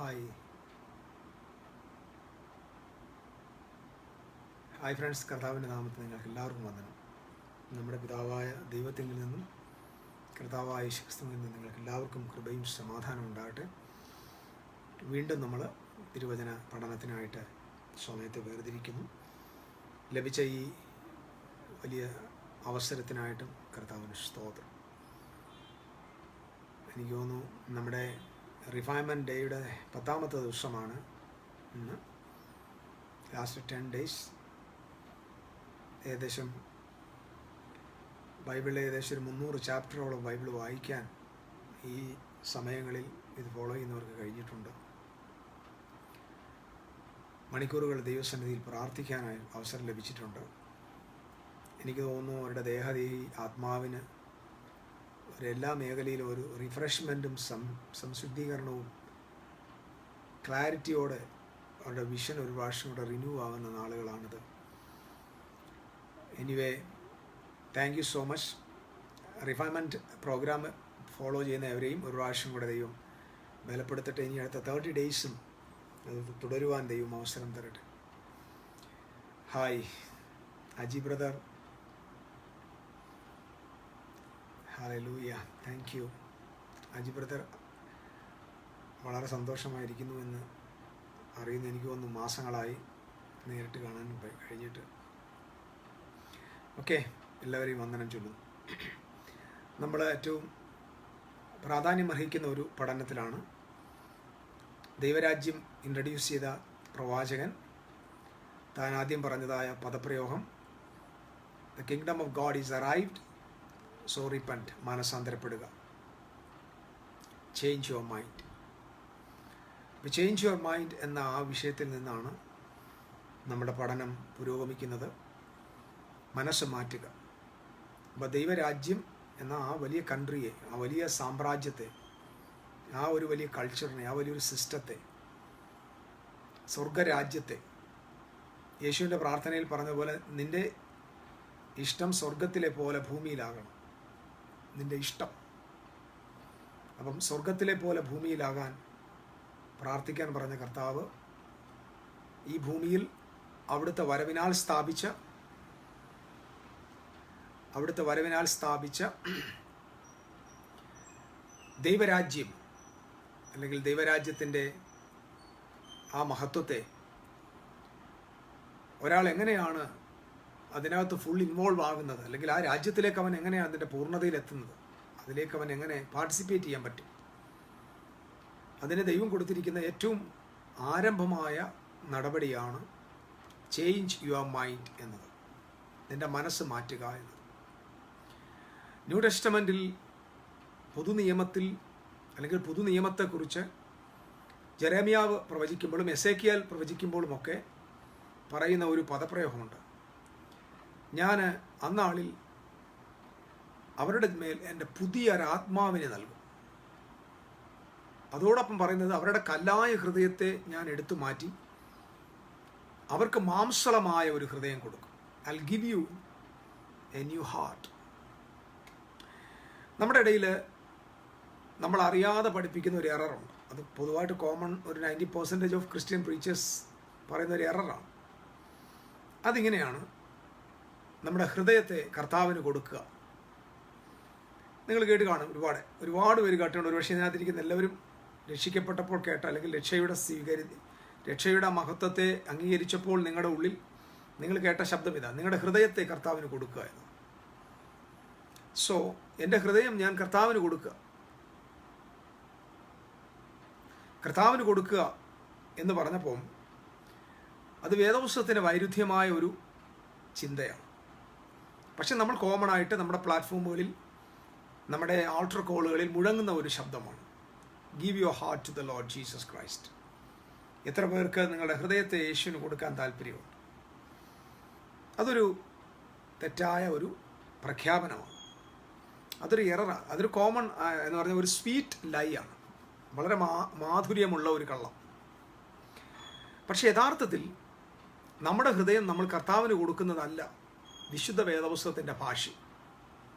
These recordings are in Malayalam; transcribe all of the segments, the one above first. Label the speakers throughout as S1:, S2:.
S1: ഹായ് ഫ്രണ്ട്സ്, കർത്താവിൻ്റെ നാമത്തിൽ നിങ്ങൾക്ക് എല്ലാവർക്കും വന്ദനം. നമ്മുടെ പിതാവായ ദൈവത്തിൽ നിന്നും കർത്താവായ യേശുക്രിസ്തുവിൽ നിന്നും നിങ്ങൾക്ക് എല്ലാവർക്കും കൃപയും സമാധാനവും ഉണ്ടാകട്ടെ. വീണ്ടും നമ്മൾ തിരുവചന പഠനത്തിനായിട്ട് സമയത്തെ വേർതിരിക്കുന്നു. ലഭിച്ച ഈ വലിയ അവസരത്തിനായിട്ടും കർത്താവിന് സ്തോത്രം. എനിക്ക് തോന്നുന്നു നമ്മുടെ റിഫൈൻമെൻറ്റ് ഡേയുടെ 10ാമത്തെ ദിവസമാണ് ഇന്ന്. ലാസ്റ്റ് 10 days ഏകദേശം ബൈബിളിലെ ഏകദേശം ഒരു 300 ചാപ്റ്ററോളം ബൈബിൾ വായിക്കാൻ ഈ സമയങ്ങളിൽ ഇത് ഫോളോ ചെയ്യുന്നവർക്ക് കഴിഞ്ഞിട്ടുണ്ട്. മണിക്കൂറുകൾ ദൈവസന്നിധിയിൽ പ്രാർത്ഥിക്കാനായി അവസരം ലഭിച്ചിട്ടുണ്ട്. എനിക്ക് തോന്നുന്നു അവരുടെ ദേഹദേഹി ആത്മാവിന് എല്ലാ മേഖലയിലും ഒരു റിഫ്രഷ്മെൻറ്റും സംശുദ്ധീകരണവും ക്ലാരിറ്റിയോടെ അവരുടെ വിഷൻ ഒരു പ്രാവശ്യം കൂടെ റിന്യൂ ആകുന്ന നാളുകളാണിത്. Anyway, thank you so much. Refinement programme follow ചെയ്യുന്ന എവരെയും ഒരു പ്രാവശ്യം കൂടെ ദൈവം ബലപ്പെടുത്തട്ടെ. ഇനി അടുത്ത 30 days അത് തുടരുവാൻ ദൈവം അവസരം തരട്ടെ. Hi Aji brother, hallelujah, thank you Aji brother. വളരെ സന്തോഷമായിരിക്കുന്നു എന്ന് അറിയുന്ന എനിക്ക് തോന്നുന്നു മാസങ്ങളായി നേരിട്ട് കാണാൻ കഴിഞ്ഞിട്ട്. ഓക്കെ, എല്ലാവരെയും വന്ദനം ചൊല്ലുന്നു. നമ്മൾ ഏറ്റവും പ്രാധാന്യം അർഹിക്കുന്ന ഒരു പഠനത്തിലാണ്. ദൈവരാജ്യം ഇൻട്രൊഡ്യൂസ് ചെയ്ത പ്രവാചകൻ താൻ ആദ്യം പറഞ്ഞതായ പദപ്രയോഗം, the kingdom of God is arrived, so repent, മാനസാന്തരപ്പെടുക, ചേഞ്ച് യുവർ മൈൻഡ്. അപ്പോൾ ചേഞ്ച് യുവർ മൈൻഡ് എന്ന ആ വിഷയത്തിൽ നിന്നാണ് നമ്മുടെ പഠനം പുരോഗമിക്കുന്നത്. മനസ്സ് മാറ്റുക. അപ്പോൾ ദൈവരാജ്യം എന്ന ആ വലിയ കൺട്രിയെ, ആ വലിയ സാമ്രാജ്യത്തെ, ആ ഒരു വലിയ കൾച്ചറിനെ, ആ വലിയൊരു സിസ്റ്റത്തെ, സ്വർഗരാജ്യത്തെ, യേശുവിൻ്റെ പ്രാർത്ഥനയിൽ പറഞ്ഞ പോലെ നിൻ്റെ ഇഷ്ടം സ്വർഗത്തിലെ പോലെ ഭൂമിയിലാകണം. നിൻ്റെ ഇഷ്ടം. അപ്പം സ്വർഗത്തിലെ പോലെ ഭൂമിയിലാകാൻ പ്രാർത്ഥിക്കാൻ പറഞ്ഞ കർത്താവ് ഈ ഭൂമിയിൽ അവിടുത്തെ വരവിനാൽ സ്ഥാപിച്ച ദൈവരാജ്യം അല്ലെങ്കിൽ ദൈവരാജ്യത്തിൻ്റെ ആ മഹത്വത്തെ ഒരാൾ എങ്ങനെയാണ് അതിനകത്ത് ഫുൾ ഇൻവോൾവ് ആകുന്നത്, അല്ലെങ്കിൽ ആ രാജ്യത്തിലേക്ക് അവൻ എങ്ങനെയാണ് അതിൻ്റെ പൂർണ്ണതയിലെത്തുന്നത്, അതിലേക്ക് അവൻ എങ്ങനെ പാർട്ടിസിപ്പേറ്റ് ചെയ്യാൻ പറ്റും, അതിന് ദൈവം കൊടുത്തിരിക്കുന്ന ഏറ്റവും ആരംഭമായ നടപടിയാണ് ചേഞ്ച് യുവർ മൈൻഡ് എന്നത്, നിൻ്റെ മനസ്സ് മാറ്റുക എന്നത്. ന്യൂ ടെസ്റ്റമെൻറ്റിൽ പുതുനിയമത്തിൽ അല്ലെങ്കിൽ പുതുനിയമത്തെക്കുറിച്ച് ജെറമ്യാവ് പ്രവചിക്കുമ്പോഴും എസേക്കിയാൽ പ്രവചിക്കുമ്പോഴുമൊക്കെ പറയുന്ന ഒരു പദപ്രയോഗമുണ്ട്. ഞാൻ അന്നാളിൽ അവരുടെ മേൽ എൻ്റെ പുതിയൊരാത്മാവിനെ നൽകും. അതോടൊപ്പം പറയുന്നത് അവരുടെ കല്ലായ ഹൃദയത്തെ ഞാൻ എടുത്തു മാറ്റി അവർക്ക് മാംസളമായ ഒരു ഹൃദയം കൊടുക്കും. I'll give you a new heart. നമ്മുടെ ഇടയിൽ നമ്മൾ അറിയാതെ പഠിപ്പിക്കുന്ന ഒരു എററുണ്ട്. അത് പൊതുവായിട്ട് കോമൺ ഒരു 90% ഓഫ് ക്രിസ്ത്യൻ പ്രീച്ചേഴ്സ് പറയുന്ന ഒരു എററാണ്. അതിങ്ങനെയാണ്, നമ്മുടെ ഹൃദയത്തെ കർത്താവിന് കൊടുക്കുക. നിങ്ങൾ കേട്ട് കാണും, ഒരുപാട് പേര് കേട്ടുണ്ട്. ഒരുപക്ഷെ ഇതിനകത്തിരിക്കുന്ന എല്ലാവരും രക്ഷിക്കപ്പെട്ടപ്പോൾ കേട്ട, അല്ലെങ്കിൽ രക്ഷയുടെ മഹത്വത്തെ അംഗീകരിച്ചപ്പോൾ നിങ്ങളുടെ ഉള്ളിൽ നിങ്ങൾ കേട്ട ശബ്ദം ഇതാ, നിങ്ങളുടെ ഹൃദയത്തെ കർത്താവിന് കൊടുക്കുക എന്ന്. സോ എൻ്റെ ഹൃദയം ഞാൻ കർത്താവിന് കൊടുക്കുക എന്ന് പറഞ്ഞപ്പോൾ അത് വേദപുസ്തകത്തിന് വൈരുദ്ധ്യമായ ഒരു ചിന്തയാണ്. പക്ഷെ നമ്മൾ കോമൺ ആയിട്ട് നമ്മുടെ പ്ലാറ്റ്ഫോമുകളിൽ, നമ്മുടെ ആൾട്ടർ കോളുകളിൽ മുഴങ്ങുന്ന ഒരു ശബ്ദമാണ്, give your heart to the Lord Jesus Christ. എത്ര പേർക്ക് നിങ്ങളുടെ ഹൃദയത്തെ യേശുവിന് കൊടുക്കാൻ താല്പര്യമുണ്ട്? അതൊരു തെറ്റായ ഒരു പ്രഖ്യാപനമാണ്. അതൊരു എററാണ്. അതൊരു കോമൺ എന്ന് പറഞ്ഞ ഒരു സ്വീറ്റ് ലൈ ആണ്, വളരെ മാധുര്യമുള്ള ഒരു കള്ളം. പക്ഷെ യഥാർത്ഥത്തിൽ നമ്മുടെ ഹൃദയം നമ്മൾ കർത്താവിന് കൊടുക്കുന്നതല്ല വിശുദ്ധ വേദപുസ്തകത്തിൻ്റെ ഭാഷ.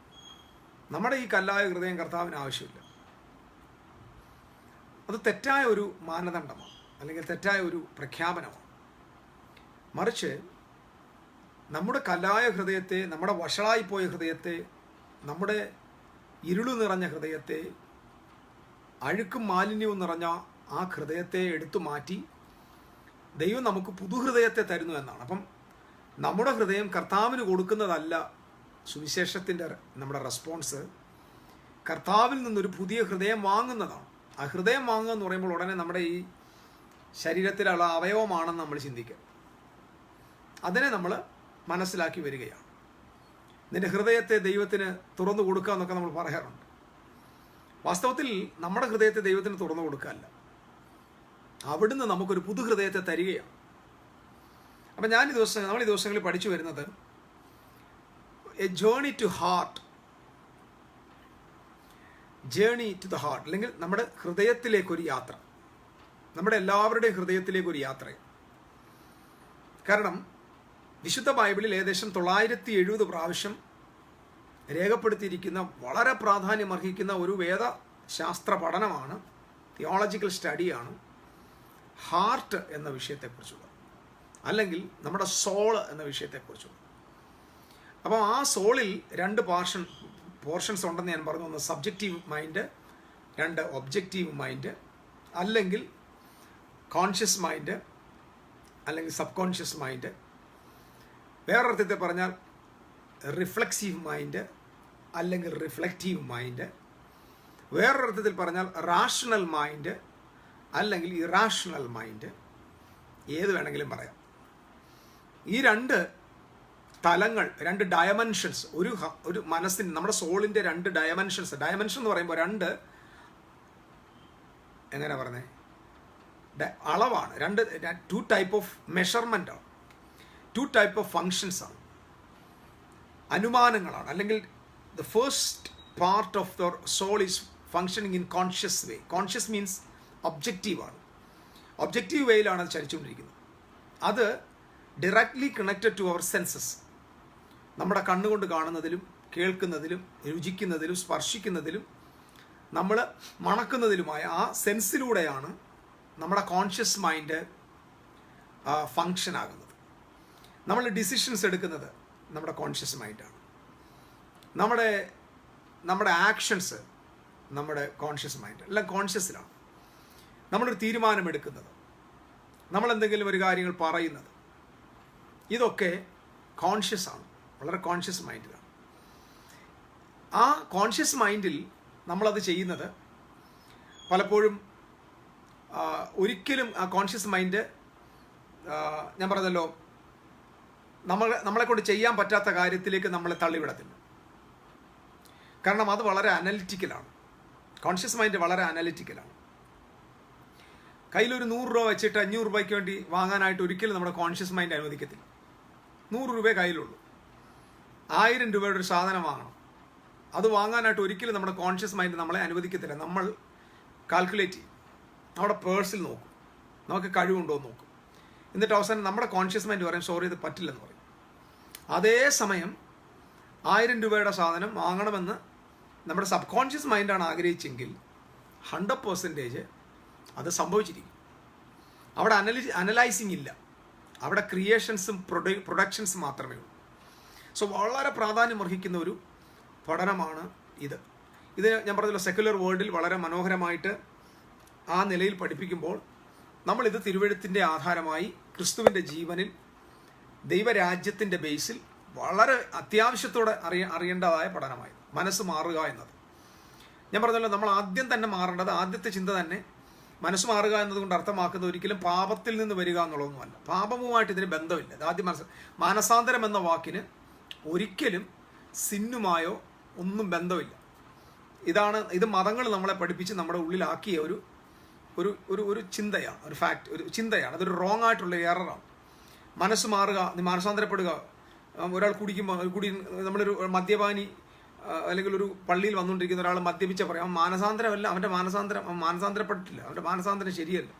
S1: നമ്മുടെ ഈ കല്ലായ ഹൃദയം കർത്താവിന് ആവശ്യമില്ല. അത് തെറ്റായ ഒരു മാനദണ്ഡമാണ്, അല്ലെങ്കിൽ തെറ്റായ ഒരു പ്രഖ്യാപനമാണ്. മറിച്ച് നമ്മുടെ കല്ലായ ഹൃദയത്തെ, നമ്മുടെ വഷളായിപ്പോയ ഹൃദയത്തെ, നമ്മുടെ ഇരുളു നിറഞ്ഞ ഹൃദയത്തെ, അഴുക്കും മാലിന്യവും നിറഞ്ഞ ആ ഹൃദയത്തെ എടുത്തു മാറ്റി ദൈവം നമുക്ക് പുതുഹൃദയത്തെ തരുന്നു എന്നാണ്. അപ്പം നമ്മുടെ ഹൃദയം കർത്താവിന് കൊടുക്കുന്നതല്ല സുവിശേഷത്തിൻ്റെ നമ്മുടെ റെസ്പോൺസ്. കർത്താവിൽ നിന്നൊരു പുതിയ ഹൃദയം വാങ്ങുന്നതാണ്. ആ ഹൃദയം വാങ്ങുക എന്ന് പറയുമ്പോൾ ഉടനെ നമ്മുടെ ഈ ശരീരത്തിലുള്ള അവയവമാണെന്ന് നമ്മൾ ചിന്തിക്കുക. അതിനെ നമ്മൾ മനസ്സിലാക്കി വരികയാണ്. നിന്റെ ഹൃദയത്തെ ദൈവത്തിന് തുറന്നു കൊടുക്കുക എന്നൊക്കെ നമ്മൾ പറയാറുണ്ട്. വാസ്തവത്തിൽ നമ്മുടെ ഹൃദയത്തെ ദൈവത്തിന് തുറന്നു കൊടുക്കുകയല്ല, അവിടുന്ന് നമുക്കൊരു പുതുഹൃദയത്തെ തരികയാണ്. അപ്പം നമ്മൾ ഈ ദിവസങ്ങളിൽ പഠിച്ചു വരുന്നത് a journey to heart, journey to the heart, അല്ലെങ്കിൽ നമ്മുടെ ഹൃദയത്തിലേക്കൊരു യാത്ര, നമ്മുടെ എല്ലാവരുടെയും ഹൃദയത്തിലേക്കൊരു യാത്രയാണ്. കാരണം വിശുദ്ധ ബൈബിളിൽ ഏകദേശം 970 പ്രാവശ്യം രേഖപ്പെടുത്തിയിരിക്കുന്ന വളരെ പ്രാധാന്യമർഹിക്കുന്ന ഒരു വേദശാസ്ത്ര പഠനമാണ്, തിയോളജിക്കൽ സ്റ്റഡിയാണ് ഹാർട്ട് എന്ന വിഷയത്തെക്കുറിച്ചുള്ളത്, അല്ലെങ്കിൽ നമ്മുടെ സോൾ എന്ന വിഷയത്തെക്കുറിച്ചുള്ളത്. അപ്പോൾ ആ സോളിൽ 2 പോർഷൻസ് ഉണ്ടെന്ന് ഞാൻ പറഞ്ഞു. ഒന്ന് സബ്ജക്റ്റീവ് മൈൻഡ്, 2 ഒബ്ജക്റ്റീവ് മൈൻഡ്, അല്ലെങ്കിൽ കോൺഷ്യസ് മൈൻഡ്, അല്ലെങ്കിൽ സബ് കോൺഷ്യസ് മൈൻഡ്. വേറൊരർത്ഥത്തിൽ പറഞ്ഞാൽ റിഫ്ലെക്സീവ് മൈൻഡ്, അല്ലെങ്കിൽ റിഫ്ലക്റ്റീവ് മൈൻഡ്. വേറൊരർത്ഥത്തിൽ പറഞ്ഞാൽ റാഷണൽ മൈൻഡ്, അല്ലെങ്കിൽ ഇറാഷണൽ മൈൻഡ്. ഏത് വേണമെങ്കിലും പറയാം. ഈ 2 തലങ്ങൾ, 2 ഡയമെൻഷൻസ്, ഒരു മനസ്സിന്, നമ്മുടെ സോളിൻ്റെ 2 ഡയമെൻഷൻസ്. ഡയമെൻഷൻ എന്ന് പറയുമ്പോൾ 2 എങ്ങനെ പറഞ്ഞേ അളവാണ്, 2 ടൈപ്പ് ഓഫ് മെഷർമെൻ്റ് ആണ്, 2 ടൈപ്പ് ഓഫ് ഫങ്ഷൻസ് ആണ്, അനുമാനങ്ങളാണ്. അല്ലെങ്കിൽ the first part of the soul is functioning in conscious way. Conscious means ഒബ്ജക്റ്റീവാണ്. ഒബ്ജക്റ്റീവ് വേയിലാണ് അത് ചലിച്ചുകൊണ്ടിരിക്കുന്നത്. അത് directly connected to our senses. നമ്മുടെ കണ്ണുകൊണ്ട് കാണുന്നതിലും കേൾക്കുന്നതിലും രുചിക്കുന്നതിലും സ്പർശിക്കുന്നതിലും നമ്മൾ മണക്കുന്നതിലുമായ ആ സെൻസിലൂടെയാണ് നമ്മുടെ കോൺഷ്യസ് മൈൻഡ് ഫങ്ഷൻ ആകുന്നത്. നമ്മൾ ഡിസിഷൻസ് എടുക്കുന്നത് നമ്മുടെ കോൺഷ്യസ് മൈൻഡാണ്. നമ്മുടെ ആക്ഷൻസ് നമ്മുടെ കോൺഷ്യസ് മൈൻഡ്, എല്ലാം കോൺഷ്യസിലാണ്. നമ്മളൊരു തീരുമാനമെടുക്കുന്നത്, നമ്മളെന്തെങ്കിലും ഒരു കാര്യങ്ങൾ പറയുന്നത്, ഇതൊക്കെ കോൺഷ്യസ് ആണ്, വളരെ കോൺഷ്യസ് മൈൻഡിലാണ്. ആ കോൺഷ്യസ് മൈൻഡിൽ നമ്മളത് ചെയ്യുന്നത് പലപ്പോഴും ഒരിക്കലും ആ കോൺഷ്യസ് മൈൻഡ്, ഞാൻ പറഞ്ഞല്ലോ, നമ്മളെ കൊണ്ട് ചെയ്യാൻ പറ്റാത്ത കാര്യത്തിലേക്ക് നമ്മളെ തള്ളിവിടത്തില്ല. കാരണം അത് വളരെ അനലിറ്റിക്കലാണ്. കോൺഷ്യസ് മൈൻഡ് വളരെ അനലിറ്റിക്കലാണ്. കയ്യിലൊരു 100 രൂപ വെച്ചിട്ട് 500 രൂപയ്ക്ക് വേണ്ടി വാങ്ങാനായിട്ട് ഒരിക്കലും നമ്മുടെ കോൺഷ്യസ് മൈൻഡ് അനുവദിക്കത്തില്ല. 100 രൂപയെ കയ്യിലുള്ളൂ, 1000 രൂപയുടെ ഒരു സാധനം വാങ്ങണം. അത് വാങ്ങാനായിട്ട് ഒരിക്കലും നമ്മുടെ കോൺഷ്യസ് മൈൻഡ് നമ്മളെ അനുവദിക്കത്തില്ല. നമ്മൾ കാൽക്കുലേറ്റ് ചെയ്യും, നമ്മുടെ പേഴ്സിൽ നോക്കും, നമുക്ക് കഴിവുണ്ടോ എന്ന് നോക്കും. എന്നിട്ട് അവസാനം നമ്മുടെ കോൺഷ്യസ് മൈൻഡ് പറയും സോറി ഇത് പറ്റില്ലെന്ന് പറയും. അതേസമയം 1000 രൂപയുടെ സാധനം വാങ്ങണമെന്ന് നമ്മുടെ സബ് കോൺഷ്യസ് മൈൻഡാണ് ആഗ്രഹിച്ചെങ്കിൽ 100% അത് സംഭവിച്ചിരിക്കും. അവിടെ അനലൈസിങ് ഇല്ല, അവിടെ ക്രിയേഷൻസും പ്രൊഡക്ഷൻസും മാത്രമേ ഉള്ളൂ. സോ വളരെ പ്രാധാന്യം അർഹിക്കുന്ന ഒരു പഠനമാണ് ഇത്. ഞാൻ പറഞ്ഞല്ലോ, സെക്യുലർ വേൾഡിൽ വളരെ മനോഹരമായിട്ട് ആ നിലയിൽ പഠിപ്പിക്കുമ്പോൾ നമ്മളിത് തിരുവെഴുത്തിൻ്റെ ആധാരമായി ക്രിസ്തുവിൻ്റെ ജീവനിൽ ദൈവരാജ്യത്തിൻ്റെ ബേസിൽ വളരെ അത്യാവശ്യത്തോടെ അറിയേണ്ടതായ പഠനമായി മനസ്സ് മാറുക എന്നത്. ഞാൻ പറഞ്ഞല്ലോ, നമ്മൾ ആദ്യം തന്നെ മാറേണ്ടത്, ആദ്യത്തെ ചിന്ത തന്നെ മനസ്സ് മാറുക എന്നതുകൊണ്ട് അർത്ഥമാക്കുന്നത് ഒരിക്കലും പാപത്തിൽ നിന്ന് വരിക എന്നുള്ളതൊന്നുമല്ല. പാപവുമായിട്ട് ഇതിന് ബന്ധമില്ല. ഇത് ആദ്യം മാനസാന്തരം എന്ന വാക്കിന് ഒരിക്കലും സിന്നുമായോ ഒന്നും ബന്ധമില്ല. ഇത് മതങ്ങൾ നമ്മളെ പഠിപ്പിച്ച് നമ്മുടെ ഉള്ളിലാക്കിയ ഒരു ചിന്തയാണ്, ഒരു ഫാക്ട്, ഒരു ചിന്തയാണ്. അതൊരു റോങ് ആയിട്ടുള്ള എററാണ്. മനസ്സ് മാറുക, മാനസാന്തരപ്പെടുക. ഒരാൾ നമ്മളൊരു മദ്യപാനി അല്ലെങ്കിൽ ഒരു പള്ളിയിൽ വന്നുകൊണ്ടിരിക്കുന്ന ഒരാൾ മദ്യപിച്ച പറയാം മാനസാന്തരമല്ല, അവൻ്റെ മാനസാന്തരപ്പെട്ടിട്ടില്ല, അവൻ്റെ മാനസാന്തരം ശരിയല്ല.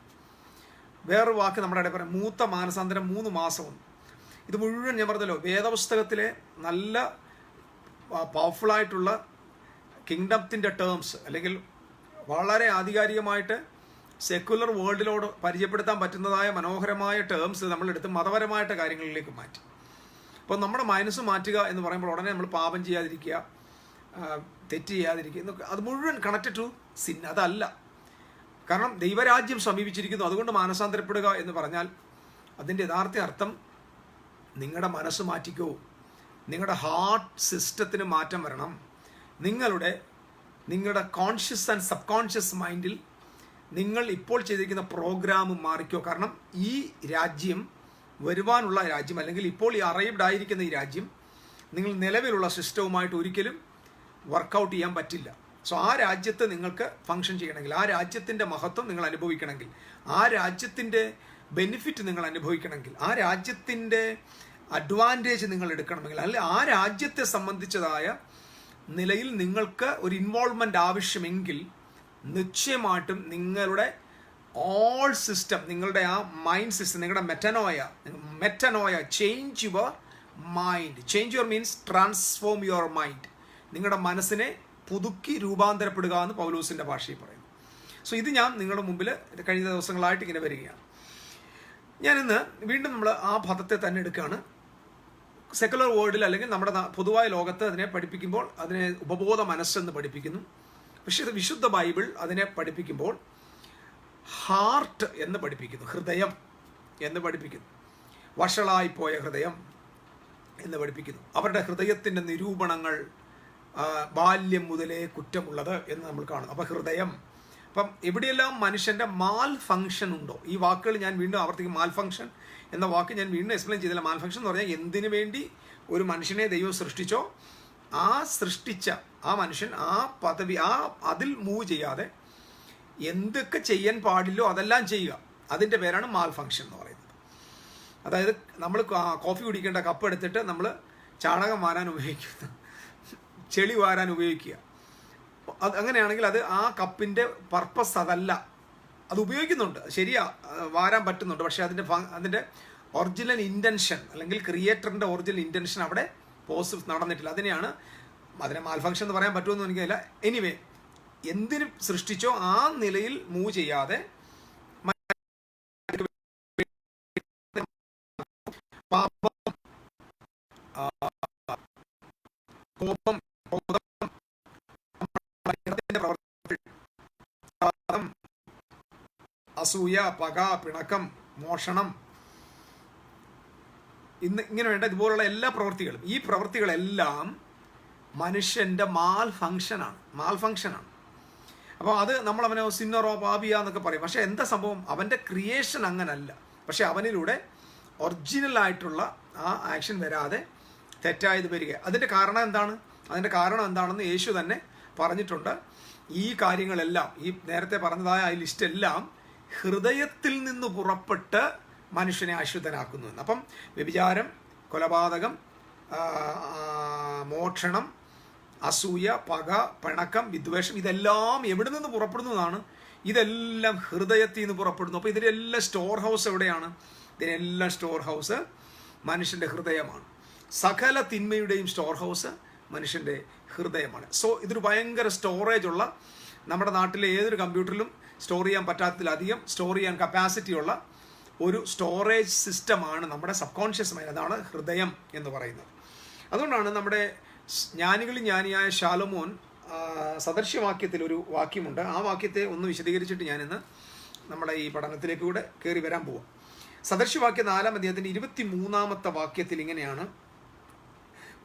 S1: വേറൊരു വാക്ക് നമ്മുടെ ഇടയിൽ പറയാം, മൂത്ത മാനസാന്തരം 3 മാസവും. ഇത് മുഴുവൻ ഞാൻ പറഞ്ഞല്ലോ, വേദപുസ്തകത്തിലെ നല്ല പവർഫുള്ളായിട്ടുള്ള കിങ്ഡത്തിൻ്റെ ടേംസ്, അല്ലെങ്കിൽ വളരെ ആധികാരികമായിട്ട് സെക്കുലർ വേൾഡിലോട് പരിചയപ്പെടുത്താൻ പറ്റുന്നതായ മനോഹരമായ ടേംസ് നമ്മളെടുത്ത് മതപരമായിട്ട് കാര്യങ്ങളിലേക്ക് മാറ്റി. അപ്പോൾ നമ്മുടെ മനസ്സ് മാറ്റുക എന്ന് പറയുമ്പോൾ ഉടനെ നമ്മൾ പാപം ചെയ്യാതിരിക്കുക, തെറ്റ് ചെയ്യാതിരിക്കുക എന്നൊക്കെ, അത് മുഴുവൻ കണക്റ്റഡ് ടു സിൻ. അതല്ല. കാരണം ദൈവരാജ്യം സമീപിച്ചിരിക്കുന്നു, അതുകൊണ്ട് മാനസാന്തരപ്പെടുക എന്ന് പറഞ്ഞാൽ അതിൻ്റെ യഥാർത്ഥ അർത്ഥം നിങ്ങളുടെ മനസ്സ് മാറ്റിക്കോ, നിങ്ങളുടെ ഹാർട്ട് സിസ്റ്റത്തിന് മാറ്റം വരണം, നിങ്ങളുടെ കോൺഷ്യസ് ആൻഡ് സബ് കോൺഷ്യസ് മൈൻഡിൽ നിങ്ങൾ ഇപ്പോൾ ചെയ്തിരിക്കുന്ന പ്രോഗ്രാം മാറിക്കോ. കാരണം ഈ രാജ്യം, വരുവാനുള്ള രാജ്യം, അല്ലെങ്കിൽ ഇപ്പോൾ ഈ അറൈവ്ഡ് ആയിരിക്കുന്ന ഈ രാജ്യം നിങ്ങൾ നിലവിലുള്ള സിസ്റ്റവുമായിട്ട് ഒരിക്കലും വർക്കൗട്ട് ചെയ്യാൻ പറ്റില്ല. സോ ആ രാജ്യത്ത് നിങ്ങൾക്ക് ഫങ്ഷൻ ചെയ്യണമെങ്കിൽ, ആ രാജ്യത്തിൻ്റെ മഹത്വം നിങ്ങൾ അനുഭവിക്കണമെങ്കിൽ, ആ രാജ്യത്തിൻ്റെ ബെനിഫിറ്റ് നിങ്ങൾ അനുഭവിക്കണമെങ്കിൽ, ആ രാജ്യത്തിൻ്റെ അഡ്വാൻറ്റേജ് നിങ്ങൾ എടുക്കണമെങ്കിൽ, അല്ലെങ്കിൽ ആ രാജ്യത്തെ സംബന്ധിച്ചതായ നിലയിൽ നിങ്ങൾക്ക് ഒരു ഇൻവോൾവ്മെൻ്റ് ആവശ്യമെങ്കിൽ നിശ്ചയമായിട്ടും നിങ്ങളുടെ ഓൾ സിസ്റ്റം, നിങ്ങളുടെ ആ മൈൻഡ് സിസ്റ്റം, നിങ്ങളുടെ metanoia change your mind. Change your means transform your mind. നിങ്ങളുടെ മനസ്സിനെ പുതുക്കി രൂപാന്തരപ്പെടുക എന്ന് പൗലോസിൻ്റെ ഭാഷയിൽ പറയുന്നു. സോ ഇത് ഞാൻ നിങ്ങളുടെ മുമ്പിൽ കഴിഞ്ഞ ദിവസങ്ങളായിട്ട് ഇങ്ങനെ വരികയാണ്. ഞാനിന്ന് വീണ്ടും നമ്മൾ ആ പദത്തെ തന്നെ എടുക്കുകയാണ്. സെക്കുലർ വേൾഡിൽ അല്ലെങ്കിൽ നമ്മുടെ പൊതുവായ ലോകത്ത് അതിനെ പഠിപ്പിക്കുമ്പോൾ അതിനെ ഉപബോധ മനസ്സെന്ന് പഠിപ്പിക്കുന്നു. പക്ഷേ ഇത് വിശുദ്ധ ബൈബിൾ അതിനെ പഠിപ്പിക്കുമ്പോൾ ഹാർട്ട് എന്ന് പഠിപ്പിക്കുന്നു, ഹൃദയം എന്ന് പഠിപ്പിക്കുന്നു, വഷളായിപ്പോയ ഹൃദയം എന്ന് പഠിപ്പിക്കുന്നു. അവരുടെ ഹൃദയത്തിൻ്റെ നിരൂപണങ്ങൾ ബാല്യം മുതലേ കുറ്റമുള്ളത് എന്ന് നമ്മൾ കാണുന്നു. അപ്പം ഹൃദയം, അപ്പം എവിടെയെല്ലാം മനുഷ്യൻ്റെ മാൽ ഫങ്ഷൻ ഉണ്ടോ, ഈ വാക്കുകൾ ഞാൻ വീണ്ടും ആവർത്തിക്കും. മാൽ ഫങ്ഷൻ എന്ന വാക്ക് ഞാൻ വീണ്ടും എക്സ്പ്ലെയിൻ ചെയ്തില്ല. മാൽ ഫങ്ഷൻ എന്ന് പറഞ്ഞാൽ എന്തിനു വേണ്ടി ഒരു മനുഷ്യനെ ദൈവം സൃഷ്ടിച്ചോ ആ സൃഷ്ടിച്ച ആ മനുഷ്യൻ ആ പദവി അതിൽ മൂവ് ചെയ്യാതെ എന്തൊക്കെ ചെയ്യാൻ പാടില്ലോ അതെല്ലാം ചെയ്യുക, അതിൻ്റെ പേരാണ് മാൽ ഫങ്ഷൻ എന്ന് പറയുന്നത്. അതായത് നമ്മൾ കോഫി കുടിക്കേണ്ട കപ്പ് എടുത്തിട്ട് നമ്മൾ ചാണകം വാരാൻ ഉപയോഗിക്കുന്നു, ചെളി വാരാൻ ഉപയോഗിക്കുക. അത് അങ്ങനെയാണെങ്കിൽ അത് ആ കപ്പിൻ്റെ പർപ്പസ് അതല്ല. അത് ഉപയോഗിക്കുന്നുണ്ട്, ശരിയാ, വാരാൻ പറ്റുന്നുണ്ട്, പക്ഷേ അതിൻ്റെ ഒറിജിനൽ ഇൻറ്റൻഷൻ അല്ലെങ്കിൽ ക്രിയേറ്ററിൻ്റെ ഒറിജിനൽ ഇൻറ്റൻഷൻ അവിടെ നടന്നിട്ടില്ല. അതിനെ മാൽഫങ്ഷൻ എന്ന് പറയാൻ പറ്റുമെന്ന് എനിക്കറിയില്ല. എനിവേ, എന്തിനും സൃഷ്ടിച്ചോ ആ നിലയിൽ മൂവ് ചെയ്യാതെ കോപം, അസൂയ, പക, പിണക്കം, മോഷണം, ഇങ്ങനെ വേണ്ട ഇതുപോലുള്ള എല്ലാ പ്രവൃത്തികളും, ഈ പ്രവൃത്തികളെല്ലാം മനുഷ്യൻ്റെ മാൽ ഫങ്ഷനാണ്. അപ്പോൾ അത് നമ്മളവനെ സിന്നറോ പാപിയ എന്നൊക്കെ പറയും. പക്ഷേ എന്താ സംഭവം, അവൻ്റെ ക്രിയേഷൻ അങ്ങനല്ല. പക്ഷെ അവനിലൂടെ ഒറിജിനലായിട്ടുള്ള ആ ആക്ഷൻ വരാതെ തെറ്റായത് വരിക. അതിൻ്റെ കാരണം എന്താണെന്ന് യേശു തന്നെ പറഞ്ഞിട്ടുണ്ട്. ഈ കാര്യങ്ങളെല്ലാം, ഈ നേരത്തെ പറഞ്ഞതായ ആ ലിസ്റ്റെല്ലാം ഹൃദയത്തിൽ നിന്ന് പുറപ്പെട്ട് മനുഷ്യനെ അശുദ്ധനാക്കുന്നു എന്ന്. അപ്പം വ്യഭിചാരം, കൊലപാതകം, മോഷണം, അസൂയ, പക, പിണക്കം, വിദ്വേഷം, ഇതെല്ലാം എവിടെ നിന്ന് പുറപ്പെടുന്നതാണ്? ഇതെല്ലാം ഹൃദയത്തിൽ നിന്ന് പുറപ്പെടുന്നു. അപ്പോൾ ഇതിനെല്ലാം സ്റ്റോർ ഹൗസ് എവിടെയാണ്? ഇതിനെല്ലാം സ്റ്റോർ ഹൗസ് മനുഷ്യൻ്റെ ഹൃദയമാണ്. സകല തിന്മയുടെയും സ്റ്റോർ ഹൗസ് മനുഷ്യൻ്റെ ഹൃദയമാണ്. സോ ഇതൊരു ഭയങ്കര സ്റ്റോറേജ് ഉള്ള, നമ്മുടെ നാട്ടിലെ ഏതൊരു കമ്പ്യൂട്ടറിലും സ്റ്റോർ ചെയ്യാൻ പറ്റാത്തതിലധികം സ്റ്റോർ ചെയ്യാൻ കപ്പാസിറ്റി ഉള്ള ഒരു സ്റ്റോറേജ് സിസ്റ്റമാണ് നമ്മുടെ സബ് കോൺഷ്യസ് മൈൻഡ്. അതാണ് ഹൃദയം എന്ന് പറയുന്നത്. അതുകൊണ്ടാണ് നമ്മുടെ ജ്ഞാനിയായ ശാലോമോൻ സദൃശ്യവാക്യത്തിൽ ഒരു വാക്യമുണ്ട്. ആ വാക്യത്തെ ഒന്ന് വിശദീകരിച്ചിട്ട് ഞാനിന്ന് നമ്മുടെ ഈ പഠനത്തിലേക്ക് കൂടെ കയറി വരാൻ പോവാം. സദൃശ്യവാക്യം 4-ാം അധ്യായത്തിൻ്റെ 23-ാമത്തെ വാക്യത്തിൽ ഇങ്ങനെയാണ്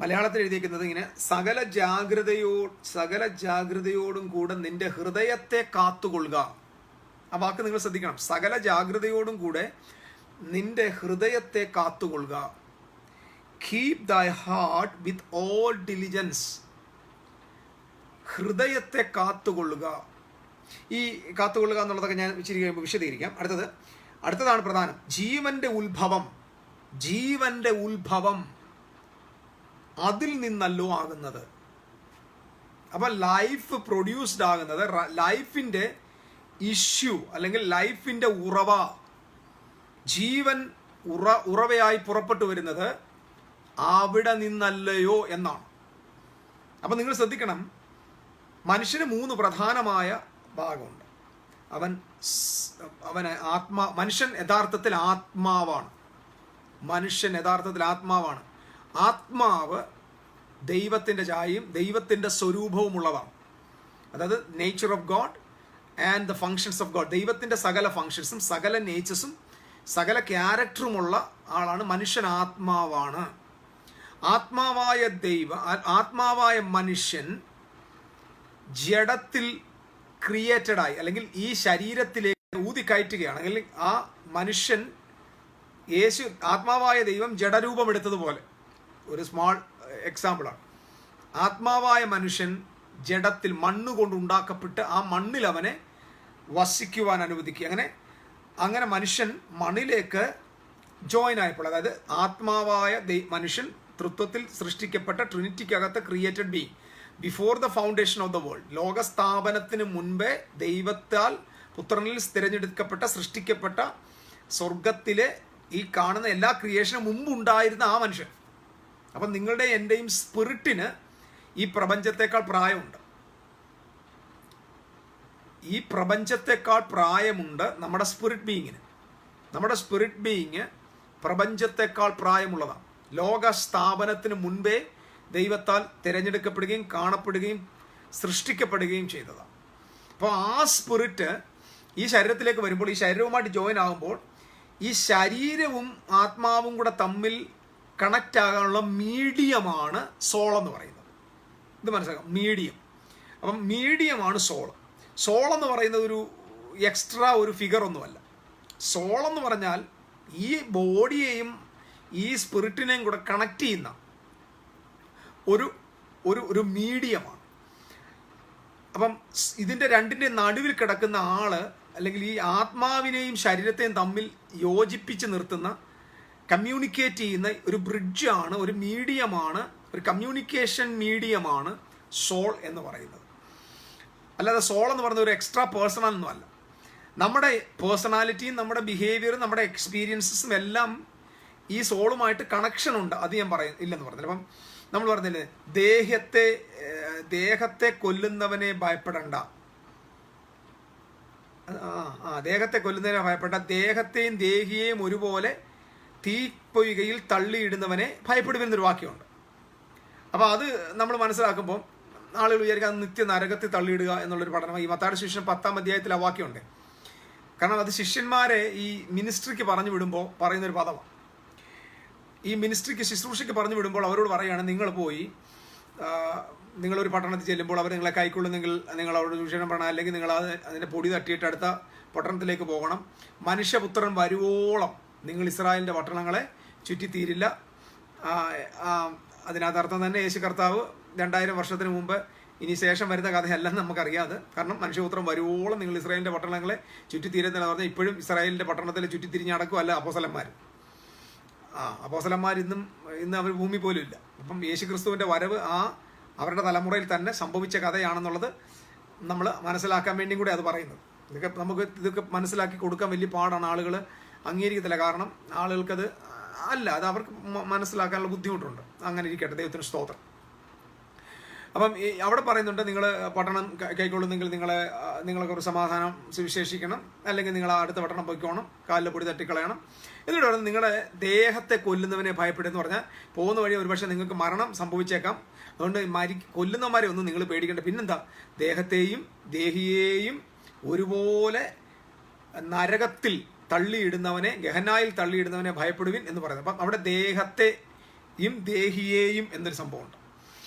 S1: മലയാളത്തിൽ എഴുതിയിരിക്കുന്നത്. ഇങ്ങനെ, സകല ജാഗ്രതയോടും കൂടെ നിന്റെ ഹൃദയത്തെ കാത്തുകൊള്ളുക. ആ വാക്ക് നിങ്ങൾ ശ്രദ്ധിക്കണം. സകല ജാഗ്രതയോടും കൂടെ നിന്റെ ഹൃദയത്തെ കാത്തുകൊള്ളുക. കീപ് ദൈ ഹാർട്ട് വിത്ത് ഓൾ ഡിലിജൻസ്. ഹൃദയത്തെ കാത്തുകൊള്ളുക. ഈ കാത്തുകൊള്ളുക എന്നുള്ളതൊക്കെ ഞാൻ ഇച്ചിരി കഴിയുമ്പോൾ വിശദീകരിക്കാം. അടുത്തതാണ് പ്രധാനം. ജീവന്റെ ഉത്ഭവം അതിൽ നിന്നല്ലോ ആകുന്നത്. അപ്പം ലൈഫ് പ്രൊഡ്യൂസ്ഡ് ആകുന്നത്, ലൈഫിൻ്റെ ഇഷ്യൂ അല്ലെങ്കിൽ ലൈഫിൻ്റെ ഉറവ, ജീവൻ ഉറവയായി പുറപ്പെട്ടു വരുന്നത് അവിടെ നിന്നല്ലയോ എന്നാണ്. അപ്പം നിങ്ങൾ ശ്രദ്ധിക്കണം, മനുഷ്യന് 3 പ്രധാനമായ ഭാഗമുണ്ട്. മനുഷ്യൻ യഥാർത്ഥത്തിൽ ആത്മാവാണ്. മനുഷ്യൻ യഥാർത്ഥത്തിൽ ആത്മാവാണ്. ആത്മാവ് ദൈവത്തിൻ്റെ ഛായയും ദൈവത്തിൻ്റെ സ്വരൂപവുമുള്ളതാണ്. അതായത് nature of God and the functions of God. ദൈവത്തിൻ്റെ സകല ഫങ്ഷൻസും സകല നേച്ചേഴ്സും സകല ക്യാരക്ടറുമുള്ള ആളാണ് മനുഷ്യൻ. ആത്മാവാണ്. ആത്മാവായ മനുഷ്യൻ ജഡത്തിൽ ക്രിയേറ്റഡായി അല്ലെങ്കിൽ ഈ ശരീരത്തിലേക്ക് ഊതിക്കയറ്റുകയാണ്. അല്ലെങ്കിൽ ആ മനുഷ്യൻ ആത്മാവായ ദൈവം ജഡരൂപമെടുത്തതുപോലെ ഒരു സ്മാൾ എക്സാമ്പിളാണ്. ആത്മാവായ മനുഷ്യൻ ജഡത്തിൽ മണ്ണുകൊണ്ട് ഉണ്ടാക്കപ്പെട്ട് ആ മണ്ണിൽ അവനെ വസിക്കുവാൻ അനുവദിക്കുക. അങ്ങനെ മനുഷ്യൻ മണ്ണിലേക്ക് ജോയിൻ ആയപ്പോൾ, അതായത് ആത്മാവായ മനുഷ്യൻ തൃത്വത്തിൽ സൃഷ്ടിക്കപ്പെട്ട ട്രിനിറ്റിക്കകത്ത് created being before the foundation of the world. ലോകസ്ഥാപനത്തിന് മുൻപേ ദൈവത്താൽ പുത്രനിൽ തിരഞ്ഞെടുക്കപ്പെട്ട സൃഷ്ടിക്കപ്പെട്ട സ്വർഗത്തിലെ ഈ കാണുന്ന എല്ലാ ക്രിയേഷനും മുമ്പുണ്ടായിരുന്ന ആ മനുഷ്യൻ. അപ്പം നിങ്ങളുടെ എൻ്റെയും സ്പിരിറ്റിന് ഈ പ്രപഞ്ചത്തെക്കാൾ പ്രായമുണ്ട്. ഈ പ്രപഞ്ചത്തെക്കാൾ പ്രായമുണ്ട് നമ്മുടെ സ്പിരിറ്റ് ബീയിങ്ങിന്. നമ്മുടെ സ്പിരിറ്റ് ബീയിങ് പ്രപഞ്ചത്തെക്കാൾ പ്രായമുള്ളതാണ്. ലോക സ്ഥാപനത്തിന് മുൻപേ ദൈവത്താൽ തിരഞ്ഞെടുക്കപ്പെടുകയും കാണപ്പെടുകയും സൃഷ്ടിക്കപ്പെടുകയും ചെയ്തതാണ്. അപ്പോൾ ആ സ്പിരിറ്റ് ഈ ശരീരത്തിലേക്ക് വരുമ്പോൾ, ഈ ശരീരവുമായിട്ട് ജോയിൻ ആകുമ്പോൾ, ഈ ശരീരവും ആത്മാവും കൂടെ തമ്മിൽ കണക്റ്റ് ആകാനുള്ള മീഡിയമാണ് സോൾ എന്ന് പറയുന്നത്. ഇത് മനസ്സിലാക്കാം, മീഡിയം. അപ്പം മീഡിയമാണ് സോൾ. സോൾ എന്ന് പറയുന്നത് ഒരു എക്സ്ട്രാ ഒരു ഫിഗർ ഒന്നുമല്ല. സോൾ എന്ന് പറഞ്ഞാൽ ഈ ബോഡിയെയും ഈ സ്പിരിറ്റിനെയും കൂടെ കണക്ട് ചെയ്യുന്ന ഒരു മീഡിയമാണ്. അപ്പം ഇതിൻ്റെ രണ്ടിൻ്റെ നടുവിൽ കിടക്കുന്ന ആള്, അല്ലെങ്കിൽ ഈ ആത്മാവിനെയും ശരീരത്തെയും തമ്മിൽ യോജിപ്പിച്ച് നിർത്തുന്ന, കമ്മ്യൂണിക്കേറ്റ് ചെയ്യുന്ന ഒരു ബ്രിഡ്ജാണ്, ഒരു മീഡിയമാണ്, ഒരു കമ്മ്യൂണിക്കേഷൻ മീഡിയമാണ് സോൾ എന്ന് പറയുന്നത്. അല്ലാതെ സോൾ എന്ന് പറയുന്നത് ഒരു എക്സ്ട്രാ പേഴ്സണൽ ഒന്നുമല്ല. നമ്മുടെ പേഴ്സണാലിറ്റിയും നമ്മുടെ ബിഹേവിയറും നമ്മുടെ എക്സ്പീരിയൻസസും എല്ലാം ഈ സോളുമായിട്ട് കണക്ഷൻ ഉണ്ട്. അത് ഞാൻ ഇല്ലെന്ന് പറഞ്ഞില്ല. അപ്പം നമ്മൾ പറഞ്ഞില്ലേ, ദേഹത്തെ കൊല്ലുന്നവനെ ഭയപ്പെടണ്ട. ദേഹത്തെ കൊല്ലുന്നവനെ ഭയപ്പെടേണ്ട, ദേഹത്തെയും ദേഹിയെയും ഒരുപോലെ തീപ്പൊയ്കയിൽ തള്ളിയിടുന്നവനെ ഭയപ്പെടുമെന്നൊരു വാക്യമുണ്ട്. അപ്പോൾ അത് നമ്മൾ മനസ്സിലാക്കുമ്പോൾ ആളുകൾ വിചാരിക്കുക അത് നിത്യ നരകത്തിൽ തള്ളിയിടുക എന്നുള്ളൊരു പഠനം. ഈ മത്തായിയുടെ സുവിശേഷം 10-ാം അധ്യായത്തിൽ ആ വാക്യമുണ്ട്. കാരണം അത് ശിഷ്യന്മാരെ ഈ മിനിസ്ട്രിക്ക് പറഞ്ഞു വിടുമ്പോൾ പറയുന്നൊരു പദമാണ്. ഈ മിനിസ്ട്രിക്ക്, ശുശ്രൂഷയ്ക്ക് പറഞ്ഞു വിടുമ്പോൾ അവരോട് പറയുകയാണ്, നിങ്ങൾ പോയി നിങ്ങളൊരു പട്ടണത്തിൽ ചെല്ലുമ്പോൾ അവർ നിങ്ങളെ കൈക്കൊള്ളുന്നെങ്കിൽ നിങ്ങൾ അവരോട് സുവിശേഷം പറയണം, അല്ലെങ്കിൽ നിങ്ങൾ അതിൻ്റെ പൊടി തട്ടിയിട്ട് അടുത്ത പട്ടണത്തിലേക്ക് പോകണം. മനുഷ്യപുത്രൻ വരുവോളം നിങ്ങൾ ഇസ്രായേലിൻ്റെ പട്ടണങ്ങളെ ചുറ്റിത്തീരില്ല. അതിനകത്ത് അർത്ഥം തന്നെ യേശു കർത്താവ് 2000 വർഷത്തിന് മുമ്പ് ഇനി ശേഷം വരുന്ന കഥയല്ലെന്ന് നമുക്കറിയാതെ. കാരണം മനുഷ്യപുത്രം വരുവോളം നിങ്ങൾ ഇസ്രായേലിൻ്റെ പട്ടണങ്ങളെ ചുറ്റിത്തീരുന്നില്ല പറഞ്ഞാൽ ഇപ്പോഴും ഇസ്രായേലിൻ്റെ പട്ടണത്തിൽ ചുറ്റിത്തിരിഞ്ഞ് നടക്കുമല്ല അപ്പോസ്തലന്മാർ. അപ്പോസ്തലന്മാർ ഇന്ന് അവർ ഭൂമി പോലും ഇല്ല. അപ്പം യേശു ക്രിസ്തുവിൻ്റെ വരവ് അവരുടെ തലമുറയിൽ തന്നെ സംഭവിച്ച കഥയാണെന്നുള്ളത് നമ്മൾ മനസ്സിലാക്കാൻ വേണ്ടിയും കൂടി അത് പറയുന്നത്. ഇതൊക്കെ മനസ്സിലാക്കി കൊടുക്കാൻ വലിയ പാടാണ്. ആളുകൾ അംഗീകരിക്കത്തില്ല. കാരണം ആളുകൾക്കത് അത് അവർക്ക് മനസ്സിലാക്കാനുള്ള ബുദ്ധിമുട്ടുണ്ട്. അങ്ങനെ ഇരിക്കട്ടെ, ദൈവത്തിന് സ്തോത്രം. അപ്പം അവിടെ പറയുന്നുണ്ട്, നിങ്ങൾ പട്ടണം കൈക്കൊള്ളുന്നെങ്കിൽ നിങ്ങൾക്ക് ഒരു സമാധാനം സുവിശേഷിക്കണം, അല്ലെങ്കിൽ നിങ്ങൾ അടുത്ത പട്ടണം പോയിക്കോണം, കാലിൽ പൊടി തട്ടിക്കളയണം. എന്നിട്ട് പറയുന്നത് നിങ്ങളുടെ ദേഹത്തെ കൊല്ലുന്നവനെ ഭയപ്പെടുമെന്ന് പറഞ്ഞാൽ പോകുന്ന വഴി ഒരുപക്ഷെ നിങ്ങൾക്ക് മരണം സംഭവിച്ചേക്കാം. അതുകൊണ്ട് കൊല്ലുന്നവന്മാരെ ഒന്നും നിങ്ങൾ പേടിക്കേണ്ട. പിന്നെന്താ, ദേഹത്തെയും ദേഹിയെയും ഒരുപോലെ നരകത്തിൽ തള്ളിയിടുന്നവനെ, ഗഹനായിൽ തള്ളിയിടുന്നവനെ ഭയപ്പെടുവിൻ എന്ന് പറയുന്നത്. അപ്പം അവിടെ ദേഹത്തെയും ദേഹിയെയും എന്നൊരു സംഭവമുണ്ട്.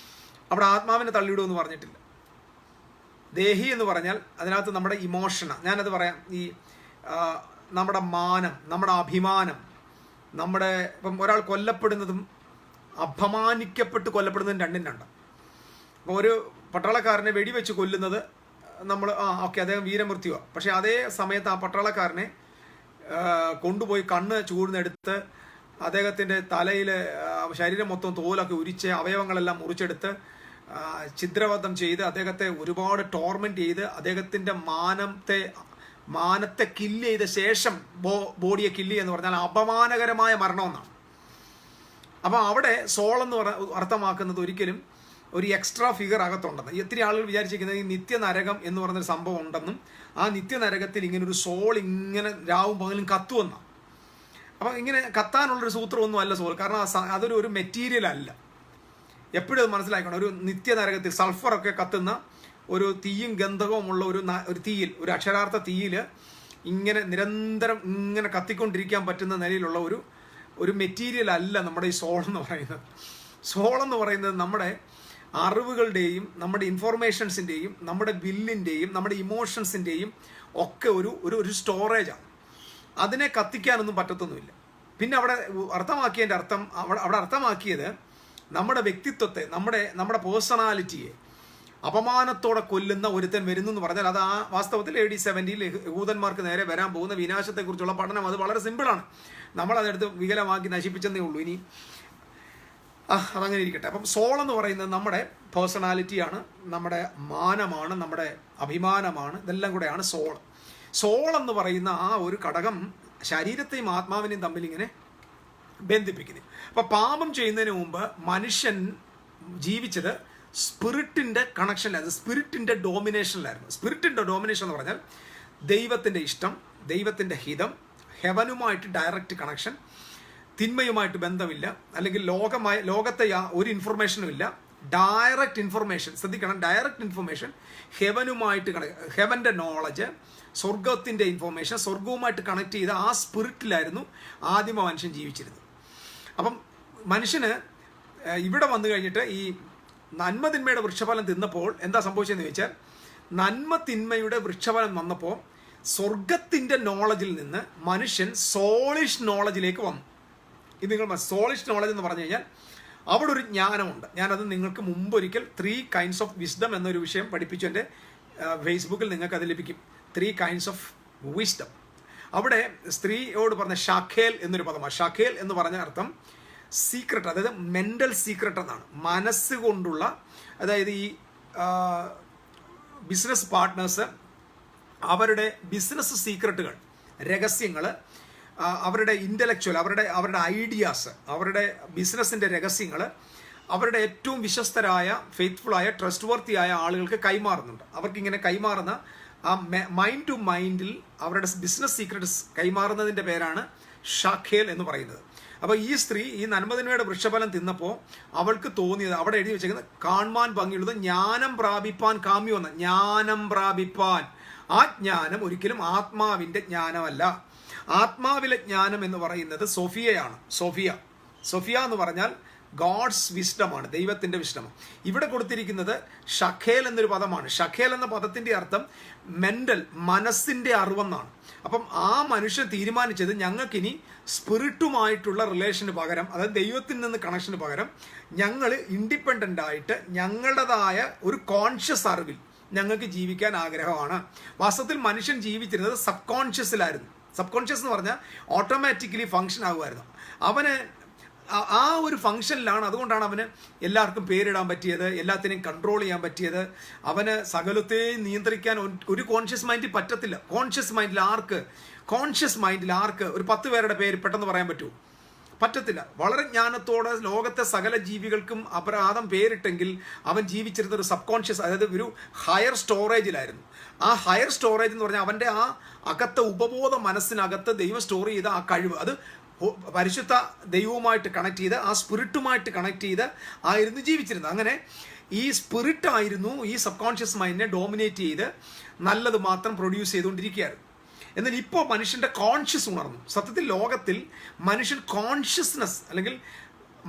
S1: അവിടെ ആത്മാവിനെ തള്ളിയിടുമെന്ന് പറഞ്ഞിട്ടില്ല. ദേഹി എന്ന് പറഞ്ഞാൽ അതിനകത്ത് നമ്മുടെ ഇമോഷനാണ്. ഞാനത് പറയാം. ഈ നമ്മുടെ മാനം, നമ്മുടെ അഭിമാനം, ഇപ്പം ഒരാൾ കൊല്ലപ്പെടുന്നതും അപമാനിക്കപ്പെട്ട് കൊല്ലപ്പെടുന്നതും രണ്ടും രണ്ടാണ്. അപ്പോൾ ഒരു പട്ടാളക്കാരനെ വെടിവെച്ച് കൊല്ലുന്നത് നമ്മൾ ഓക്കെ, അദ്ദേഹം വീരമൃത്യുവാണ്. പക്ഷേ അതേ സമയത്ത് ആ പട്ടാളക്കാരനെ കൊണ്ടുപോയി കണ്ണ് ചൂഴ്ന്നെടുത്ത് അദ്ദേഹത്തിൻ്റെ തലയിൽ ശരീരം മൊത്തം തോലൊക്കെ ഉരിച്ച് അവയവങ്ങളെല്ലാം മുറിച്ചെടുത്ത് ഛിദ്രവധം ചെയ്ത് അദ്ദേഹത്തെ ഒരുപാട് ടോർമെൻറ്റ് ചെയ്ത് അദ്ദേഹത്തിൻ്റെ മാനത്തെ കില്ല് ചെയ്ത ശേഷം ബോഡിയെ കില്ല് എന്ന് പറഞ്ഞാൽ അപമാനകരമായ മരണമെന്നാണ്. അപ്പോൾ അവിടെ സോൾ എന്ന് അർത്ഥമാക്കുന്നത് ഒരിക്കലും ഒരു എക്സ്ട്രാ ഫിഗർ അകത്തുണ്ടെന്ന്. ഒത്തിരി ആളുകൾ വിചാരിച്ചിരിക്കുന്നത് ഈ നിത്യനരകം എന്ന് പറയുന്നൊരു സംഭവം ഉണ്ടെന്നും ആ നിത്യനരകത്തിൽ ഇങ്ങനെ ഒരു സോൾ ഇങ്ങനെ രാവും പകലും കത്തുവെന്നാണ്. അപ്പം ഇങ്ങനെ കത്താനുള്ളൊരു സൂത്രമൊന്നും അല്ല സോൾ, കാരണം അതൊരു മെറ്റീരിയൽ അല്ല. എപ്പോഴും അത് മനസ്സിലാക്കണം. ഒരു നിത്യനരകത്തിൽ സൾഫറൊക്കെ കത്തുന്ന ഒരു തീയും ഗന്ധകവുമുള്ള ഒരു തീയിൽ, ഒരു അക്ഷരാർത്ഥ തീയിൽ ഇങ്ങനെ നിരന്തരം ഇങ്ങനെ കത്തിക്കൊണ്ടിരിക്കാൻ പറ്റുന്ന നിലയിലുള്ള ഒരു മെറ്റീരിയൽ അല്ല നമ്മുടെ ഈ സോൾ എന്ന് പറയുന്നത്. സോൾ എന്ന് പറയുന്നത് നമ്മുടെ അറിവുകളുടെയും നമ്മുടെ ഇൻഫോർമേഷൻസിൻ്റെയും നമ്മുടെ വില്ലിൻ്റെയും നമ്മുടെ ഇമോഷൻസിൻ്റെയും ഒക്കെ ഒരു സ്റ്റോറേജാണ്. അതിനെ കത്തിക്കാനൊന്നും പറ്റത്തൊന്നുമില്ല. പിന്നെ അവിടെ അർത്ഥമാക്കിയതിൻ്റെ അവിടെ അർത്ഥമാക്കിയത് നമ്മുടെ വ്യക്തിത്വത്തെ, നമ്മുടെ പേഴ്സണാലിറ്റിയെ അപമാനത്തോടെ കൊല്ലുന്ന ഒരുത്തൻ വരുന്നു എന്ന് പറഞ്ഞാൽ അത് ആ വാസ്തവത്തിൽ AD 70 യഹൂദന്മാർക്ക് നേരെ വരാൻ പോകുന്ന വിനാശത്തെക്കുറിച്ചുള്ള പഠനം. അത് വളരെ സിമ്പിളാണ്. നമ്മളതെടുത്ത് വികലമാക്കി നശിപ്പിച്ചെന്നേ ഉള്ളൂ. ഇനി അതങ്ങനെ ഇരിക്കട്ടെ. അപ്പം സോൾ എന്ന് പറയുന്നത് നമ്മുടെ പേഴ്സണാലിറ്റിയാണ്, നമ്മുടെ മാനമാണ്, നമ്മുടെ അഭിമാനമാണ്. ഇതെല്ലാം കൂടെയാണ് സോൾ. സോൾ എന്ന് പറയുന്ന ആ ഒരു ഘടകം ശരീരത്തെയും ആത്മാവിനെയും തമ്മിൽ ഇങ്ങനെ ബന്ധിപ്പിക്കുന്നത്. അപ്പം പാപം ചെയ്യുന്നതിന് മുമ്പ് മനുഷ്യൻ ജീവിച്ചത് സ്പിരിറ്റിൻ്റെ കണക്ഷനിലായിരുന്നു, സ്പിരിറ്റിൻ്റെ ഡോമിനേഷനിലായിരുന്നു. സ്പിരിറ്റിൻ്റെ ഡോമിനേഷൻ എന്ന് പറഞ്ഞാൽ ദൈവത്തിൻ്റെ ഇഷ്ടം, ദൈവത്തിൻ്റെ ഹിതം, ഹെവനുമായിട്ട് ഡയറക്റ്റ് കണക്ഷൻ, തിന്മയുമായിട്ട് ബന്ധമില്ല, അല്ലെങ്കിൽ ലോകത്തെ ഒരു ഇൻഫർമേഷനും ഇല്ല. ഡയറക്റ്റ് ഇൻഫർമേഷൻ, ശ്രദ്ധിക്കണം, ഡയറക്റ്റ് ഇൻഫർമേഷൻ, ഹെവനുമായിട്ട് ഹെവൻ്റെ നോളജ്, സ്വർഗത്തിൻ്റെ ഇൻഫർമേഷൻ, സ്വർഗവുമായിട്ട് കണക്ട് ചെയ്ത ആ സ്പിരിറ്റിലായിരുന്നു ആദിമ മനുഷ്യൻ ജീവിച്ചിരുന്നത്. അപ്പം മനുഷ്യന് ഇവിടെ വന്നു കഴിഞ്ഞിട്ട് ഈ നന്മ തിന്മയുടെ വൃക്ഷഫലം തിന്നപ്പോൾ എന്താ സംഭവിച്ചതെന്ന് ചോദിച്ചാൽ, നന്മ തിന്മയുടെ വൃക്ഷഫലം വന്നപ്പോൾ സ്വർഗത്തിൻ്റെ നോളജിൽ നിന്ന് മനുഷ്യൻ സോളിഷ് നോളജിലേക്ക് വന്നു. ഇത് നിങ്ങൾ സോളിഷ് നോളജ് എന്ന് പറഞ്ഞു കഴിഞ്ഞാൽ അവിടെ ഒരു ജ്ഞാനമുണ്ട്. ഞാനത് നിങ്ങൾക്ക് മുമ്പൊരിക്കൽ 3 kinds of wisdom എന്നൊരു വിഷയം പഠിപ്പിച്ചു. എൻ്റെ ഫേസ്ബുക്കിൽ നിങ്ങൾക്ക് അത് ലഭിക്കും. 3 kinds of wisdom. അവിടെ സ്ത്രീയോട് പറഞ്ഞ ഷാഖേൽ എന്നൊരു പദമാണ്. ഷാഖേൽ എന്ന് പറഞ്ഞ അർത്ഥം സീക്രട്ട്, അതായത് മെൻ്റൽ സീക്രട്ട് എന്നാണ്. മനസ്സുകൊണ്ടുള്ള, അതായത് ഈ ബിസിനസ് പാർട്ട്നേഴ്സ് അവരുടെ ബിസിനസ് സീക്രട്ടുകൾ, രഹസ്യങ്ങൾ, അവരുടെ ഇൻ്റലക്ച്വൽ, അവരുടെ ഐഡിയാസ്, അവരുടെ ബിസിനസ്സിൻ്റെ രഹസ്യങ്ങൾ അവരുടെ ഏറ്റവും വിശ്വസ്തരായ, ഫെയ്ത്ത്ഫുള്ളായ, ട്രസ്റ്റ് വർത്തിയായ ആളുകൾക്ക് കൈമാറുന്നുണ്ട്. അവർക്കിങ്ങനെ കൈമാറുന്ന ആ മൈൻഡ് ടു മൈൻഡിൽ അവരുടെ ബിസിനസ് സീക്രട്സ് കൈമാറുന്നതിൻ്റെ പേരാണ് ഷാഖേൽ എന്ന് പറയുന്നത്. അപ്പോൾ ഈ സ്ത്രീ ഈ നന്മതിന്മയുടെ വൃക്ഷഫലം തിന്നപ്പോൾ അവൾക്ക് തോന്നിയത്, അവിടെ എഴുതി വെച്ചേക്കുന്നത്, കാണുവാൻ ഭംഗിയുള്ളത് ജ്ഞാനം പ്രാപിപ്പാൻ കാമ്യമെന്ന്. ജ്ഞാനം പ്രാപിപ്പാൻ, ആ ജ്ഞാനം ഒരിക്കലും ആത്മാവിൻ്റെ ജ്ഞാനമല്ല. ആത്മാവിലെ ജ്ഞാനം എന്ന് പറയുന്നത് സോഫിയയാണ്. സോഫിയ എന്ന് പറഞ്ഞാൽ ഗോഡ്സ് വിസ്ഡമാണ്, ദൈവത്തിൻ്റെ വിസ്ഡമാണ്. ഇവിടെ കൊടുത്തിരിക്കുന്നത് ഷഖേൽ എന്നൊരു പദമാണ്. ഷഖേൽ എന്ന പദത്തിൻ്റെ അർത്ഥം മെൻ്റൽ, മനസ്സിൻ്റെ അറിവെന്നാണ്. അപ്പം ആ മനുഷ്യൻ തീരുമാനിച്ചത്, ഞങ്ങൾക്കിനി സ്പിരിറ്റുമായിട്ടുള്ള റിലേഷന് പകരം, അതായത് ദൈവത്തിൽ നിന്ന് കണക്ഷന് പകരം, ഞങ്ങൾ ഇൻഡിപെൻഡൻ്റ് ആയിട്ട് ഞങ്ങളുടേതായ ഒരു കോൺഷ്യസ് അറിവിൽ ഞങ്ങൾക്ക് ജീവിക്കാൻ ആഗ്രഹമാണ്. വാസ്തവത്തിൽ മനുഷ്യൻ ജീവിച്ചിരുന്നത് സബ് കോൺഷ്യസിലായിരുന്നു. സബ് കോൺഷ്യസ് എന്ന് പറഞ്ഞാൽ ഓട്ടോമാറ്റിക്കലി ഫങ്ഷൻ ആകുമായിരുന്നു. അവന് ആ ഒരു ഫങ്ഷനിലാണ്. അതുകൊണ്ടാണ് അവന് എല്ലാവർക്കും പേരിടാൻ പറ്റിയത്, എല്ലാത്തിനെയും കൺട്രോൾ ചെയ്യാൻ പറ്റിയത്. അവന് സകലത്തെയും നിയന്ത്രിക്കാൻ ഒരു കോൺഷ്യസ് മൈൻഡിൽ പറ്റത്തില്ല. കോൺഷ്യസ് മൈൻഡിൽ ആർക്ക് ഒരു 10 പേരുടെ പേര് പെട്ടെന്ന് പറയാൻ പറ്റുമോ? പറ്റത്തില്ല. വളരെ ജ്ഞാനത്തോടെ ലോകത്തെ സകല ജീവികൾക്കും അപരാധം പേരിട്ടെങ്കിൽ അവൻ ജീവിച്ചിരുന്ന ഒരു സബ് കോൺഷ്യസ്, അതായത് ഒരു ഹയർ സ്റ്റോറേജിലായിരുന്നു. ആ ഹയർ സ്റ്റോറേജ് എന്ന് പറഞ്ഞാൽ അവൻ്റെ ആ അകത്തെ ഉപബോധ മനസ്സിനകത്ത് ദൈവം സ്റ്റോർ ചെയ്ത ആ കഴിവ്, അത് പരിശുദ്ധ ദൈവവുമായിട്ട് കണക്ട് ചെയ്ത്, ആ സ്പിരിറ്റുമായിട്ട് കണക്ട് ചെയ്ത് ആയിരുന്നു ജീവിച്ചിരുന്നത്. അങ്ങനെ ഈ സ്പിരിറ്റായിരുന്നു ഈ സബ് കോൺഷ്യസ് മൈൻഡിനെ ഡോമിനേറ്റ് ചെയ്ത് നല്ലത് മാത്രം പ്രൊഡ്യൂസ് ചെയ്തുകൊണ്ടിരിക്കുകയായിരുന്നു. എന്നാൽ ഇപ്പോൾ മനുഷ്യൻ്റെ കോൺഷ്യസ് ഉണർന്നു. സത്യത്തിൽ ലോകത്തിൽ മനുഷ്യൻ കോൺഷ്യസ്നെസ് അല്ലെങ്കിൽ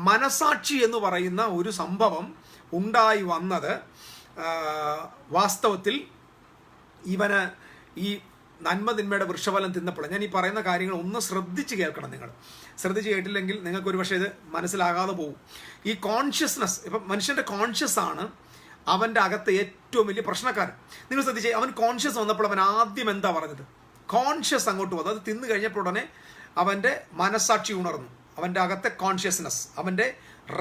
S1: മനസാക്ഷി എന്ന് പറയുന്ന ഒരു സംഭവം ഉണ്ടായി വന്നത് വാസ്തവത്തിൽ ഇവന് ഈ നന്മതിന്മയുടെ വൃക്ഷഫലം തിന്നപ്പോൾ. ഞാൻ ഈ പറയുന്ന കാര്യങ്ങൾ ഒന്ന് ശ്രദ്ധിച്ച് കേൾക്കണം. നിങ്ങൾ ശ്രദ്ധിച്ച് കേട്ടില്ലെങ്കിൽ നിങ്ങൾക്ക് ഒരു പക്ഷേ ഇത് മനസ്സിലാകാതെ പോകും. ഈ കോൺഷ്യസ്നെസ്, ഇപ്പം മനുഷ്യൻ്റെ കോൺഷ്യസ് ആണ് അവൻ്റെ അകത്ത് ഏറ്റവും വലിയ പ്രശ്നക്കാരൻ. നിങ്ങൾ ശ്രദ്ധിച്ചേ, അവൻ കോൺഷ്യസ് വന്നപ്പോൾ അവൻ ആദ്യം എന്താ പറഞ്ഞത്? കോൺഷ്യസ് അങ്ങോട്ട് വന്നു. അത് തിന്നു കഴിഞ്ഞപ്പോൾ ഉടനെ അവൻ്റെ മനസ്സാക്ഷി ഉണർന്നു. അവൻ്റെ അകത്തെ കോൺഷ്യസ്നെസ്, അവൻ്റെ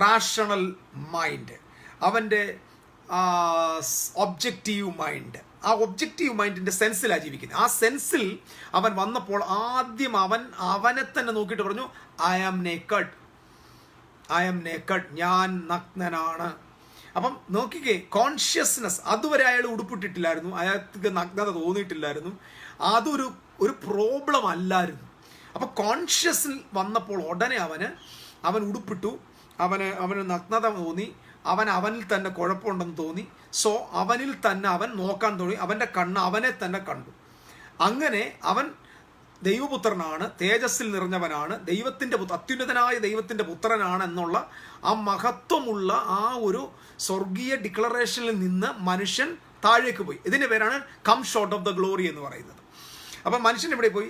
S1: റാഷണൽ മൈൻഡ്, അവൻ്റെ ഒബ്ജക്റ്റീവ് മൈൻഡ്, ആ ഒബ്ജക്റ്റീവ് മൈൻഡിൻ്റെ സെൻസിലാണ് ജീവിക്കുന്നത്. ആ സെൻസിൽ അവൻ വന്നപ്പോൾ ആദ്യം അവനെ തന്നെ നോക്കിയിട്ട് പറഞ്ഞു, ഐ ആം നേക്കഡ്, ഞാൻ നഗ്നനാണ്. അപ്പം നോക്കിക്കേ, കോൺഷ്യസ്നെസ്, അതുവരെ അയാൾ ഉടുപ്പിട്ടിട്ടില്ലായിരുന്നു, അയാൾക്ക് നഗ്നത തോന്നിയിട്ടില്ലായിരുന്നു, ഒരു പ്രോബ്ലം അല്ലായിരുന്നു. അപ്പം കോൺഷ്യസ് വന്നപ്പോൾ ഉടനെ അവൻ ഉടുപ്പിട്ടു, അവന് നഗ്നത തോന്നി, അവനിൽ തന്നെ കുഴപ്പമുണ്ടെന്ന് തോന്നി. സോ അവനിൽ തന്നെ അവൻ നോക്കാൻ തുടങ്ങി, അവൻ്റെ കണ്ണ് അവനെ തന്നെ കണ്ടു. അങ്ങനെ അവൻ ദൈവപുത്രനാണ്, തേജസ്സിൽ നിറഞ്ഞവനാണ്, അത്യുന്നതനായ ദൈവത്തിൻ്റെ പുത്രനാണ് എന്നുള്ള ആ മഹത്വമുള്ള ആ ഒരു സ്വർഗീയ ഡിക്ലറേഷനിൽ നിന്ന് മനുഷ്യൻ താഴേക്ക് പോയി. ഇതിൻ്റെ പേരാണ് come short of the glory എന്ന് പറയുന്നത്. അപ്പം മനുഷ്യൻ ഇവിടെ പോയി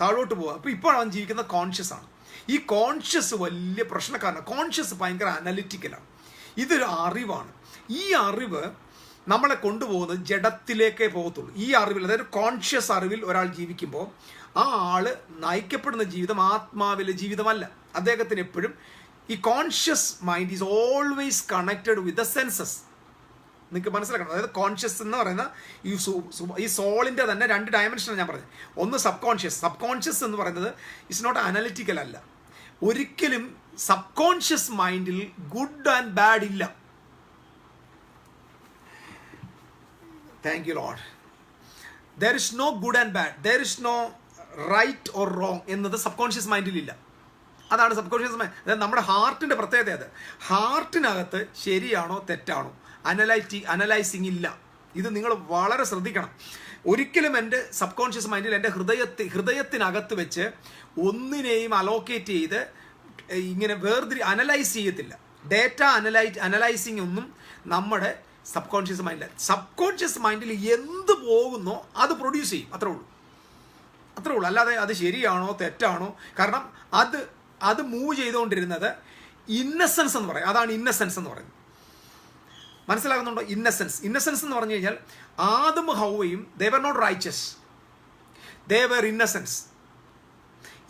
S1: താഴോട്ട് പോവുക. അപ്പോൾ ഇപ്പോൾ അവൻ ജീവിക്കുന്ന കോൺഷ്യസ് ആണ്. ഈ കോൺഷ്യസ് വലിയ പ്രശ്നക്കാരനാണ്. കോൺഷ്യസ് ഭയങ്കര അനലിറ്റിക്കലാണ്. ഇതൊരു അറിവാണ്. ഈ അറിവ് നമ്മളെ കൊണ്ടുപോകുന്നത് ജഡത്തിലേക്കേ പോകത്തുള്ളൂ. ഈ അറിവിൽ, അതായത് കോൺഷ്യസ് അറിവിൽ ഒരാൾ ജീവിക്കുമ്പോൾ ആ ആള് നയിക്കപ്പെടുന്ന ജീവിതം ആത്മാവിലെ ജീവിതമല്ല. അദ്ദേഹത്തിന് എപ്പോഴും ഈ conscious mind is always connected with the census. നിങ്ങൾക്ക് മനസ്സിലാക്കണം. അതായത് കോൺഷ്യസ് എന്ന് പറയുന്ന ഈ സോളിൻ്റെ തന്നെ 2 ഡയമെൻഷനാണ് ഞാൻ പറഞ്ഞത്. ഒന്ന് സബ് കോൺഷ്യസ് എന്ന് പറയുന്നത് ഇറ്റ്സ് നോട്ട് അനലിറ്റിക്കൽ അല്ല. ഒരിക്കലും സബ് കോൺഷ്യസ് മൈൻഡിൽ ഗുഡ് ആൻഡ് ബാഡ് ഇല്ല. Thank you Lord. There is no good and bad, there is no right or wrong എന്നത് സബ് കോൺഷ്യസ് മൈൻഡിലില്ല. അതാണ് സബ് കോൺഷ്യസ് മൈൻഡ്. അതായത് നമ്മുടെ ഹാർട്ടിൻ്റെ പ്രത്യേകത. അത് ഹാർട്ടിനകത്ത് ശരിയാണോ തെറ്റാണോ അനലൈസിങ് ഇല്ല. ഇത് നിങ്ങൾ വളരെ ശ്രദ്ധിക്കണം. ഒരിക്കലും എൻ്റെ സബ് കോൺഷ്യസ് മൈൻഡിൽ എൻ്റെ ഹൃദയത്തിനകത്ത് വെച്ച് ഒന്നിനെയും അലോക്കേറ്റ് ചെയ്ത് ഇങ്ങനെ അനലൈസ് ചെയ്യത്തില്ല. ഡേറ്റ അനലൈസിങ് ഒന്നും നമ്മുടെ സബ് കോൺഷ്യസ് മൈൻഡിൽ. സബ് കോൺഷ്യസ് മൈൻഡിൽ എന്ത് പോകുന്നോ അത് പ്രൊഡ്യൂസ് ചെയ്യും. അത്രേ ഉള്ളൂ. അല്ലാതെ അത് ശരിയാണോ തെറ്റാണോ. കാരണം അത് മൂവ് ചെയ്തുകൊണ്ടിരുന്നത് ഇന്നസെൻസ് എന്ന് പറയും. അതാണ് ഇന്നസെൻസ് എന്ന് പറയുന്നത്. മനസ്സിലാകുന്നുണ്ടോ? ഇന്നസെൻസ് എന്ന് പറഞ്ഞു കഴിഞ്ഞാൽ ആദം ഹൗവയും they were not riches, they were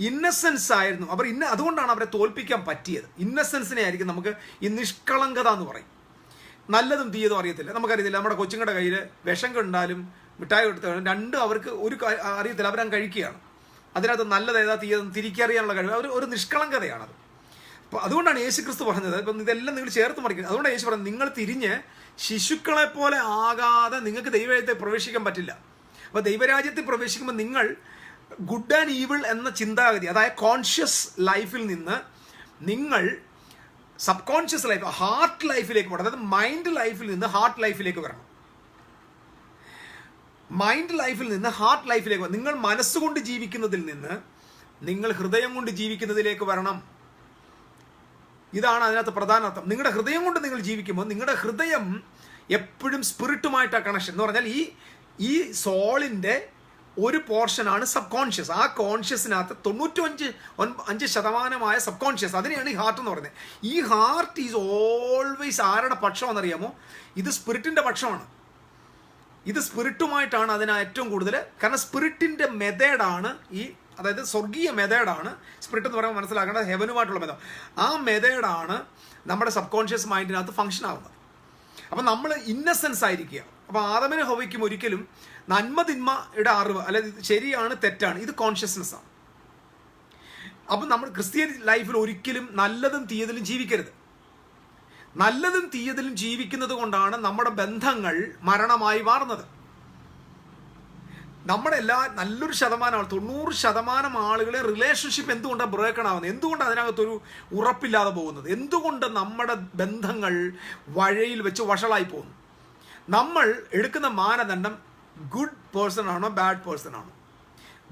S1: innocence ആയിരുന്നു അവർ. അതുകൊണ്ടാണ് അവരെ തോൽപ്പിക്കാൻ പറ്റിയത്. ഇന്നസെൻസിനെ ആയിരിക്കും നമുക്ക് ഈ നിഷ്കളങ്കത എന്ന് പറയും. നല്ലതും തീയതും അറിയത്തില്ല, നമുക്കറിയത്തില്ല. നമ്മുടെ കൊച്ചുങ്ങളുടെ കയ്യിൽ വിഷം കണ്ടാലും മിഠായി കൊടുത്താലും രണ്ടും അവർക്ക് അറിയത്തില്ല, അവരങ്ങ് കഴിക്കുകയാണ്. അതിനകത്ത് നല്ലത് ഏതാ തീയതും തിരിച്ചറിയാനുള്ള കഴിവ് ഒരു നിഷ്കളങ്കതയാണത്. അപ്പോൾ അതുകൊണ്ടാണ് യേശു ക്രിസ്തു പറഞ്ഞത്, ഇപ്പം ഇതെല്ലാം നിങ്ങൾ ചേർത്ത് മറിക്കുന്നത്. അതുകൊണ്ടാണ് യേശു പറഞ്ഞത്, നിങ്ങൾ തിരിഞ്ഞ് ശിശുക്കളെ പോലെ ആകാതെ നിങ്ങൾക്ക് ദൈവരാജ്യത്തെ പ്രവേശിക്കാൻ പറ്റില്ല. അപ്പോൾ ദൈവരാജ്യത്തിൽ പ്രവേശിക്കുമ്പോൾ നിങ്ങൾ ഗുഡ് ആൻഡ് ഈവിൾ എന്ന ചിന്താഗതി, അതായത് കോൺഷ്യസ് ലൈഫിൽ നിന്ന് നിങ്ങൾ സബ് കോൺഷ്യസ് ലൈഫ്, ഹാർട്ട് ലൈഫിലേക്ക് പോകണം. അതായത് മൈൻഡ് ലൈഫിൽ നിന്ന് ഹാർട്ട് ലൈഫിലേക്ക് വരണം. മൈൻഡ് ലൈഫിൽ നിന്ന് ഹാർട്ട് ലൈഫിലേക്ക്, നിങ്ങൾ മനസ്സുകൊണ്ട് ജീവിക്കുന്നതിൽ നിന്ന് നിങ്ങൾ ഹൃദയം കൊണ്ട് ജീവിക്കുന്നതിലേക്ക് വരണം. ഇതാണ് അതിനകത്ത് പ്രധാന അർത്ഥം. നിങ്ങളുടെ ഹൃദയം കൊണ്ട് നിങ്ങൾ ജീവിക്കുമ്പോൾ നിങ്ങളുടെ ഹൃദയം എപ്പോഴും സ്പിരിറ്റുമായിട്ടാണ് കണക്ഷൻ. എന്ന് പറഞ്ഞാൽ ഈ സോളിൻ്റെ ഒരു പോർഷനാണ് സബ് കോൺഷ്യസ്. ആ കോൺഷ്യസിനകത്ത് 95% സബ് കോൺഷ്യസ്. അതിനെയാണ് ഈ ഹാർട്ട് എന്ന് പറയുന്നത്. ഈ ഹാർട്ട് ഈസ് ഓൾവേസ് ആരുടെ പക്ഷമാണെന്നറിയാമോ? ഇത് സ്പിരിറ്റിൻ്റെ പക്ഷമാണ്. ഇത് സ്പിരിറ്റുമായിട്ടാണ് അതിന് ഏറ്റവും കൂടുതൽ. കാരണം സ്പിരിറ്റിൻ്റെ മെത്തേഡാണ് അതായത് സ്വർഗീയ മെത്തേഡാണ് സ്പിരിറ്റ് എന്ന് പറയുമ്പോൾ മനസ്സിലാക്കേണ്ടത്, ഹെവനുമായിട്ടുള്ള മെത്തേഡ്. ആ മെത്തേഡാണ് നമ്മുടെ സബ് കോൺഷ്യസ് മൈൻഡിനകത്ത് ഫങ്ഷൻ ആകുന്നത്. അപ്പം നമ്മൾ ഇന്നസെൻസ് ആയിരിക്കുക. അപ്പോൾ ആദമിനെ ഹവ്വയ്ക്കും ഒരിക്കലും നന്മ തിന്മയുടെ അറിവ്, അല്ലെങ്കിൽ ശരിയാണ് തെറ്റാണ്, ഇത് കോൺഷ്യസ്നെസ് ആണ്. അപ്പം നമ്മൾ ക്രിസ്ത്യൻ ലൈഫിൽ ഒരിക്കലും നല്ലതും തീയതിലും ജീവിക്കരുത്. നല്ലതും തീയതിലും ജീവിക്കുന്നത് കൊണ്ടാണ് നമ്മുടെ ബന്ധങ്ങൾ മരണമായി മാറുന്നത്. നമ്മുടെ നല്ലൊരു ശതമാനം 90% ആളുകളെ റിലേഷൻഷിപ്പ് എന്തുകൊണ്ടാണ് ബ്രേക്കൺ ആവുന്നത്? എന്തുകൊണ്ട് അതിനകത്തൊരു ഉറപ്പില്ലാതെ പോകുന്നത്? എന്തുകൊണ്ട് നമ്മുടെ ബന്ധങ്ങൾ വഴയിൽ വെച്ച് വഷളായി പോകുന്നു? നമ്മൾ എടുക്കുന്ന മാനദണ്ഡം ഗുഡ് പേഴ്സൺ ആണോ ബാഡ് പേഴ്സൺ ആണോ,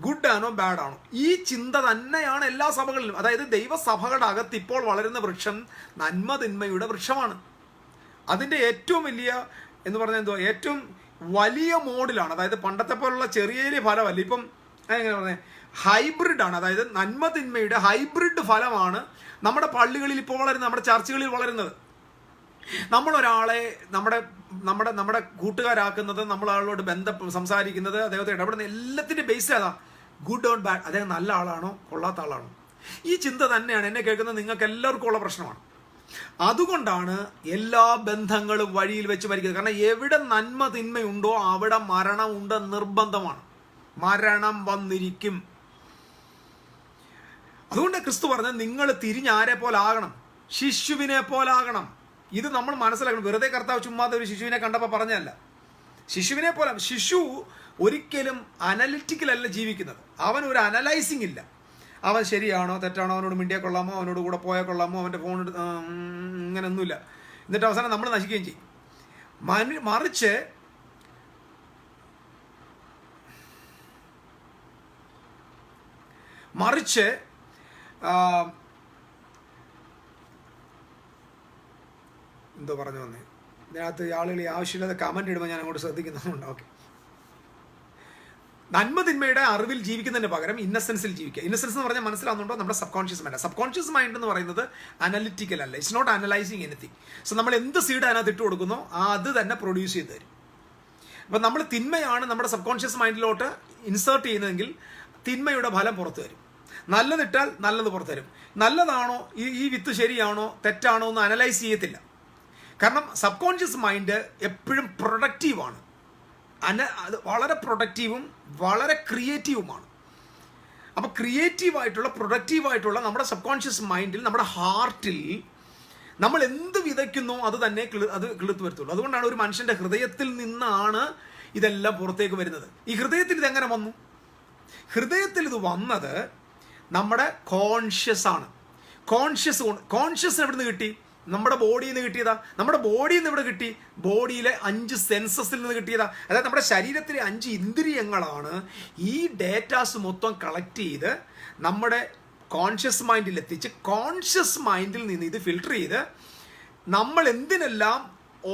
S1: ഗുഡ് ആണോ ബാഡ് ആണോ? ഈ ചിന്ത തന്നെയാണ് എല്ലാ സഭകളിലും. അതായത് ദൈവസഭകളുടെ അകത്ത് ഇപ്പോൾ വളരുന്ന വൃക്ഷം നന്മ തിന്മയുടെ വൃക്ഷമാണ്. അതിൻ്റെ ഏറ്റവും വലിയ എന്ന് പറഞ്ഞാൽ എന്തുവാ, ഏറ്റവും വലിയ മോഡിലാണ്. അതായത് പണ്ടത്തെ പോലുള്ള ചെറിയ ഫലമല്ല. ഇപ്പം എങ്ങനെ പറഞ്ഞത്, ഹൈബ്രിഡാണ്. അതായത് നന്മ തിന്മയുടെ ഹൈബ്രിഡ് ഫലമാണ് നമ്മുടെ പള്ളികളിൽ ഇപ്പോൾ വളരുന്നത്, നമ്മുടെ ചർച്ചുകളിൽ വളരുന്നത്. നമ്മളൊരാളെ നമ്മുടെ കൂട്ടുകാരാക്കുന്നത്, നമ്മളാളോട് സംസാരിക്കുന്നത്, അദ്ദേഹത്തെ ഇടപെടുന്ന എല്ലാത്തിൻ്റെ ബേസ് ഏതാ? ഗുഡ് ഓർ ബാഡ്, അദ്ദേഹം നല്ല ആളാണോ കൊള്ളാത്ത ആളാണോ? ഈ ചിന്ത തന്നെയാണ് എന്നെ കേൾക്കുന്നത് നിങ്ങൾക്ക് എല്ലാവർക്കും ഉള്ള പ്രശ്നമാണ്. അതുകൊണ്ടാണ് എല്ലാ ബന്ധങ്ങളും വഴിയിൽ വെച്ച് മരിക്കുന്നത്. കാരണം എവിടെ നന്മ തിന്മയുണ്ടോ അവിടെ മരണം ഉണ്ട്, നിർബന്ധമാണ്. മരണം വന്നിരിക്കും. അതുകൊണ്ട് ക്രിസ്തു പറഞ്ഞത്, നിങ്ങൾ തിരിഞ്ഞാരെ പോലാകണം, ശിശുവിനെ പോലാകണം. ഇത് നമ്മൾ മനസ്സിലാക്കണം. വെറുതെ കർത്താവ് ചുമ്മാതെ ഒരു ശിശുവിനെ കണ്ടപ്പോൾ പറഞ്ഞതല്ല. ശിശുവിനെ പോലെ ശിശു ഒരിക്കലും അനലിറ്റിക്കൽ അല്ല ജീവിക്കുന്നത്. അവൻ ഒരു അനലൈസിങ് ഇല്ല. അവൻ ശരിയാണോ തെറ്റാണോ, അവനോട് മിണ്ടിയാൽ കൊള്ളാമോ, അവനോട് കൂടെ പോയാൽ കൊള്ളാമോ, അവൻ്റെ ഫോൺ ഇങ്ങനെയൊന്നുമില്ല. എന്നിട്ട് അവസാനം നമ്മൾ നശിക്കുകയും ചെയ്യും. മറിച്ച് എന്തോ പറഞ്ഞു വന്നേ, ഇതിനകത്ത് ആളുകൾ ആവശ്യമില്ലാതെ കമൻ്റ് ഇടുമ്പോൾ ഞാൻ അങ്ങോട്ട് ശ്രദ്ധിക്കുന്നുണ്ട്. ഓക്കെ, നന്മ തിന്മയുടെ അറിവിൽ ജീവിക്കുന്നതിന് പകരം ഇന്നസെൻസിൽ ജീവിക്കുക. ഇന്നസെൻസ് എന്ന് പറഞ്ഞാൽ മനസ്സിലാവുന്നുണ്ടോ? നമ്മുടെ subconscious mind. Subconscious mind എന്ന് പറയുന്നത് അനലിറ്റിക്കൽ അല്ല, it's not analysing anything. So നമ്മൾ എന്ത് സീഡ് അതിനകത്ത് ഇട്ട് കൊടുക്കുന്നോ അത് തന്നെ പ്രൊഡ്യൂസ് ചെയ്ത് തരും. അപ്പം നമ്മൾ തിന്മയാണ് നമ്മുടെ സബ് കോൺഷ്യസ് മൈൻഡിലോട്ട് ഇൻസേർട്ട് ചെയ്യുന്നതെങ്കിൽ തിന്മയുടെ ഫലം പുറത്തു വരും. നല്ലതിട്ടാൽ നല്ലത് പുറത്തു വരും. നല്ലതാണോ ഈ വിത്ത് ശരിയാണോ തെറ്റാണോ എന്ന് അനലൈസ് ചെയ്യത്തില്ല. കാരണം സബ് കോൺഷ്യസ് മൈൻഡ് എപ്പോഴും പ്രൊഡക്റ്റീവാണ്. അത് വളരെ പ്രൊഡക്റ്റീവും വളരെ ക്രിയേറ്റീവുമാണ്. അപ്പോൾ ക്രിയേറ്റീവായിട്ടുള്ള പ്രൊഡക്റ്റീവായിട്ടുള്ള നമ്മുടെ സബ് കോൺഷ്യസ് മൈൻഡിൽ, നമ്മുടെ ഹാർട്ടിൽ നമ്മൾ എന്ത് വിതയ്ക്കുന്നോ അത് തന്നെ അത് കിളുത്ത് വരത്തുള്ളൂ. അതുകൊണ്ടാണ് ഒരു മനുഷ്യൻ്റെ ഹൃദയത്തിൽ നിന്നാണ് ഇതെല്ലാം പുറത്തേക്ക് വരുന്നത്. ഈ ഹൃദയത്തിൽ ഇതെങ്ങനെ വന്നു? ഹൃദയത്തിൽ ഇത് വന്നത് നമ്മുടെ കോൺഷ്യസ് ആണ്. കോൺഷ്യസ് എവിടെ നിന്ന് കിട്ടി? നമ്മുടെ ബോഡിയിൽ നിന്ന് കിട്ടിയതാ. നമ്മുടെ ബോഡിയിൽ നിന്ന് ഇവിടെ കിട്ടി, ബോഡിയിലെ 5 സെൻസസിൽ നിന്ന് കിട്ടിയതാ. അതായത് നമ്മുടെ ശരീരത്തിലെ 5 ഇന്ദ്രിയങ്ങളാണ് ഈ ഡേറ്റാസ് മൊത്തം കളക്ട് ചെയ്ത് നമ്മുടെ കോൺഷ്യസ് മൈൻഡിൽ എത്തിച്ച്, കോൺഷ്യസ് മൈൻഡിൽ നിന്ന് ഇത് ഫിൽട്ടർ ചെയ്ത് നമ്മൾ എന്തിനെല്ലാം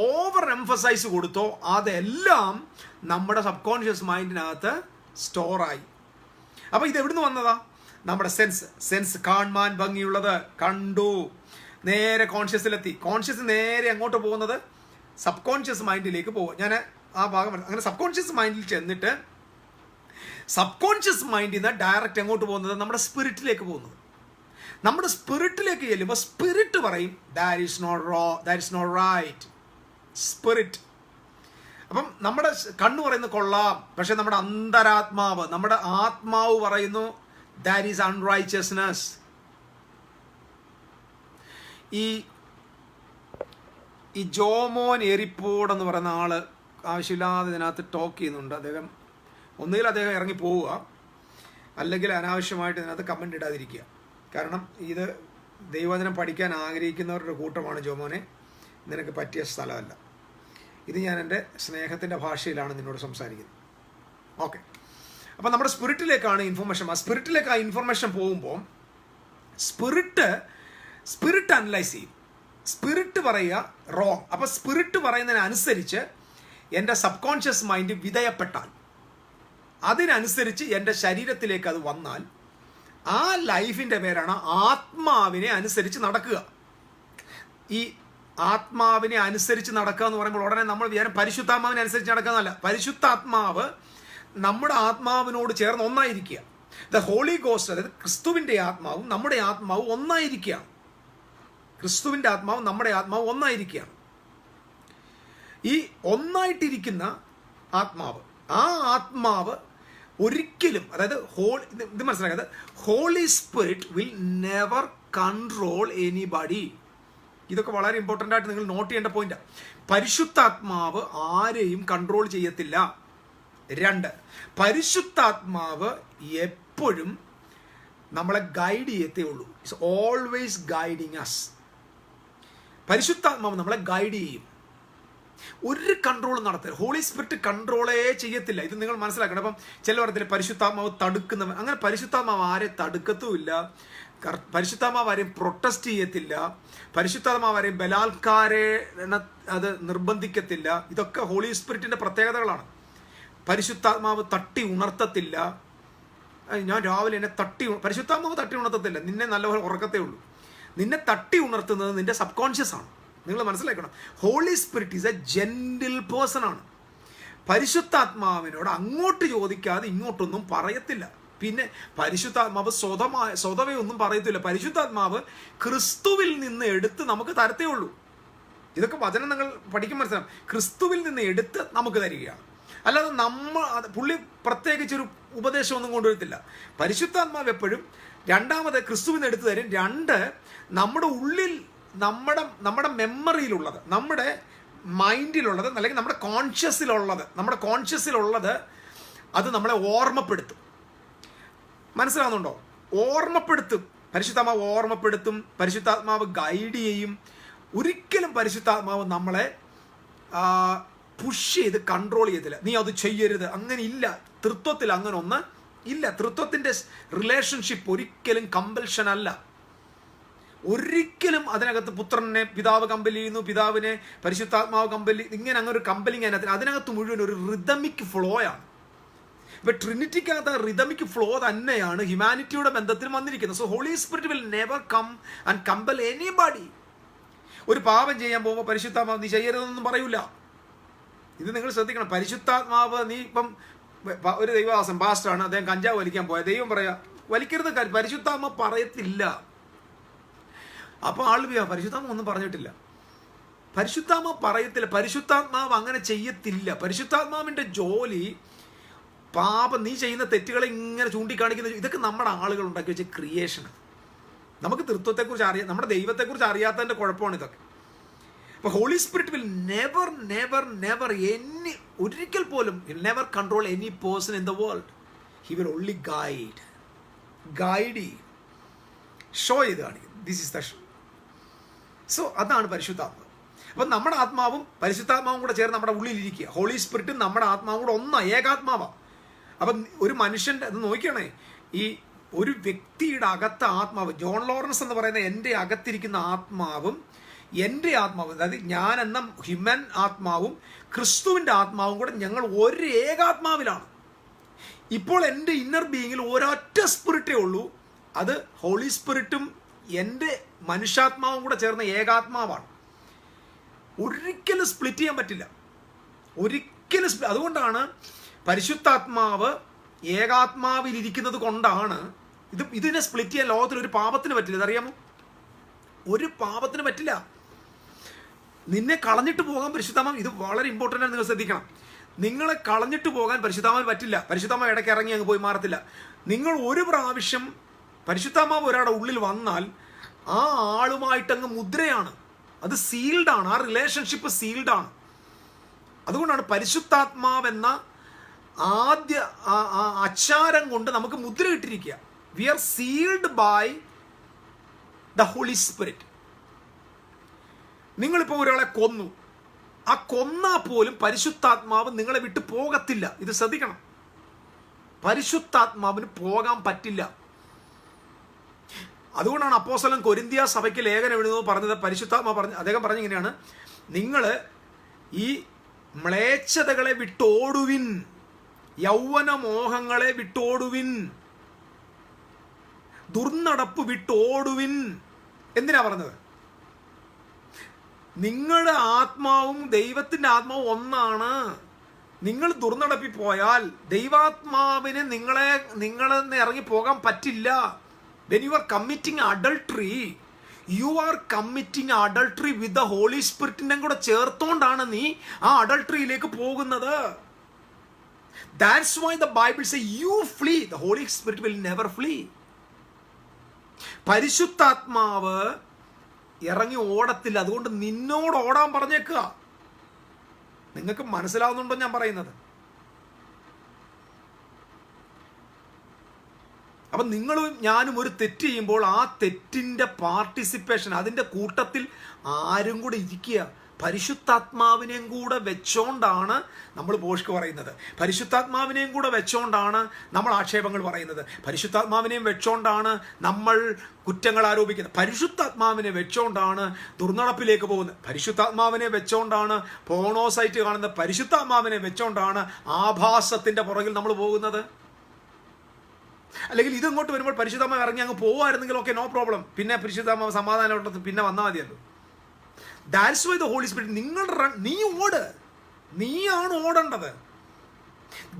S1: ഓവർ എംഫസൈസ് കൊടുത്തോ അതെല്ലാം നമ്മുടെ സബ് കോൺഷ്യസ് മൈൻഡിനകത്ത് സ്റ്റോറായി. അപ്പോൾ ഇത് എവിടുന്ന് വന്നതാ? നമ്മുടെ സെൻസ് കാണാൻ ഭംഗിയുള്ളത് കണ്ടു, നേരെ കോൺഷ്യസിലെത്തി. കോൺഷ്യസ് നേരെ അങ്ങോട്ട് പോകുന്നത് സബ് കോൺഷ്യസ് മൈൻഡിലേക്ക് പോകും. ഞാൻ ആ ഭാഗം അങ്ങനെ സബ് കോൺഷ്യസ് മൈൻഡിൽ ചെന്നിട്ട് സബ് കോൺഷ്യസ് മൈൻഡിൽ നിന്ന് ഡയറക്റ്റ് എങ്ങോട്ട് പോകുന്നത്? നമ്മുടെ സ്പിരിറ്റിലേക്ക് പോകുന്നത്. നമ്മുടെ സ്പിരിറ്റിലേക്ക് ചെല്ലുമ്പോൾ സ്പിരിറ്റ് പറയും that is not right. Spirit. അപ്പം നമ്മുടെ കണ്ണ് പറയുന്നത് കൊള്ളാം, പക്ഷെ നമ്മുടെ അന്തരാത്മാവ്, നമ്മുടെ ആത്മാവ് പറയുന്നു ദാറ്റ് ഈസ് അൺറൈച്ചസ്നെസ്. ഈ ജോമോൻ എരിപ്പോട് എന്ന് പറയുന്ന ആള് ആവശ്യമില്ലാതെ ഇതിനകത്ത് ടോക്ക് ചെയ്യുന്നുണ്ട്. ഒന്നുകിൽ അദ്ദേഹം ഇറങ്ങി പോവുക, അല്ലെങ്കിൽ അനാവശ്യമായിട്ട് ഇതിനകത്ത് കമൻ്റ് ഇടാതിരിക്കുക. കാരണം ഇത് ദൈവവചനം പഠിക്കാൻ ആഗ്രഹിക്കുന്നവരുടെ കൂട്ടമാണ്. ജോമോനെ, നിനക്ക് പറ്റിയ സ്ഥലമല്ല. ഇത് ഞാൻ എൻ്റെ സ്നേഹത്തിൻ്റെ ഭാഷയിലാണ് നിന്നോട് സംസാരിക്കുന്നത്. ഓക്കെ, അപ്പം നമ്മുടെ സ്പിരിറ്റിലേക്കാണ് ഇൻഫർമേഷൻ. ആ സ്പിരിറ്റിലേക്ക് ആ ഇൻഫർമേഷൻ പോകുമ്പോൾ സ്പിരിറ്റ് അനലൈസ് ചെയ്യും. സ്പിരിറ്റ് പറയുക റോങ്. അപ്പോൾ സ്പിരിറ്റ് പറയുന്നതിനനുസരിച്ച് എൻ്റെ സബ് കോൺഷ്യസ് മൈൻഡ് വിധേയപ്പെട്ടാൽ, അതിനനുസരിച്ച് എൻ്റെ ശരീരത്തിലേക്ക് അത് വന്നാൽ, ആ ലൈഫിൻ്റെ പേരാണ് ആത്മാവിനെ അനുസരിച്ച് നടക്കുക. ഈ ആത്മാവിനെ അനുസരിച്ച് നടക്കുക എന്ന് പറയുമ്പോൾ ഉടനെ നമ്മൾ വിചാരം പരിശുദ്ധാത്മാവിനെ അനുസരിച്ച് നടക്കുന്നതല്ല. പരിശുദ്ധാത്മാവ് നമ്മുടെ ആത്മാവിനോട് ചേർന്ന് ഒന്നായിരിക്കുക. ദ ഹോളി ഗോസ്റ്റ്, അതായത് ക്രിസ്തുവിൻ്റെ ആത്മാവും നമ്മുടെ ആത്മാവും ഒന്നായിരിക്കുകയാണ്. ക്രിസ്തുവിൻ്റെ ആത്മാവും നമ്മുടെ ആത്മാവും ഒന്നായിരിക്കുകയാണ്. ഈ ഒന്നായിട്ടിരിക്കുന്ന ആത്മാവ്, ആ ആത്മാവ് ഒരിക്കലും, അതായത് ഇത് മനസ്സിലാക്കാതെ, Holy Spirit will never control anybody. ഇതൊക്കെ വളരെ ഇമ്പോർട്ടൻ്റ് ആയിട്ട് നിങ്ങൾ നോട്ട് ചെയ്യേണ്ട പോയിന്റാണ്. പരിശുദ്ധാത്മാവ് ആരെയും കൺട്രോൾ ചെയ്യത്തില്ല. 2, പരിശുദ്ധാത്മാവ് എപ്പോഴും നമ്മളെ ഗൈഡ് ചെയ്യത്തേ ഉള്ളൂ. It's always guiding us. പരിശുദ്ധാത്മാവ് നമ്മളെ ഗൈഡ് ചെയ്യും, ഒരു കൺട്രോൾ നടത്തില്ല. ഹോളി സ്പിരിറ്റ് കൺട്രോളേ ചെയ്യത്തില്ല. ഇത് നിങ്ങൾ മനസ്സിലാക്കണം. അപ്പം ചില പറഞ്ഞില്ല പരിശുദ്ധാത്മാവ് തടുക്കുന്നവൻ. അങ്ങനെ പരിശുദ്ധാത്മാവ് ആരെ തടുക്കത്തുമില്ല. പരിശുദ്ധാത്മാവ് ആരെയും പ്രൊട്ടസ്റ്റ് ചെയ്യത്തില്ല. പരിശുദ്ധാത്മാവ് ആരെയും ബലാത്കാരേണ അത് നിർബന്ധിക്കത്തില്ല. ഇതൊക്കെ ഹോളി സ്പിരിറ്റിൻ്റെ പ്രത്യേകതകളാണ്. പരിശുദ്ധാത്മാവ് തട്ടി ഉണർത്തത്തില്ല. ഞാൻ രാവിലെ എന്നെ പരിശുദ്ധാത്മാവ് തട്ടി ഉണർത്തത്തില്ല. നിന്നെ നല്ലപോലെ ഉറക്കത്തേ ഉള്ളൂ. നിന്നെ തട്ടി ഉണർത്തുന്നത് നിന്റെ സബ് കോൺഷ്യസ് ആണ്. നിങ്ങൾ മനസ്സിലാക്കണം. Holy Spirit is a gentle person ആണ്. പരിശുദ്ധാത്മാവിനോട് അങ്ങോട്ട് ചോദിക്കാതെ ഇങ്ങോട്ടൊന്നും പറയത്തില്ല. പിന്നെ പരിശുദ്ധാത്മാവ് സ്വതവേ ഒന്നും പറയത്തില്ല. പരിശുദ്ധാത്മാവ് ക്രിസ്തുവിൽ നിന്ന് എടുത്ത് നമുക്ക് തരത്തേ ഉള്ളൂ. ഇതൊക്കെ വചനം നിങ്ങൾ പഠിക്കും മനസ്സിലാവും. ക്രിസ്തുവിൽ നിന്ന് എടുത്ത് നമുക്ക് തരികയാണ്. അല്ലാതെ പുള്ളി പ്രത്യേകിച്ചൊരു ഉപദേശമൊന്നും കൊണ്ടുവരത്തില്ല. പരിശുദ്ധാത്മാവ് എപ്പോഴും രണ്ടാമത് ക്രിസ്തുവിൽ നിന്ന് എടുത്തു തരും. 2, നമ്മുടെ ഉള്ളിൽ നമ്മുടെ മെമ്മറിയിലുള്ളത്, നമ്മുടെ മൈൻഡിലുള്ളത്, അല്ലെങ്കിൽ നമ്മുടെ കോൺഷ്യസിലുള്ളത് അത് നമ്മളെ ഓർമ്മപ്പെടുത്തും. മനസ്സിലാവുന്നുണ്ടോ? ഓർമ്മപ്പെടുത്തും. പരിശുദ്ധാത്മാവ് ഓർമ്മപ്പെടുത്തും, പരിശുദ്ധാത്മാവ് ഗൈഡ് ചെയ്യും. ഒരിക്കലും പരിശുദ്ധാത്മാവ് നമ്മളെ പുഷ് ചെയ്ത് കൺട്രോൾ ചെയ്തില്ല. നീ അത് ചെയ്യരുത്, അങ്ങനെ ഇല്ല. തൃത്വത്തിൽ അങ്ങനെ ഒന്ന് ഇല്ല. തൃത്വത്തിൻ്റെ റിലേഷൻഷിപ്പ് ഒരിക്കലും കമ്പൽഷൻ അല്ല. ഒരിക്കലും അതിനകത്ത് പുത്രനെ പിതാവ് കമ്പൽ ചെയ്യുന്നു, പിതാവിനെ പരിശുദ്ധാത്മാവ് കമ്പൽ, ഇങ്ങനെ അങ്ങനെ ഒരു കമ്പലിങ് അതിനകത്ത് മുഴുവൻ ഒരു റിതമിക് ഫ്ലോ ആണ്. ഇപ്പൊ ട്രിനിറ്റിക്കകത്ത് റിതമിക് ഫ്ലോ തന്നെയാണ് ഹ്യൂമാനിറ്റിയുടെ ബന്ധത്തിൽ വന്നിരിക്കുന്നത്. So Holy Spirit will never come and compel anybody. ഒരു പാപം ചെയ്യാൻ പോകുമ്പോൾ പരിശുദ്ധാത്മാവ് നീ ചെയ്യരുതെന്നൊന്നും പറയൂല. ഇത് നിങ്ങൾ ശ്രദ്ധിക്കണം. പരിശുദ്ധാത്മാവ്, നീ ഇപ്പം ഒരു ദൈവദാസൻ പാസ്റ്ററാണ്, അദ്ദേഹം കഞ്ചാവ് വലിക്കാൻ പോയ, ദൈവം പറയാ വലിക്കരുത്, പരിശുദ്ധാത്മാവ് പറയത്തില്ല. അപ്പോൾ പരിശുദ്ധാത്മാവ് ഒന്നും പറഞ്ഞിട്ടില്ല, പരിശുദ്ധാത്മാവ് പറയത്തില്ല, പരിശുദ്ധാത്മാവ് അങ്ങനെ ചെയ്യത്തില്ല. പരിശുദ്ധാത്മാവിൻ്റെ ജോലി പാപം, നീ ചെയ്യുന്ന തെറ്റുകളെ ഇങ്ങനെ ചൂണ്ടിക്കാണിക്കുന്ന, ഇതൊക്കെ നമ്മുടെ ആളുകൾ ഉണ്ടാക്കി വെച്ച ക്രിയേഷനാണ്. നമുക്ക് തൃത്വത്തെക്കുറിച്ച് അറിയാം, നമ്മുടെ ദൈവത്തെക്കുറിച്ച് അറിയാത്തതിൻ്റെ കുഴപ്പമാണ് ഇതൊക്കെ. അപ്പോൾ ഹോളി സ്പിരിറ്റ് വിൽ നെവർ ഒരിക്കൽ പോലും never control any person in the world. He will only guide show ചെയ്ത് കാണിക്കും. This is the show. So അതാണ് പരിശുദ്ധാത്മാവ്. അപ്പം നമ്മുടെ ആത്മാവും പരിശുദ്ധാത്മാവും കൂടെ ചേർന്ന് നമ്മുടെ ഉള്ളിലിരിക്കുക. ഹോളി സ്പിരിറ്റും നമ്മുടെ ആത്മാവും കൂടെ ഏകാത്മാവാണ്. അപ്പം ഒരു മനുഷ്യൻ്റെ അത് നോക്കിയാണേ, ഈ ഒരു വ്യക്തിയുടെ അകത്ത ആത്മാവ്, ജോൺ ലോറൻസ് എന്ന് പറയുന്ന എൻ്റെ അകത്തിരിക്കുന്ന ആത്മാവും എൻ്റെ ആത്മാവും, അതായത് ഞാൻ എന്ന ഹ്യൂമൻ ആത്മാവും ക്രിസ്തുവിൻ്റെ ആത്മാവും കൂടെ ഞങ്ങൾ ഒരു ഏകാത്മാവിലാണ്. ഇപ്പോൾ എൻ്റെ ഇന്നർ ബീയിങ്ങിൽ ഒരൊറ്റ സ്പിരിറ്റേ ഉള്ളൂ, അത് ഹോളി സ്പിരിറ്റും എൻ്റെ മനുഷ്യാത്മാവും കൂടെ ചേർന്ന ഏകാത്മാവാണ്. ഒരിക്കലും സ്പ്ലിറ്റ് ചെയ്യാൻ പറ്റില്ല, ഒരിക്കലും. അതുകൊണ്ടാണ് പരിശുദ്ധാത്മാവ് ഏകാത്മാവിലിരിക്കുന്നത് കൊണ്ടാണ് ഇതിനെ സ്പ്ലിറ്റ് ചെയ്യാൻ ലോകത്തിൽ ഒരു പാപത്തിന് പറ്റില്ല. ഇതറിയാമോ? ഒരു പാപത്തിന് പറ്റില്ല. നിന്നെ കളഞ്ഞിട്ട് പോകാൻ പരിശുദ്ധാത്മാവ്, ഇത് വളരെ ഇമ്പോർട്ടൻ്റ് ആണ്, നിങ്ങൾ ശ്രദ്ധിക്കണം. നിങ്ങളെ കളഞ്ഞിട്ട് പോകാൻ പരിശുദ്ധാത്മാവ് പറ്റില്ല. പരിശുദ്ധാത്മാവ് ഇടയ്ക്ക് ഇറങ്ങി അങ്ങ് പോയി മാറത്തില്ല. നിങ്ങൾ ഒരു പ്രാവശ്യം പരിശുദ്ധാത്മാവ് ഒരാളുടെ ഉള്ളിൽ വന്നാൽ ആ ആളുമായിട്ടങ്ങ് മുദ്രയാണ്, അത് സീൽഡാണ്, ആ റിലേഷൻഷിപ്പ് സീൽഡാണ്. അതുകൊണ്ടാണ് പരിശുദ്ധാത്മാവെന്ന ആദ്യ അച്ചാരം കൊണ്ട് നമുക്ക് മുദ്ര ഇട്ടിരിക്കുക. We are sealed by the Holy Spirit. നിങ്ങളിപ്പോൾ ഒരാളെ കൊന്നു, ആ കൊന്നാൽ പോലും പരിശുദ്ധാത്മാവ് നിങ്ങളെ വിട്ട് പോകത്തില്ല. ഇത് ശ്രദ്ധിക്കണം. പരിശുദ്ധാത്മാവിന് പോകാൻ പറ്റില്ല. അതുകൊണ്ടാണ് അപ്പോസ്തലൻ കൊരിന്ത്യ സഭയ്ക്ക് ലേഖനം എഴുതുന്നത് പറഞ്ഞത്, പരിശുദ്ധാത്മാവ് അദ്ദേഹം പറഞ്ഞിങ്ങനെയാണ്, നിങ്ങൾ ഈ മ്ലേച്ഛതകളെ വിട്ടോടുവിൻ, യൗവന മോഹങ്ങളെ വിട്ടോടുവിൻ, ദുർനടപ്പ് വിട്ടോടുവിൻ. എന്തിനാ പറഞ്ഞത്? നിങ്ങളുടെ ആത്മാവും ദൈവത്തിൻ്റെ ആത്മാവും ഒന്നാണ്. നിങ്ങൾ ദുർനടപ്പിൽ പോയാൽ ദൈവാത്മാവിന് നിങ്ങളെന്ന് ഇറങ്ങി പോകാൻ പറ്റില്ല. When you are committing adultery, you are committing adultery with the Holy Spirit. കൂടെ ചേർത്തോണ്ടാണ് നീ ആ അഡൾട്ടറിയിലേക്ക് പോകുന്നത്. That's why the Bible says you flee. The Holy Spirit will never flee. പരിശുദ്ധാത്മാവ് ഇറങ്ങി ഓടത്തില്ല. അതുകൊണ്ട് നിന്നോട് ഓടാൻ പറഞ്ഞേക്കുക. നിങ്ങൾക്ക് മനസ്സിലാവുന്നുണ്ടോ ഞാൻ പറയുന്നത്? അപ്പം നിങ്ങളും ഞാനും ഒരു തെറ്റ് ചെയ്യുമ്പോൾ ആ തെറ്റിൻ്റെ പാർട്ടിസിപ്പേഷൻ, അതിൻ്റെ കൂട്ടത്തിൽ ആരും കൂടെ ഇരിക്കുക. പരിശുദ്ധാത്മാവിനെയും കൂടെ വെച്ചോണ്ടാണ് നമ്മൾ പോഷ്ക്ക് പറയുന്നത്. പരിശുദ്ധാത്മാവിനെയും കൂടെ വെച്ചോണ്ടാണ് നമ്മൾ ആക്ഷേപങ്ങൾ പറയുന്നത്. പരിശുദ്ധാത്മാവിനെയും വെച്ചോണ്ടാണ് നമ്മൾ കുറ്റങ്ങൾ ആരോപിക്കുന്നത്. പരിശുദ്ധാത്മാവിനെ വെച്ചോണ്ടാണ് ദുർനടപ്പിലേക്ക് പോകുന്നത്. പരിശുദ്ധാത്മാവിനെ വെച്ചോണ്ടാണ് പോണോസൈറ്റ് കാണുന്നത്. പരിശുദ്ധാത്മാവിനെ വെച്ചോണ്ടാണ് ആഭാസത്തിൻ്റെ പുറകിൽ നമ്മൾ പോകുന്നത്. അല്ലെങ്കിൽ ഇതങ്ങോട്ട് വരുമ്പോൾ പരിശുദ്ധാത്മാവ് ഇറങ്ങി അങ്ങ് പോവായിരുന്നെങ്കിൽ ഓക്കെ, നോ പ്രോബ്ലം. പിന്നെ പരിശുദ്ധാത്മാവ് സമാധാനം പിന്നെ വന്നാൽ മതിയല്ലോ. That's why the Holy Spirit. നീ ഓട്, നീയാണ് ഓടേണ്ടത്.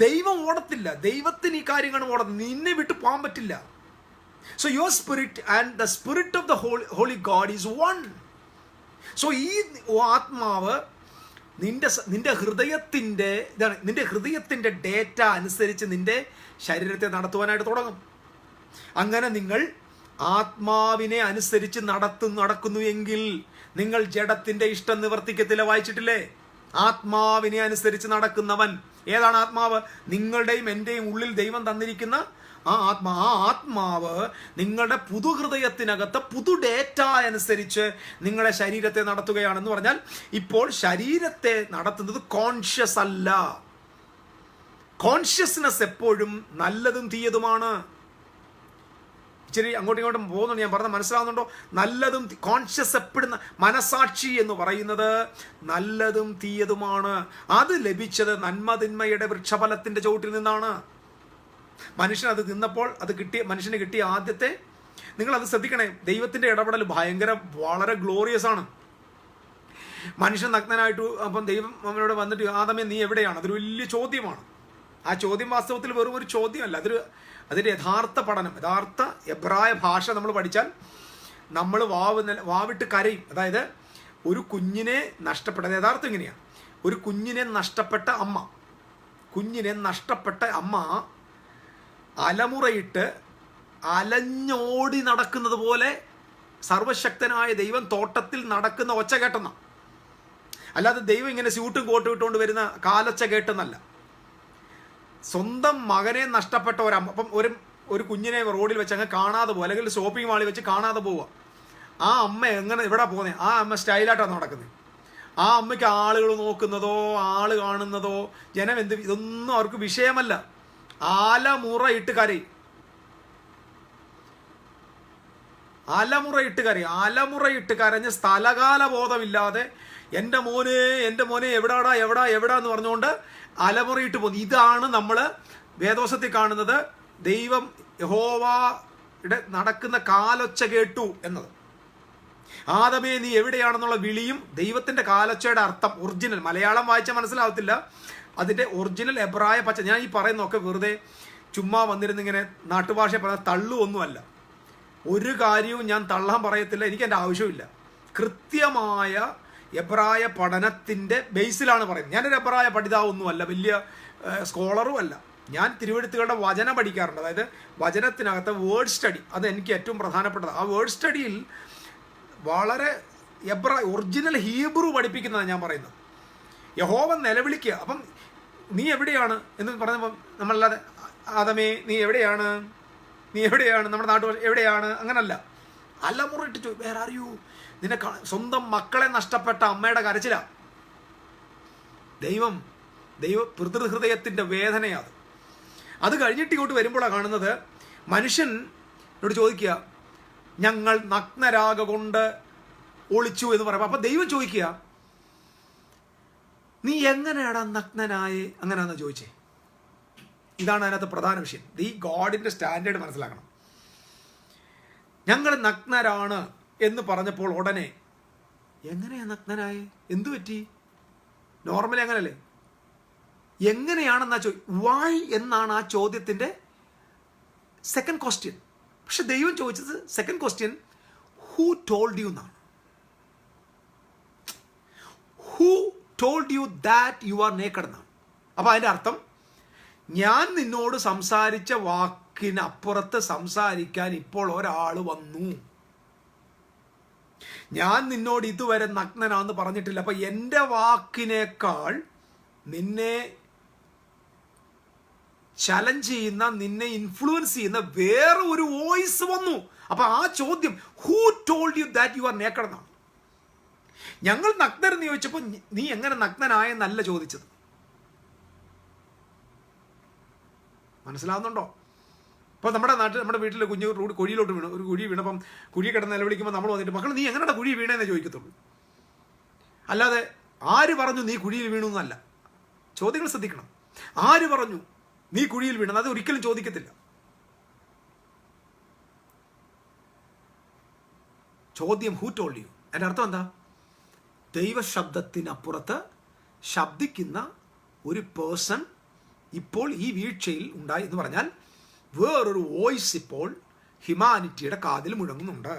S1: ദൈവം ഓടത്തില്ല. ദൈവത്തിന് ഈ കാര്യങ്ങൾ ഓടുന്നത്, നിന്നെ വിട്ട് പോകാൻ പറ്റില്ല. So your spirit and the spirit of the holy God is one. So ഈ ആത്മാവ് നിന്റെ ഹൃദയത്തിൻ്റെ ഇതാണ്, നിന്റെ ഹൃദയത്തിൻ്റെ ഡേറ്റ അനുസരിച്ച് നിന്റെ ശരീരത്തെ നടത്തുവാനായിട്ട് തുടങ്ങും. അങ്ങനെ നിങ്ങൾ ആത്മാവിനെ അനുസരിച്ച് നടക്കുന്നു എങ്കിൽ നിങ്ങൾ ജഡത്തിന്റെ ഇഷ്ടം നിവർത്തിക്കത്തില്ല. വായിച്ചിട്ടില്ലേ? ആത്മാവിനെ അനുസരിച്ച് നടക്കുന്നവൻ. ഏതാണ് ആത്മാവ്? നിങ്ങളുടെയും എന്റെയും ഉള്ളിൽ ദൈവം തന്നിരിക്കുന്ന ആ ആത്മാവ് നിങ്ങളുടെ പുതുഹൃദയത്തിനകത്ത് പുതു ഡേറ്റ അനുസരിച്ച് നിങ്ങളുടെ ശരീരത്തെ നടത്തുകയാണെന്ന് പറഞ്ഞാൽ, ഇപ്പോൾ ശരീരത്തെ നടത്തുന്നത് കോൺഷ്യസ് അല്ല. കോൺഷ്യസ്നെസ് എപ്പോഴും നല്ലതും തീയതുമാണ്. ഇച്ചിരി അങ്ങോട്ടും ഇങ്ങോട്ടും പോകുന്നുണ്ട്, ഞാൻ പറഞ്ഞ മനസ്സിലാവുന്നുണ്ടോ? നല്ലതും കോൺഷ്യസ് എപ്പോഴും, മനസാക്ഷി എന്ന് പറയുന്നത് നല്ലതും തീയതുമാണ്. അത് ലഭിച്ചത് നന്മതിന്മയുടെ വൃക്ഷഫലത്തിന്റെ ചുവട്ടിൽ നിന്നാണ്. മനുഷ്യൻ അത് തിന്നപ്പോൾ മനുഷ്യന് കിട്ടിയ ആദ്യത്തെ, നിങ്ങളത് ശ്രദ്ധിക്കണേ, ദൈവത്തിന്റെ ഇടപെടൽ വളരെ ഗ്ലോറിയസ് ആണ്. മനുഷ്യൻ നഗ്നനായിട്ട് അപ്പം ദൈവം അവനോട് വന്നിട്ട്, ആദമേ നീ എവിടെയാണ്? അതൊരു വലിയ ചോദ്യമാണ്. ആ ചോദ്യം വാസ്തവത്തിൽ വെറും ഒരു ചോദ്യമല്ല, അതിൻ്റെ യഥാർത്ഥ പഠനം, യഥാർത്ഥ എബ്രായ ഭാഷ നമ്മൾ പഠിച്ചാൽ നമ്മൾ വാവിട്ട് കരയും. അതായത് ഒരു കുഞ്ഞിനെ നഷ്ടപ്പെട്ടത് യഥാർത്ഥം ഇങ്ങനെയാണ്. ഒരു കുഞ്ഞിനെ നഷ്ടപ്പെട്ട അമ്മ അലമുറയിട്ട് അലഞ്ഞോടി നടക്കുന്നത് പോലെ സർവശക്തനായ ദൈവം തോട്ടത്തിൽ നടക്കുന്ന ഒച്ച കേട്ടെന്ന. അല്ലാതെ ദൈവം ഇങ്ങനെ സ്യൂട്ടും കോട്ടും ഇട്ടുകൊണ്ട് വരുന്ന കാലൊച്ച കേട്ടെന്നല്ല. സ്വന്തം മകനെ നഷ്ടപ്പെട്ട ഒരമ്മ, അപ്പം ഒരു കുഞ്ഞിനെ റോഡിൽ വെച്ച് അങ്ങ് കാണാതെ പോകുക, അല്ലെങ്കിൽ ഷോപ്പിംഗ് മാളിൽ വെച്ച് കാണാതെ പോവുക. ആ അമ്മ എങ്ങനെ എവിടെ പോകുന്നത്? ആ അമ്മ സ്റ്റൈലായിട്ടാണ് നടക്കുന്നത്. ആ അമ്മയ്ക്ക് ആളുകൾ നോക്കുന്നതോ ആള് കാണുന്നതോ ജനം ഇതൊന്നും അവർക്ക് വിഷയമല്ല. അലമുറയിട്ട് കരഞ്ഞ് സ്ഥലകാല ബോധമില്ലാതെ എൻ്റെ മോനെ എവിടാ എന്ന് പറഞ്ഞുകൊണ്ട് അലമുറയിട്ട് പോകുന്നു. ഇതാണ് നമ്മൾ വേദോസത്തിൽ കാണുന്നത്. ദൈവം യഹോവയുടെ നടക്കുന്ന കാലൊച്ച കേട്ടു എന്നത്. ആദമേ നീ എവിടെയാണെന്നുള്ള വിളിയും ദൈവത്തിന്റെ കാലൊച്ചയുടെ അർത്ഥം ഒറിജിനൽ മലയാളം വായിച്ചാൽ മനസ്സിലാവത്തില്ല. അതിന്റെ ഒറിജിനൽ എബ്രായ പച്ച. ഞാൻ ഈ പറയുന്നതൊക്കെ വെറുതെ ചുമ്മാ വന്നിരുന്നിങ്ങനെ നാട്ടുഭാഷ പറഞ്ഞ തള്ളുവൊന്നുമല്ല. ഒരു കാര്യവും ഞാൻ തള്ളാൻ പറയത്തില്ല, എനിക്ക് എൻ്റെ ആവശ്യമില്ല. കൃത്യമായ എബ്രായ പഠനത്തിന്റെ ബേസിലാണ് പറയുന്നത്. ഞാനൊരു എബ്രായ പഠിതാവൊന്നുമല്ല, വലിയ സ്കോളറും അല്ല. ഞാൻ തിരുവെഴുത്തുകളുടെ വചനം പഠിക്കാറുണ്ട്. അതായത് വചനത്തിനകത്ത് വേർഡ് സ്റ്റഡി, അത് എനിക്ക് ഏറ്റവും പ്രധാനപ്പെട്ടത്. ആ വേർഡ് സ്റ്റഡിയിൽ വളരെ ഒറിജിനൽ ഹീബ്രു പഠിപ്പിക്കുന്നതാണ് ഞാൻ പറയുന്നത്. യഹോവ നിലവിളിക്കുക. അപ്പം നീ എവിടെയാണ് എന്ന് പറഞ്ഞപ്പോൾ നമ്മളല്ലാതെ ആദമേ നീ എവിടെയാണ് നമ്മുടെ നാട്ടു എവിടെയാണ് അങ്ങനല്ല. അലമുറയിട്ട് വേറെ അറിയൂ. നിന്നെ സ്വന്തം മക്കളെ നഷ്ടപ്പെട്ട അമ്മയുടെ കരച്ചില. ദൈവ പിതൃഹൃദയത്തിന്റെ വേദനയാണ്. അത് കഴിഞ്ഞിട്ട് ഇങ്ങോട്ട് വരുമ്പോഴാണ് കാണുന്നത്, മനുഷ്യനോട് ചോദിക്കുക, ഞങ്ങൾ നഗ്നരാഗ കൊണ്ട് ഒളിച്ചു എന്ന് പറയുമ്പോൾ അപ്പൊ ദൈവം ചോദിക്കുക, നീ എങ്ങനെയാടാ നഗ്നനായി അങ്ങനെയാണെന്ന് ചോദിച്ചേ. ഇതാണ് അതിനകത്ത് പ്രധാന വിഷയം. ഈ ഗോഡിന്റെ സ്റ്റാൻഡേർഡ് മനസ്സിലാക്കണം. ഞങ്ങൾ നഗ്നരാണ് എന്ന് പറഞ്ഞപ്പോൾ ഉടനെ എങ്ങനെയാ നഗ്നനായി, എന്തു പറ്റി? നോർമലി അങ്ങനല്ലേ? എങ്ങനെയാണെന്നാ വൈ എന്നാണ് ആ ചോദ്യത്തിന്റെ സെക്കൻഡ് ക്വസ്റ്റ്യൻ. പക്ഷെ ദൈവം ചോദിച്ചത് second question, who told you എന്നാണ്. Who told you that you are naked എന്നാണ്. അപ്പൊ അതിന്റെ അർത്ഥം, ഞാൻ നിന്നോട് സംസാരിച്ച വാക്കിനപ്പുറത്ത് സംസാരിക്കാൻ ഇപ്പോൾ ഒരാൾ വന്നു. ഞാൻ നിന്നോട് ഇതുവരെ നഗ്നനാന്ന് പറഞ്ഞിട്ടില്ല. അപ്പൊ എൻ്റെ വാക്കിനേക്കാൾ നിന്നെ ചലഞ്ച് ചെയ്യുന്ന, നിന്നെ ഇൻഫ്ലുവൻസ് ചെയ്യുന്ന വേറെ ഒരു വോയിസ് വന്നു. അപ്പൊ ആ ചോദ്യം, who told you that you are naked എന്നാണ്. ഞങ്ങൾ നഗ്നരെന്ന് ചോദിച്ചപ്പോൾ നീ എങ്ങനെ നഗ്നനായെന്നല്ല ചോദിച്ചത്. മനസ്സിലാവുന്നുണ്ടോ? അപ്പോൾ നമ്മുടെ വീട്ടിൽ കുഞ്ഞു കുഴിയിലോട്ട് വീണു, ഒരു കുഴി വീണപ്പം കുഴി കിടന്ന് നിലവിളിക്കുമ്പോൾ നമ്മൾ വന്നിട്ട് മക്കൾ നീ എങ്ങനെയാണ് കുഴി വീണേന്നേ ചോദിക്കത്തുള്ളൂ. അല്ലാതെ ആര് പറഞ്ഞു നീ കുഴിയിൽ വീണു എന്നല്ല. ചോദ്യങ്ങൾ ശ്രദ്ധിക്കണം. ആര് പറഞ്ഞു നീ കുഴിയിൽ വീണെന്ന് അത് ഒരിക്കലും ചോദിക്കത്തില്ല. ചോദ്യം ഹൂ ടോൾഡ് യു. അതിൻ്റെ അർത്ഥം എന്താ? ദൈവശബ്ദത്തിനപ്പുറത്ത് ശബ്ദിക്കുന്ന ഒരു പേഴ്സൺ ഇപ്പോൾ ഈ വീഴ്ചയിൽ ഉണ്ടായി എന്ന് പറഞ്ഞാൽ വേറൊരു വോയിസ് ഇപ്പോൾ ഹ്യൂമാനിറ്റിയുടെ കാതിൽ മുഴങ്ങുന്നുണ്ട്.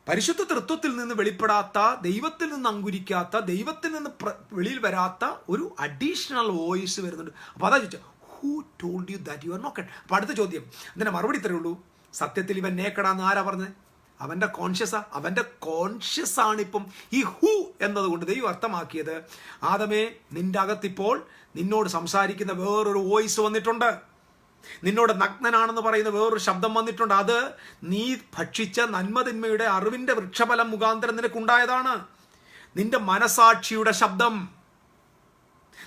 S1: പരിശുദ്ധ തൃത്വത്തിൽ നിന്ന് വെളിപ്പെടാത്ത, ദൈവത്തിൽ നിന്ന് അങ്കുരിക്കാത്ത, ദൈവത്തിൽ നിന്ന് വെളിയിൽ വരാത്ത ഒരു അഡീഷണൽ വോയിസ് വരുന്നുണ്ട്. അപ്പോൾ അതാ ചോദിച്ചാൽ who told you that you are naked. അപ്പോൾ അടുത്ത ചോദ്യം, അതിൻ്റെ മറുപടി ഇത്രയേ ഉള്ളൂ, സത്യത്തിൽ ഇവൻ നേക്കടാന്ന് ആരാ പറഞ്ഞത്? അവൻ്റെ കോൺഷ്യസാ. അവൻ്റെ കോൺഷ്യസ് ആണ് ഇപ്പം ഈ ഹൂ എന്നതുകൊണ്ട് ദൈവം അർത്ഥമാക്കിയത്, ആദമേ നിന്റെ അകത്തിപ്പോൾ നിന്നോട് സംസാരിക്കുന്ന വേറൊരു വോയിസ് വന്നിട്ടുണ്ട്, നിന്നോട് നഗ്നനാണെന്ന് പറയുന്ന വേറൊരു ശബ്ദം വന്നിട്ടുണ്ട്. അത് നീ ഭക്ഷിച്ച നന്മതിന്മയുടെ അറിവിന്റെ വൃക്ഷഫലം മുഖാന്തരം നിനക്കുണ്ടായതാണ്. നിന്റെ മനസാക്ഷിയുടെ ശബ്ദം,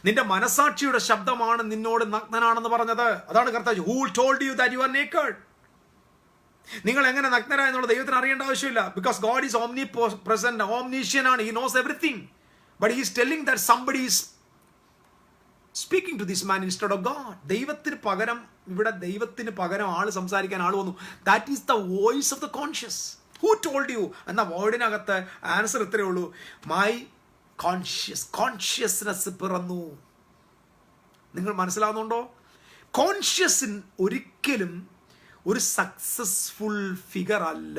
S1: നിന്റെ മനസാക്ഷിയുടെ ശബ്ദമാണ് നിന്നോട് നഗ്നനാണെന്ന് പറഞ്ഞത്. അതാണ് കർത്താവ്, who told you that you are naked. നിങ്ങൾ എങ്ങനെ നഗ്നരായെന്നുള്ള ദൈവത്തിന് അറിയേണ്ട ആവശ്യമില്ല. Because God is omnipresent, omniscient ആണ്. He knows everything. But he is telling that somebody is speaking to this man instead of God. ദൈവത്തിന് പകരം ആള് സംസാരിക്കാൻ ആൾ വന്നു. That is the voice of the conscious. Who told you എന്ന വേർഡിനകത്ത് ആൻസർ ഇത്രയേ ഉള്ളൂ, മൈ കോൺഷ്യസ്നെസ് പിറന്നു. നിങ്ങൾ മനസ്സിലാവുന്നുണ്ടോ? കോൺഷ്യസ് ഒരിക്കലും ഒരു സക്സസ്ഫുൾ ഫിഗർ അല്ല.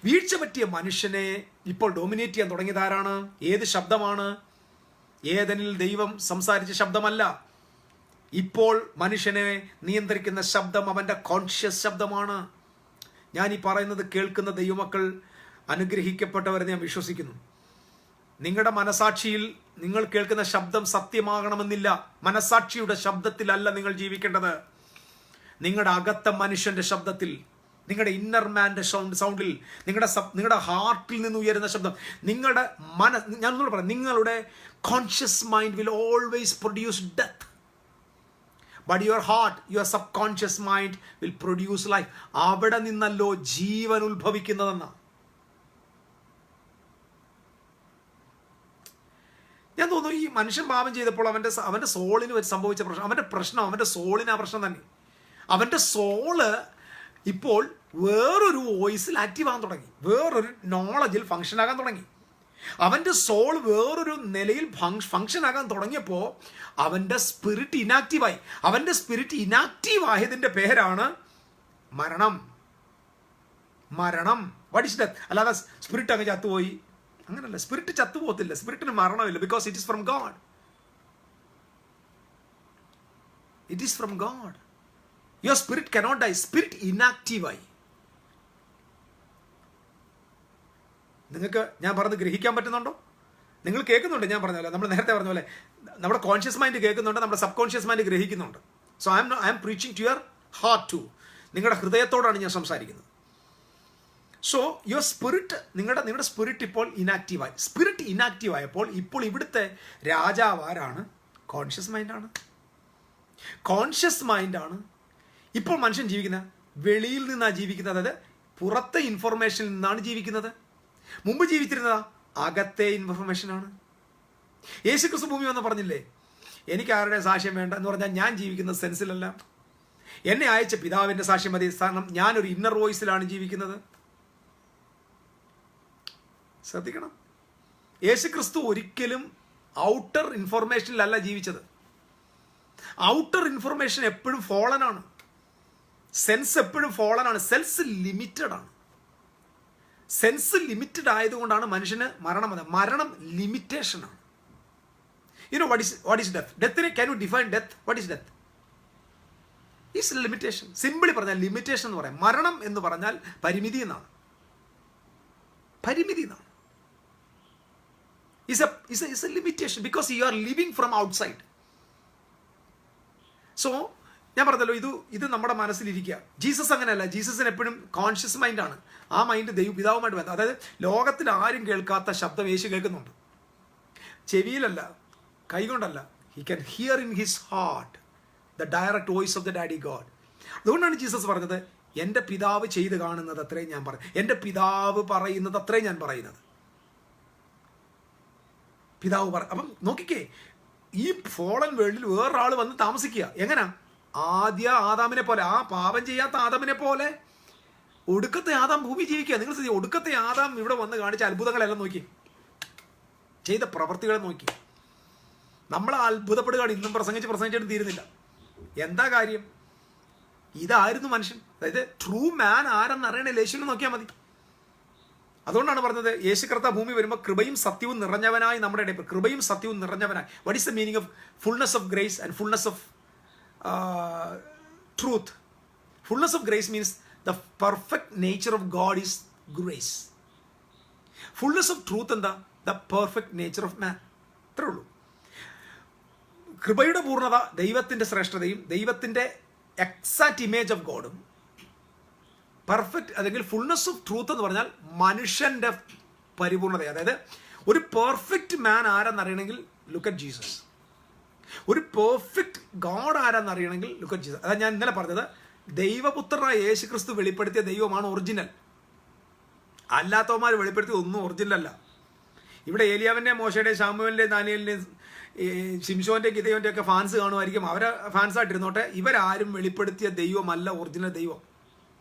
S1: വീഴ്ച പറ്റിയ മനുഷ്യനെ ഇപ്പോൾ ഡോമിനേറ്റ് ചെയ്യാൻ തുടങ്ങിയതാരാണ്? ഏത് ശബ്ദമാണ്? ഏതെനിൽ ദൈവം സംസാരിച്ച ശബ്ദമല്ല. ഇപ്പോൾ മനുഷ്യനെ നിയന്ത്രിക്കുന്ന ശബ്ദം അവൻ്റെ കോൺഷ്യസ് ശബ്ദമാണ്. ഞാൻ ഈ പറയുന്നത് കേൾക്കുന്ന ദൈവമക്കൾ അനുഗ്രഹിക്കപ്പെട്ടവരെന്ന് ഞാൻ വിശ്വസിക്കുന്നു. നിങ്ങളുടെ മനസാക്ഷിയിൽ നിങ്ങൾ കേൾക്കുന്ന ശബ്ദം സത്യമാകണമെന്നില്ല. മനസാക്ഷിയുടെ ശബ്ദത്തിലല്ല നിങ്ങൾ ജീവിക്കേണ്ടത്. നിങ്ങളുടെ അകത്ത മനുഷ്യന്റെ ശബ്ദത്തിൽ, നിങ്ങളുടെ ഇന്നർ മാൻ്റെ സൗണ്ടിൽ, നിങ്ങളുടെ ഹാർട്ടിൽ നിന്ന് ഉയരുന്ന ശബ്ദം. ഞാൻ ഒന്നുകൂടെ പറയാം, നിങ്ങളുടെ conscious mind will always produce death, but your heart, your sub conscious mind will produce life. അവിടെ നിന്നല്ലോ ജീവൻ ഉത്ഭവിക്കുന്നതെന്ന്. ഞാൻ തോന്നുന്നു ഈ മനുഷ്യൻ പാപം ചെയ്തപ്പോൾ അവന്റെ സോളിന് സംഭവിച്ച പ്രശ്നം, അവന്റെ സോളിന് ആ പ്രശ്നം തന്നെ. അവന്റെ സോള് ഇപ്പോൾ വേറൊരു വോയിസിൽ ആക്റ്റീവ് ആകാൻ തുടങ്ങി, വേറൊരു നോളജിൽ ഫങ്ഷൻ ആകാൻ തുടങ്ങി. അവന്റെ സോൾ വേറൊരു നിലയിൽ ഫങ്ഷൻ ആകാൻ തുടങ്ങിയപ്പോൾ അവന്റെ സ്പിരിറ്റ് ഇനാക്റ്റീവായി. അവന്റെ സ്പിരിറ്റ് ഇനാക്റ്റീവ് ആയതിന്റെ പേരാണ് മരണം. What is death? അല്ലാതെ സ്പിരിറ്റ് അങ്ങ് ചത്തുപോയി അങ്ങനല്ല. സ്പിരിറ്റ് ചത്തുപോകത്തില്ല, സ്പിരിറ്റിന് മരണമില്ല. Because it is from God. It is from God. Your spirit cannot die. Spirit ഇനാക്റ്റീവായി. നിങ്ങൾക്ക് ഞാൻ പറഞ്ഞത് ഗ്രഹിക്കാൻ പറ്റുന്നുണ്ടോ? നിങ്ങൾ കേൾക്കുന്നുണ്ട്. ഞാൻ പറഞ്ഞ പോലെ, നമ്മൾ നേരത്തെ പറഞ്ഞ പോലെ, നമ്മുടെ കോൺഷ്യസ് മൈൻഡ് കേൾക്കുന്നുണ്ട്, നമ്മുടെ സബ് കോൺഷ്യസ് മൈൻഡ് ഗ്രഹിക്കുന്നുണ്ട്. So I'm preaching to your heart too. നിങ്ങളുടെ ഹൃദയത്തോടാണ് ഞാൻ സംസാരിക്കുന്നത്. സോ യുവർ സ്പിരിറ്റ്, നിങ്ങളുടെ സ്പിരിറ്റ് ഇപ്പോൾ ഇനാക്റ്റീവായി. സ്പിരിറ്റ് ഇനാക്റ്റീവ് ആയപ്പോൾ ഇപ്പോൾ ഇവിടുത്തെ രാജാവ് ആരാണ്? കോൺഷ്യസ് മൈൻഡാണ്. കോൺഷ്യസ് മൈൻഡാണ് ഇപ്പോൾ മനുഷ്യൻ ജീവിക്കുന്നത്. വെളിയിൽ നിന്നാണ് ജീവിക്കുന്നത്, അതായത് പുറത്തെ ഇൻഫർമേഷനിൽ നിന്നാണ് ജീവിക്കുന്നത്. മുമ്പ് ജീവിച്ചിരുന്നതാ അകത്തെ ഇൻഫർമേഷനാണ്. യേശുക്രിസ്തു ഭൂമി വന്ന് പറഞ്ഞില്ലേ, എനിക്ക് ആരുടെ സാക്ഷ്യം വേണ്ട എന്ന് പറഞ്ഞാൽ ഞാൻ ജീവിക്കുന്ന സെൻസിലല്ല, എന്നെ അയച്ച പിതാവിൻ്റെ സാക്ഷ്യം മതി. കാരണം ഞാനൊരു ഇന്നർ വോയിസിലാണ് ജീവിക്കുന്നത്. ശ്രദ്ധിക്കണം, യേശുക്രിസ്തു ഒരിക്കലും ഔട്ടർ ഇൻഫർമേഷനിലല്ല ജീവിച്ചത്. ഔട്ടർ ഇൻഫർമേഷൻ എപ്പോഴും ഫോളനാണ്. സെൻസ് എപ്പോഴും ഫോളനാണ്. സെൻസ് ലിമിറ്റഡ് ആണ്. സെൻസ് ലിമിറ്റഡ് ആയതുകൊണ്ടാണ് മനുഷ്യന് മരണം വന്നത്. മരണം ലിമിറ്റേഷനാണ്. You know what is death? ഡെത്തിനെ can you define death? What is death? Is limitation. Simply പറഞ്ഞാൽ ലിമിറ്റേഷൻ എന്ന് പറയാം. മരണം എന്ന് പറഞ്ഞാൽ പരിമിതി എന്നാണ്. പരിമിതി എന്നാണ്. is a limitation because you are living from outside. So ഞാൻ പറഞ്ഞല്ലോ, ഇത് നമ്മുടെ മനസ്സിലിരിക്കുക. ജീസസ് അങ്ങനെയല്ല. ജീസസിന് എപ്പോഴും കോൺഷ്യസ് മൈൻഡാണ്. ആ മൈൻഡ് പിതാവുമായിട്ട് ബന്ധം. അതായത് ലോകത്തിൽ ആരും കേൾക്കാത്ത ശബ്ദം യേശു കേൾക്കുന്നുണ്ട്. ചെവിയിലല്ല, കൈകൊണ്ടല്ല. He can hear in his heart the direct voice of the daddy God. അതുകൊണ്ടാണ് ജീസസ് പറഞ്ഞത്, എൻ്റെ പിതാവ് ചെയ്ത് കാണുന്നത് അത്രയും ഞാൻ പറയും, എൻ്റെ പിതാവ് പറയുന്നത് അത്രയും ഞാൻ പറയുന്നത്. പിതാവ് അപ്പം നോക്കിക്കേ, ഈ ഫോളൻ വേൾഡിൽ വേറൊരാൾ വന്ന് താമസിക്കുക. എങ്ങനാ? ആദ്യ ആദാമിനെ പോലെ, ആ പാപം ചെയ്യാത്ത ആദാമിനെ പോലെ ഒടുക്കത്തെ ആദാം ഭൂമി ജീവിക്കുക. നിങ്ങൾ ശ്രദ്ധിക്കുക, ഒടുക്കത്തെ ആദാം ഇവിടെ വന്ന് കാണിച്ച അത്ഭുതങ്ങളെല്ലാം നോക്കി, ചെയ്ത പ്രവൃത്തികളെ നോക്കി. നമ്മൾ അത്ഭുതപ്പെടുകയാണ്. ഇന്നും പ്രസംഗിച്ചിട്ട് തീരുന്നില്ല. എന്താ കാര്യം? ഇതായിരുന്നു മനുഷ്യൻ. അതായത് ട്രൂ മാൻ ആരെന്ന് അറിയണേ യേശുവിനെ നോക്കിയാൽ മതി. അതുകൊണ്ടാണ് പറഞ്ഞത്, യേശു കർത്താവ് ഭൂമി വരുമ്പോൾ കൃപയും സത്യവും നിറഞ്ഞവനായി നമ്മുടെ ഇടയിൽ. കൃപയും സത്യവും നിറഞ്ഞവനായി. What is the meaning of fullness of grace and fullness of truth? Fullness of grace means the perfect nature of God is grace. Fullness of truth എന്താ? The perfect nature of man. അത്രേ ഉള്ളൂ. കൃപയുടെ പൂർണ്ണത, ദൈവത്തിൻ്റെ ശ്രേഷ്ഠതയും ദൈവത്തിൻ്റെ എക്സാക്റ്റ് ഇമേജ് ഓഫ് ഗോഡും, പെർഫെക്റ്റ് അല്ലെങ്കിൽ ഫുൾനെസ് ഓഫ് ട്രൂത്ത് എന്ന് പറഞ്ഞാൽ മനുഷ്യൻ്റെ പരിപൂർണത. അതായത് ഒരു പെർഫെക്റ്റ് മാൻ ആരെന്നറിയണമെങ്കിൽ ലുക്ക് അറ്റ് ജീസസ്. ഒരു പെർഫെക്റ്റ് ഗോഡ് ആരെന്നറിയണമെങ്കിൽ ലുക്ക് അറ്റ് ജീസസ്. അതായത് ഞാൻ ഇന്നലെ പറഞ്ഞത്, ദൈവപുത്രനായ യേശു ക്രിസ്തു വെളിപ്പെടുത്തിയ ദൈവമാണ് ഒറിജിനൽ. അല്ലാത്തവന്മാർ വെളിപ്പെടുത്തിയത് ഒന്നും ഒറിജിനൽ അല്ല. ഇവിടെ ഏലിയാവിൻ്റെയും മോശയുടെയും ശാമുവേലിൻ്റെയും ദാനിയേലിൻ്റെയും ശിംശോൻ്റെയും ഗിദെയോൻ്റെയും ഒക്കെ ഫാൻസ് കാണുമായിരിക്കും. അവരെ ഫാൻസായിട്ടിരുന്നോട്ടെ. ഇവരാരും വെളിപ്പെടുത്തിയ ദൈവമല്ല ഒറിജിനൽ ദൈവം.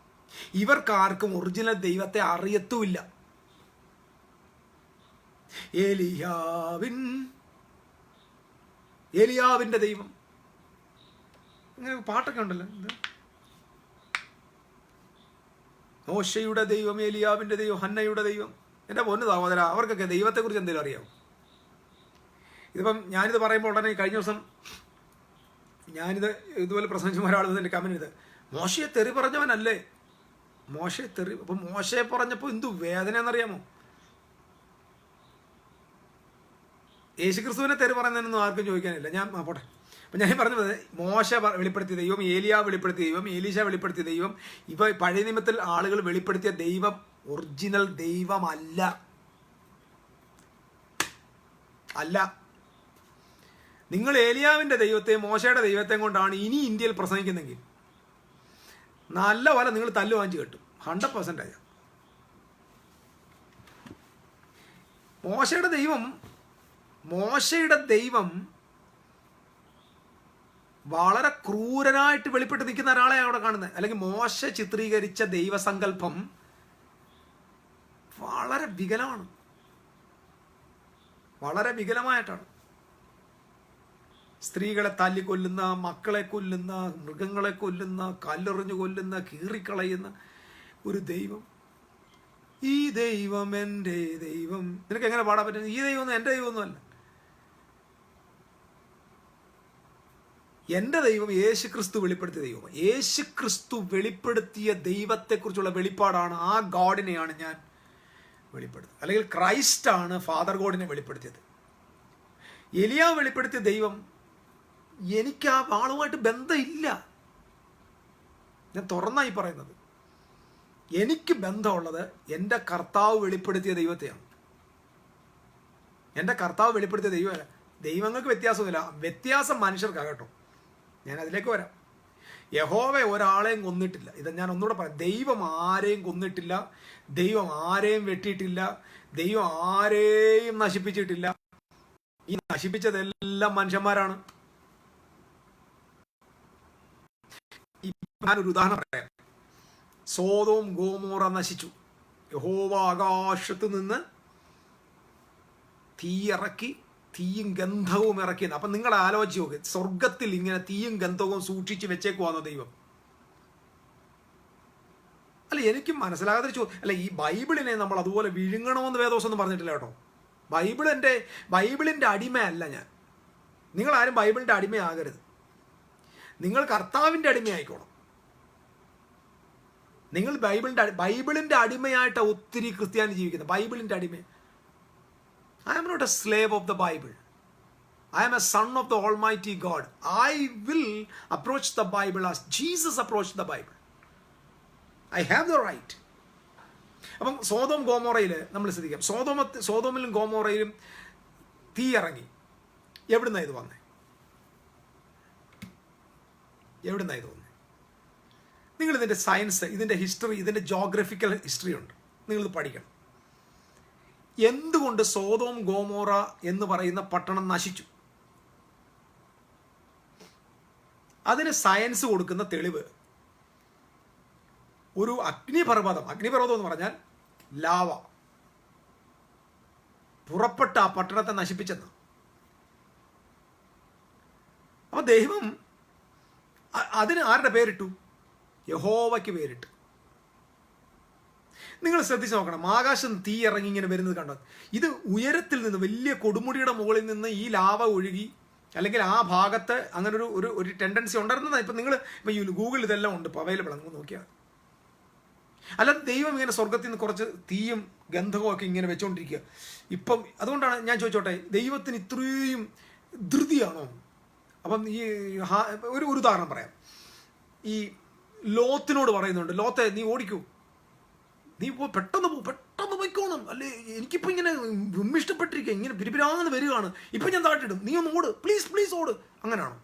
S1: ഇവർക്കാർക്കും ഒറിജിനൽ ദൈവത്തെ അറിയത്തുമില്ല. ഏലിയാവിൻ്റെ ദൈവം, അങ്ങനെ പാട്ടൊക്കെ ഉണ്ടല്ലോ. മോശയുടെ ദൈവം, ഏലിയാവിൻ്റെ ദൈവം, ഹന്നയുടെ ദൈവം. എൻ്റെ പൊന്നു സഹോദരാ, അവർക്കൊക്കെ ദൈവത്തെക്കുറിച്ച് എന്തെങ്കിലും അറിയാമോ? ഇതിപ്പം ഞാനിത് പറയുമ്പോൾ ഉടനെ കഴിഞ്ഞ ദിവസം ഇതുപോലെ പ്രസംഗിച്ച ഒരാൾ ഇതിൻ്റെ കമന്റ് ചെയ്ത്, മോശയെ തെറി പറഞ്ഞവനല്ലേ മോശയെ തെറി. അപ്പം മോശയെ പറഞ്ഞപ്പോൾ എന്തു വേദന എന്നറിയാമോ? യേശുക്രിസ്തുവിനെ തെറി പറയുന്നതിനൊന്നും ആർക്കും ചോദിക്കാനില്ല. ഞാൻ പോട്ടെ. അപ്പം ഞാൻ പറഞ്ഞത്, മോശ വെളിപ്പെടുത്തിയ ദൈവം, ഏലിയാവ് വെളിപ്പെടുത്തിയ ദൈവം, ഏലീശ വെളിപ്പെടുത്തിയ ദൈവം, ഇവ പഴയ നിയമത്തിൽ ആളുകൾ വെളിപ്പെടുത്തിയ ദൈവം ഒറിജിനൽ ദൈവമല്ല. അല്ല. നിങ്ങൾ ഏലിയാവിൻ്റെ ദൈവത്തെയും മോശയുടെ ദൈവത്തെയും കൊണ്ടാണ് ഇനി ഇന്ത്യയിൽ പ്രസംഗിക്കുന്നെങ്കിൽ നല്ല പോലെ നിങ്ങൾ തല്ലു വാങ്ങിച്ച് കിട്ടും. 100% ആയ മോശയുടെ ദൈവം വളരെ ക്രൂരനായിട്ട് വെളിപ്പെട്ട് നിൽക്കുന്ന ഒരാളെ അവിടെ കാണുന്നത്. അല്ലെങ്കിൽ മോശ ചിത്രീകരിച്ച ദൈവസങ്കല്പം വളരെ വികലമാണ്, വളരെ വികലമായിട്ടാണ്. സ്ത്രീകളെ തല്ലിക്കൊല്ലുന്ന, മക്കളെ കൊല്ലുന്ന, മൃഗങ്ങളെ കൊല്ലുന്ന, കല്ലെറിഞ്ഞു കൊല്ലുന്ന, കീറിക്കളയുന്ന ഒരു ദൈവം. ഈ ദൈവം എൻ്റെ ദൈവം. നിനക്ക് എങ്ങനെ പാടാൻ പറ്റുന്നത്? ഈ ദൈവമൊന്നും എൻ്റെ ദൈവമൊന്നുമല്ല. എൻ്റെ ദൈവം യേശുക്രിസ്തു വെളിപ്പെടുത്തിയ ദൈവം. യേശുക്രിസ്തു വെളിപ്പെടുത്തിയ ദൈവത്തെക്കുറിച്ചുള്ള വെളിപ്പാടാണ്. ആ ഗോഡിനെയാണ് ഞാൻ വെളിപ്പെടുത്തുന്നത്. അല്ലെങ്കിൽ ക്രൈസ്റ്റാണ് ഫാദർ ഗോഡിനെ വെളിപ്പെടുത്തിയത്. എലിയാവ് വെളിപ്പെടുത്തിയ ദൈവം എനിക്ക് ആ ആളുമായിട്ട് ബന്ധമില്ല. ഞാൻ തുറന്നായി പറയുന്നത്, എനിക്ക് ബന്ധമുള്ളത് എൻ്റെ കർത്താവ് വെളിപ്പെടുത്തിയ ദൈവത്തെയാണ്. എൻ്റെ കർത്താവ് വെളിപ്പെടുത്തിയ ദൈവമല്ല. ദൈവങ്ങൾക്ക് വ്യത്യാസമില്ല, വ്യത്യാസം മനുഷ്യർക്കാകട്ടോ. ഞാൻ അതിലേക്ക് വരാം. യഹോവ ഒരാളെയും കൊന്നിട്ടില്ല. ഇത് ഞാൻ ഒന്നുകൂടെ പറയാം. ദൈവം ആരെയും കൊന്നിട്ടില്ല, ദൈവം ആരെയും വെട്ടിയിട്ടില്ല, ദൈവം ആരെയും നശിപ്പിച്ചിട്ടില്ല. ഈ നശിപ്പിച്ചതെല്ലാം മനുഷ്യന്മാരാണ്. ഞാനൊരു ഉദാഹരണം പറയാം. സോദോം ഗോമോറ നശിച്ചു. യഹോവ ആകാശത്ത് നിന്ന് തീയിറക്കി, തീയും ഗന്ധവും ഇറക്കിയെന്ന്. അപ്പം നിങ്ങൾ ആലോചിച്ച് നോക്ക്, സ്വർഗത്തിൽ ഇങ്ങനെ തീയും ഗന്ധവും സൂക്ഷിച്ച് വെച്ചേക്കുവാന്നോ ദൈവം? അല്ല, എനിക്കും മനസ്സിലാകാതെ അല്ല, ഈ ബൈബിളിനെ നമ്മൾ അതുപോലെ വിഴുങ്ങണമെന്ന് വേദോസം ഒന്നും പറഞ്ഞിട്ടില്ല കേട്ടോ. ബൈബിളിൻ്റെ അടിമയല്ല ഞാൻ. നിങ്ങളാരും ബൈബിളിൻ്റെ അടിമയാകരുത്. നിങ്ങൾ കർത്താവിൻ്റെ അടിമയായിക്കോണം. നിങ്ങൾ ബൈബിളിൻ്റെ അടിമയായിട്ട് ഒത്തിരി ക്രിസ്ത്യാനി ജീവിക്കുന്നത്. ബൈബിളിൻ്റെ അടിമ. I am not a slave of the Bible. I am a son of the Almighty God. I will approach the Bible as Jesus approached the Bible. I have the right. അപ്പം സോദോം ഗോമോറയിൽ നമ്മൾ ശ്രദ്ധിക്കാം. സോദോമിലും ഗോമോറയിലും തീ ഇറങ്ങി. എവിടുന്നാണ് ഇത് വന്നേ? നിങ്ങൾ ഇതിൻ്റെ സയൻസ്, ഇതിൻ്റെ ഹിസ്റ്ററി, ഇതിൻ്റെ ജോഗ്രഫിക്കൽ ഹിസ്റ്ററി ഉണ്ട്. നിങ്ങളിത് പഠിക്കണം. എന്തുകൊണ്ട് സോദോം ഗോമോറ എന്ന് പറയുന്ന പട്ടണം നശിച്ചു? അതിന് സയൻസ് കൊടുക്കുന്ന തെളിവ് ഒരു അഗ്നിപർവ്വതം എന്ന് പറഞ്ഞാൽ ലാവ പുറപ്പെട്ട ആ പട്ടണത്തെ നശിപ്പിച്ചെന്ന്. അപ്പോൾ ദൈവം അതിന് ആരുടെ പേരിട്ടു? യഹോവയ്ക്ക് പേരിട്ടു. നിങ്ങൾ ശ്രദ്ധിച്ച് നോക്കണം. ആകാശം തീ ഇറങ്ങി ഇങ്ങനെ വരുന്നത് കണ്ടോ? ഇത് ഉയരത്തിൽ നിന്ന്, വലിയ കൊടുമുടിയുടെ മുകളിൽ നിന്ന് ഈ ലാവ ഒഴുകി അല്ലെങ്കിൽ ആ ഭാഗത്ത് അങ്ങനെ ഒരു ടെൻഡൻസി ഉണ്ടായിരുന്നതാണ്. ഇപ്പം നിങ്ങൾ ഇപ്പം ഗൂഗിളിൽ ഇതെല്ലാം ഉണ്ട്, ഇപ്പോൾ അവൈലബിൾ ആണ്, നോക്കിയാൽ. അല്ലാതെ ദൈവം ഇങ്ങനെ സ്വർഗത്തിൽ നിന്ന് കുറച്ച് തീയും ഗന്ധകവും ഒക്കെ ഇങ്ങനെ വെച്ചുകൊണ്ടിരിക്കുക ഇപ്പം. അതുകൊണ്ടാണ് ഞാൻ ചോദിച്ചോട്ടെ, ദൈവത്തിന് ഇത്രയും ധൃതിയാണോ? അപ്പം ഈ ഒരു ഉദാഹരണം പറയാം. ഈ ലോത്തിനോട് പറയുന്നുണ്ട്, ലോത്തെ നീ ഓടിക്കൂ, നീ പെട്ടെന്ന് പോയിക്കോണം, അല്ലേ എനിക്കിപ്പോൾ ഇങ്ങനെ ഇഷ്ടപ്പെട്ടിരിക്കുക, ഇങ്ങനെ പിരിപിരാന്ന് വരികയാണ്, ഇപ്പം ഞാൻ താഴ്ത്തിടും, നീ ഒന്ന് ഓട്, പ്ലീസ് ഓട്. അങ്ങനെയാണോ?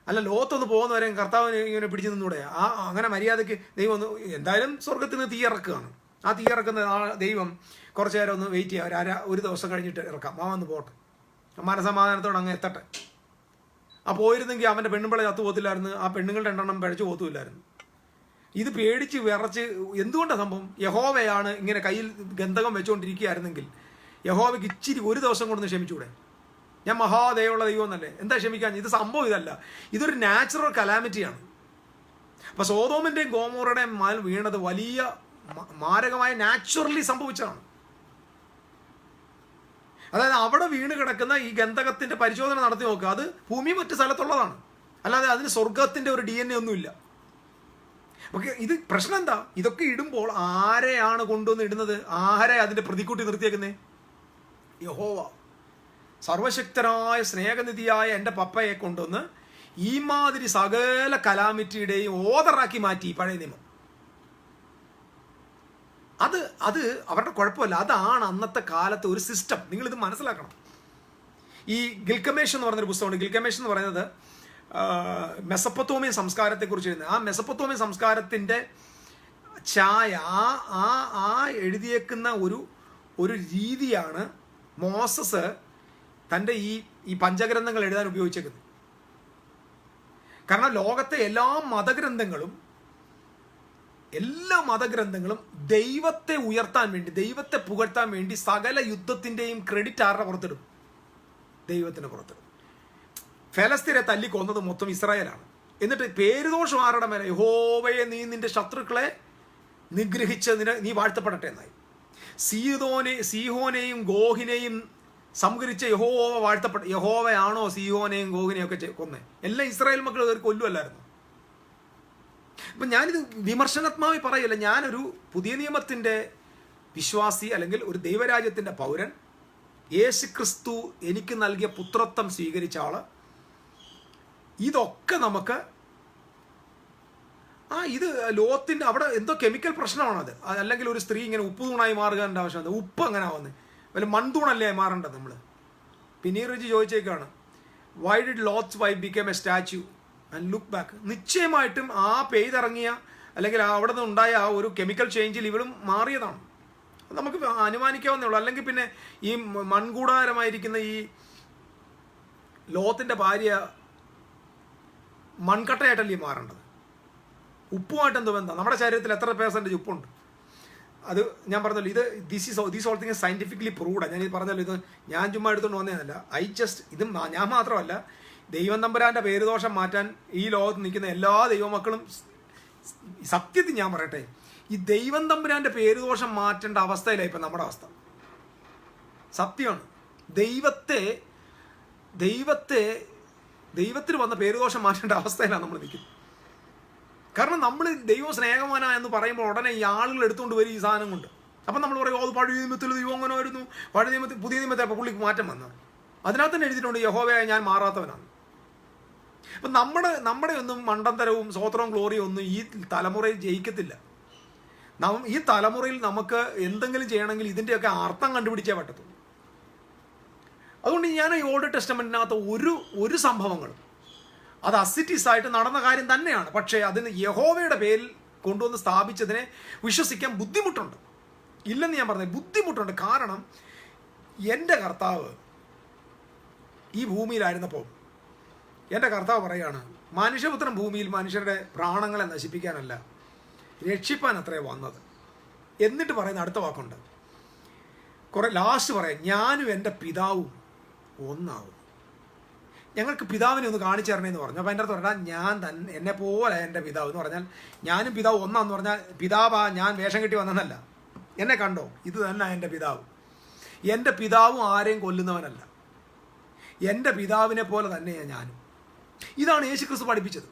S1: അല്ല, ലോത്തൊന്ന് പോകുന്നവരെ കർത്താവിന് ഇങ്ങനെ പിടിച്ചു നിന്നൂടെ? അങ്ങനെ മര്യാദയ്ക്ക് ദൈവം ഒന്ന് എന്തായാലും സ്വർഗത്തിന് തീയിറക്കുകയാണ്. ആ തീയിറക്കുന്ന ദൈവം കുറച്ച് നേരം ഒന്ന് വെയിറ്റ് ചെയ്യുക, ഒരു ദിവസം കഴിഞ്ഞിട്ട് ഇറക്കാം, വന്ന് പോട്ടെ, മനസമാധാനത്തോടെ അങ്ങ് എത്തട്ടെ. ആ പോയിരുന്നെങ്കിൽ അവൻ്റെ പെണ്ണുമ്പിളെ ചത്തു പോകത്തില്ലായിരുന്നു, ആ പെണ്ണുങ്ങളുടെ എണ്ണം പഴച്ചു പോകത്തുമില്ലായിരുന്നു. ഇത് പേടിച്ച് വിറച്ച് എന്തുകൊണ്ടാണ് സംഭവം? യഹോവയാണ് ഇങ്ങനെ കയ്യിൽ ഗന്ധകം വെച്ചുകൊണ്ടിരിക്കുകയായിരുന്നെങ്കിൽ യഹോവയ്ക്ക് ഇച്ചിരി ഒരു ദിവസം കൊണ്ടൊന്ന് ക്ഷമിച്ചൂടെ? ഞാൻ മഹാദയുള്ള ദൈവം എന്നല്ലേ, എന്താ ക്ഷമിക്കാൻ? ഇത് സംഭവം ഇതല്ല, ഇതൊരു നാച്ചുറൽ കലാമിറ്റിയാണ്. അപ്പോൾ സോദോമിൻ്റെയും ഗോമോറയുടെയും മേൽ വീണത് വലിയ മാരകമായ നാച്ചുറലി സംഭവിച്ചതാണ്. അതായത് അവിടെ വീണ് കിടക്കുന്ന ഈ ഗന്ധകത്തിൻ്റെ പരിശോധന നടത്തി നോക്കുക, അത് ഭൂമി മറ്റു സ്ഥലത്തുള്ളതാണ്, അല്ലാതെ അതിന് സ്വർഗത്തിൻ്റെ ഒരു DNA ഒന്നുമില്ല. ഓക്കെ, ഇത് പ്രശ്നം എന്താ? ഇതൊക്കെ ഇടുമ്പോൾ ആരെയാണ് കൊണ്ടുവന്ന് ഇടുന്നത്? ആരെ അതിൻ്റെ പ്രതിക്കൂട്ടി നിർത്തിയേക്കുന്നേ? യഹോവ, സർവശക്തനായ സ്നേഹനിധിയായ എൻ്റെ പപ്പയെ കൊണ്ടുവന്ന് ഈ മാതിരി സകല കലാമിറ്റിയുടെയും ഓദറാക്കി മാറ്റി പഴയ നിയമം. അത് അവരുടെ കുഴപ്പമല്ല, അതാണ് അന്നത്തെ കാലത്ത് ഒരു സിസ്റ്റം. നിങ്ങളിത് മനസ്സിലാക്കണം. ഈ ഗിൽഗമേഷ് എന്ന് പറയുന്നൊരു പുസ്തകമുണ്ട്. ഗിൽഗമേഷ് എന്ന് പറയുന്നത് മെസപ്പൊത്തോമിയൻ സംസ്കാരത്തെക്കുറിച്ച് എഴുതുന്നത്. ആ മെസപ്പൊത്തോമിയൻ സംസ്കാരത്തിൻ്റെ ഛായ ആ എഴുതിയേക്കുന്ന ഒരു രീതിയാണ് മോസസ് തൻ്റെ ഈ പഞ്ചഗ്രന്ഥങ്ങൾ എഴുതാൻ ഉപയോഗിച്ചേക്കുന്നത്. കാരണം ലോകത്തെ എല്ലാ മതഗ്രന്ഥങ്ങളും ദൈവത്തെ ഉയർത്താൻ വേണ്ടി, ദൈവത്തെ പുകഴ്ത്താൻ വേണ്ടി സകല യുദ്ധത്തിൻ്റെയും ക്രെഡിറ്റ് ആരുടെ പുറത്തിടും? ദൈവത്തിന് പുറത്തിടും. ഫലസ്തീനെ തല്ലിക്കൊന്നത് മൊത്തം ഇസ്രായേലാണ്. എന്നിട്ട് പേരുദോഷം ആരുടെ മേലെ? യഹോവയെ നീ നിന്റെ ശത്രുക്കളെ നിഗ്രഹിച്ച് നീ വാഴ്ത്തപ്പെടട്ടെ എന്നായി. സീഹോനെയും ഗോഹിനെയും സംഹരിച്ച യഹോവ വാഴ്ത്തപ്പെട്ട. യഹോവയാണോ സീഹോനെയും ഗോഹിനെയും ഒക്കെ കൊന്നേ? എല്ലാം ഇസ്രായേൽ മക്കൾ ഒരു കൊല്ലുമല്ലായിരുന്നു. അപ്പം ഞാനിത് വിമർശനാത്മാവി പറയില്ല. ഞാനൊരു പുതിയ നിയമത്തിൻ്റെ വിശ്വാസി, അല്ലെങ്കിൽ ഒരു ദൈവരാജ്യത്തിൻ്റെ പൗരൻ, യേശുക്രിസ്തു എനിക്ക് നൽകിയ പുത്രത്വം സ്വീകരിച്ച ആള്. ഇതൊക്കെ നമുക്ക് ഇത് ലോകത്തിൻ്റെ അവിടെ എന്തോ കെമിക്കൽ പ്രശ്നമാണത്. അല്ലെങ്കിൽ ഒരു സ്ത്രീ ഇങ്ങനെ ഉപ്പ് തൂണായി മാറുകേണ്ട ആവശ്യമാണ്. ഉപ്പ് അങ്ങനെ ആവുന്നത് വല്ല മൺതൂണല്ലേ മാറേണ്ടത് നമ്മൾ? പിന്നീട് ചോദിച്ചേക്കാണ്, why did Lot's wife become a statue and look back? നിശ്ചയമായിട്ടും ആ പെയ്തിറങ്ങിയ അല്ലെങ്കിൽ അവിടെ നിന്ന് ഉണ്ടായ ആ ഒരു കെമിക്കൽ ചേഞ്ചിൽ ഇവളും മാറിയതാണ്. നമുക്ക് അനുമാനിക്കാവുന്നേ ഉള്ളൂ. അല്ലെങ്കിൽ പിന്നെ ഈ മൺകൂടാരമായിരിക്കുന്ന ഈ ലോകത്തിൻ്റെ ഭാര്യ മൺകട്ടയായിട്ടല്ലേ മാറേണ്ടത്? ഉപ്പുമായിട്ട് എന്തോ ബന്ധം? നമ്മുടെ ശരീരത്തിൽ എത്ര % ഉപ്പുണ്ട്? അത് ഞാൻ പറഞ്ഞല്ലോ, these all things scientifically proved. ഞാൻ ഇത് പറഞ്ഞല്ലോ, ഇത് ഞാൻ ചുമ്മാ എടുത്തുകൊണ്ട് വന്നതല്ല. ഇത് ഞാൻ മാത്രമല്ല, ദൈവം തമ്പുരാൻ്റെ പേരുദോഷം മാറ്റാൻ ഈ ലോകത്ത് നിൽക്കുന്ന എല്ലാ ദൈവമക്കളും, സത്യത്തിൽ ഞാൻ പറയട്ടെ, ഈ ദൈവം തമ്പുരാൻ്റെ പേരുദോഷം മാറ്റേണ്ട അവസ്ഥയിലാണ് ഇപ്പം നമ്മുടെ അവസ്ഥ. സത്യമാണ്. ദൈവത്തിന് വന്ന പേരുദോഷം മാറ്റേണ്ട അവസ്ഥയിലാണ് നമ്മൾ നിൽക്കുന്നത്. കാരണം നമ്മൾ ദൈവം സ്നേഹവാനാ എന്ന് പറയുമ്പോൾ ഉടനെ ഈ ആളുകൾ എടുത്തുകൊണ്ട് വരും ഈ സാധനം കൊണ്ട്. അപ്പം നമ്മൾ പറയും, അത് പഴയ നിയമത്തിൽ ദൈവം അങ്ങനെ ആയിരുന്നു, പഴയ നിയമത്തിൽ പുതിയ നിയമത്തിൽ അപ്പോൾ പുള്ളിക്ക് മാറ്റം വന്നത്. അതിനകത്ത് തന്നെ എഴുതിയിട്ടുണ്ട്, യഹോവയായ ഞാൻ മാറാത്തവനാണ്. അപ്പം നമ്മുടെ ഒന്നും മണ്ടന്തരവും സ്വോത്രവും ഗ്ലോറിയും ഒന്നും ഈ തലമുറയിൽ ജയിക്കത്തില്ല. ഈ തലമുറയിൽ നമുക്ക് എന്തെങ്കിലും ചെയ്യണമെങ്കിൽ ഇതിൻ്റെയൊക്കെ അർത്ഥം കണ്ടുപിടിച്ചേ പറ്റത്തുള്ളൂ. അതുകൊണ്ട് ഞാൻ ഈ ഓൾഡ് ടെസ്റ്റമെൻറ്റിനകത്ത് ഒരു സംഭവങ്ങളും അത് അസിറ്റീസായിട്ട് നടന്ന കാര്യം തന്നെയാണ്. പക്ഷേ അതിന് യഹോവയുടെ പേരിൽ കൊണ്ടുവന്ന് സ്ഥാപിച്ചതിനെ വിശ്വസിക്കാൻ ബുദ്ധിമുട്ടുണ്ട്. ഇല്ലെന്ന് ഞാൻ പറഞ്ഞത്, ബുദ്ധിമുട്ടുണ്ട്. കാരണം എൻ്റെ കർത്താവ് ഈ ഭൂമിയിലായിരുന്നപ്പോൾ എൻ്റെ കർത്താവ് പറയുകയാണ്, മനുഷ്യപുത്രൻ ഭൂമിയിൽ മനുഷ്യരുടെ പ്രാണങ്ങളെ നശിപ്പിക്കാനല്ല, രക്ഷിപ്പാൻ അത്രേ വന്നത്. എന്നിട്ട് പറയുന്ന അടുത്ത വാക്കുണ്ട്, ലാസ്റ്റ് പറയാം, ഞാനും എൻ്റെ പിതാവും ഒന്നാവും. ഞങ്ങൾക്ക് പിതാവിനെ ഒന്ന് കാണിച്ചു തരണേന്ന് പറഞ്ഞു. അപ്പോൾ എൻ്റെ അടുത്ത് പറഞ്ഞാൽ എന്നെ പോലെ എൻ്റെ പിതാവ് എന്ന് പറഞ്ഞാൽ ഞാനും പിതാവ് ഒന്നാന്ന് പറഞ്ഞാൽ, പിതാവാ ഞാൻ വേഷം കെട്ടി വന്നതല്ല, എന്നെ കണ്ടോ, ഇത് തന്നെ എൻ്റെ പിതാവ്. എൻ്റെ പിതാവും ആരെയും കൊല്ലുന്നവനല്ല. എൻ്റെ പിതാവിനെ പോലെ തന്നെയാണ് ഞാനും. ഇതാണ് യേശുക്രിസ്തു പഠിപ്പിച്ചത്.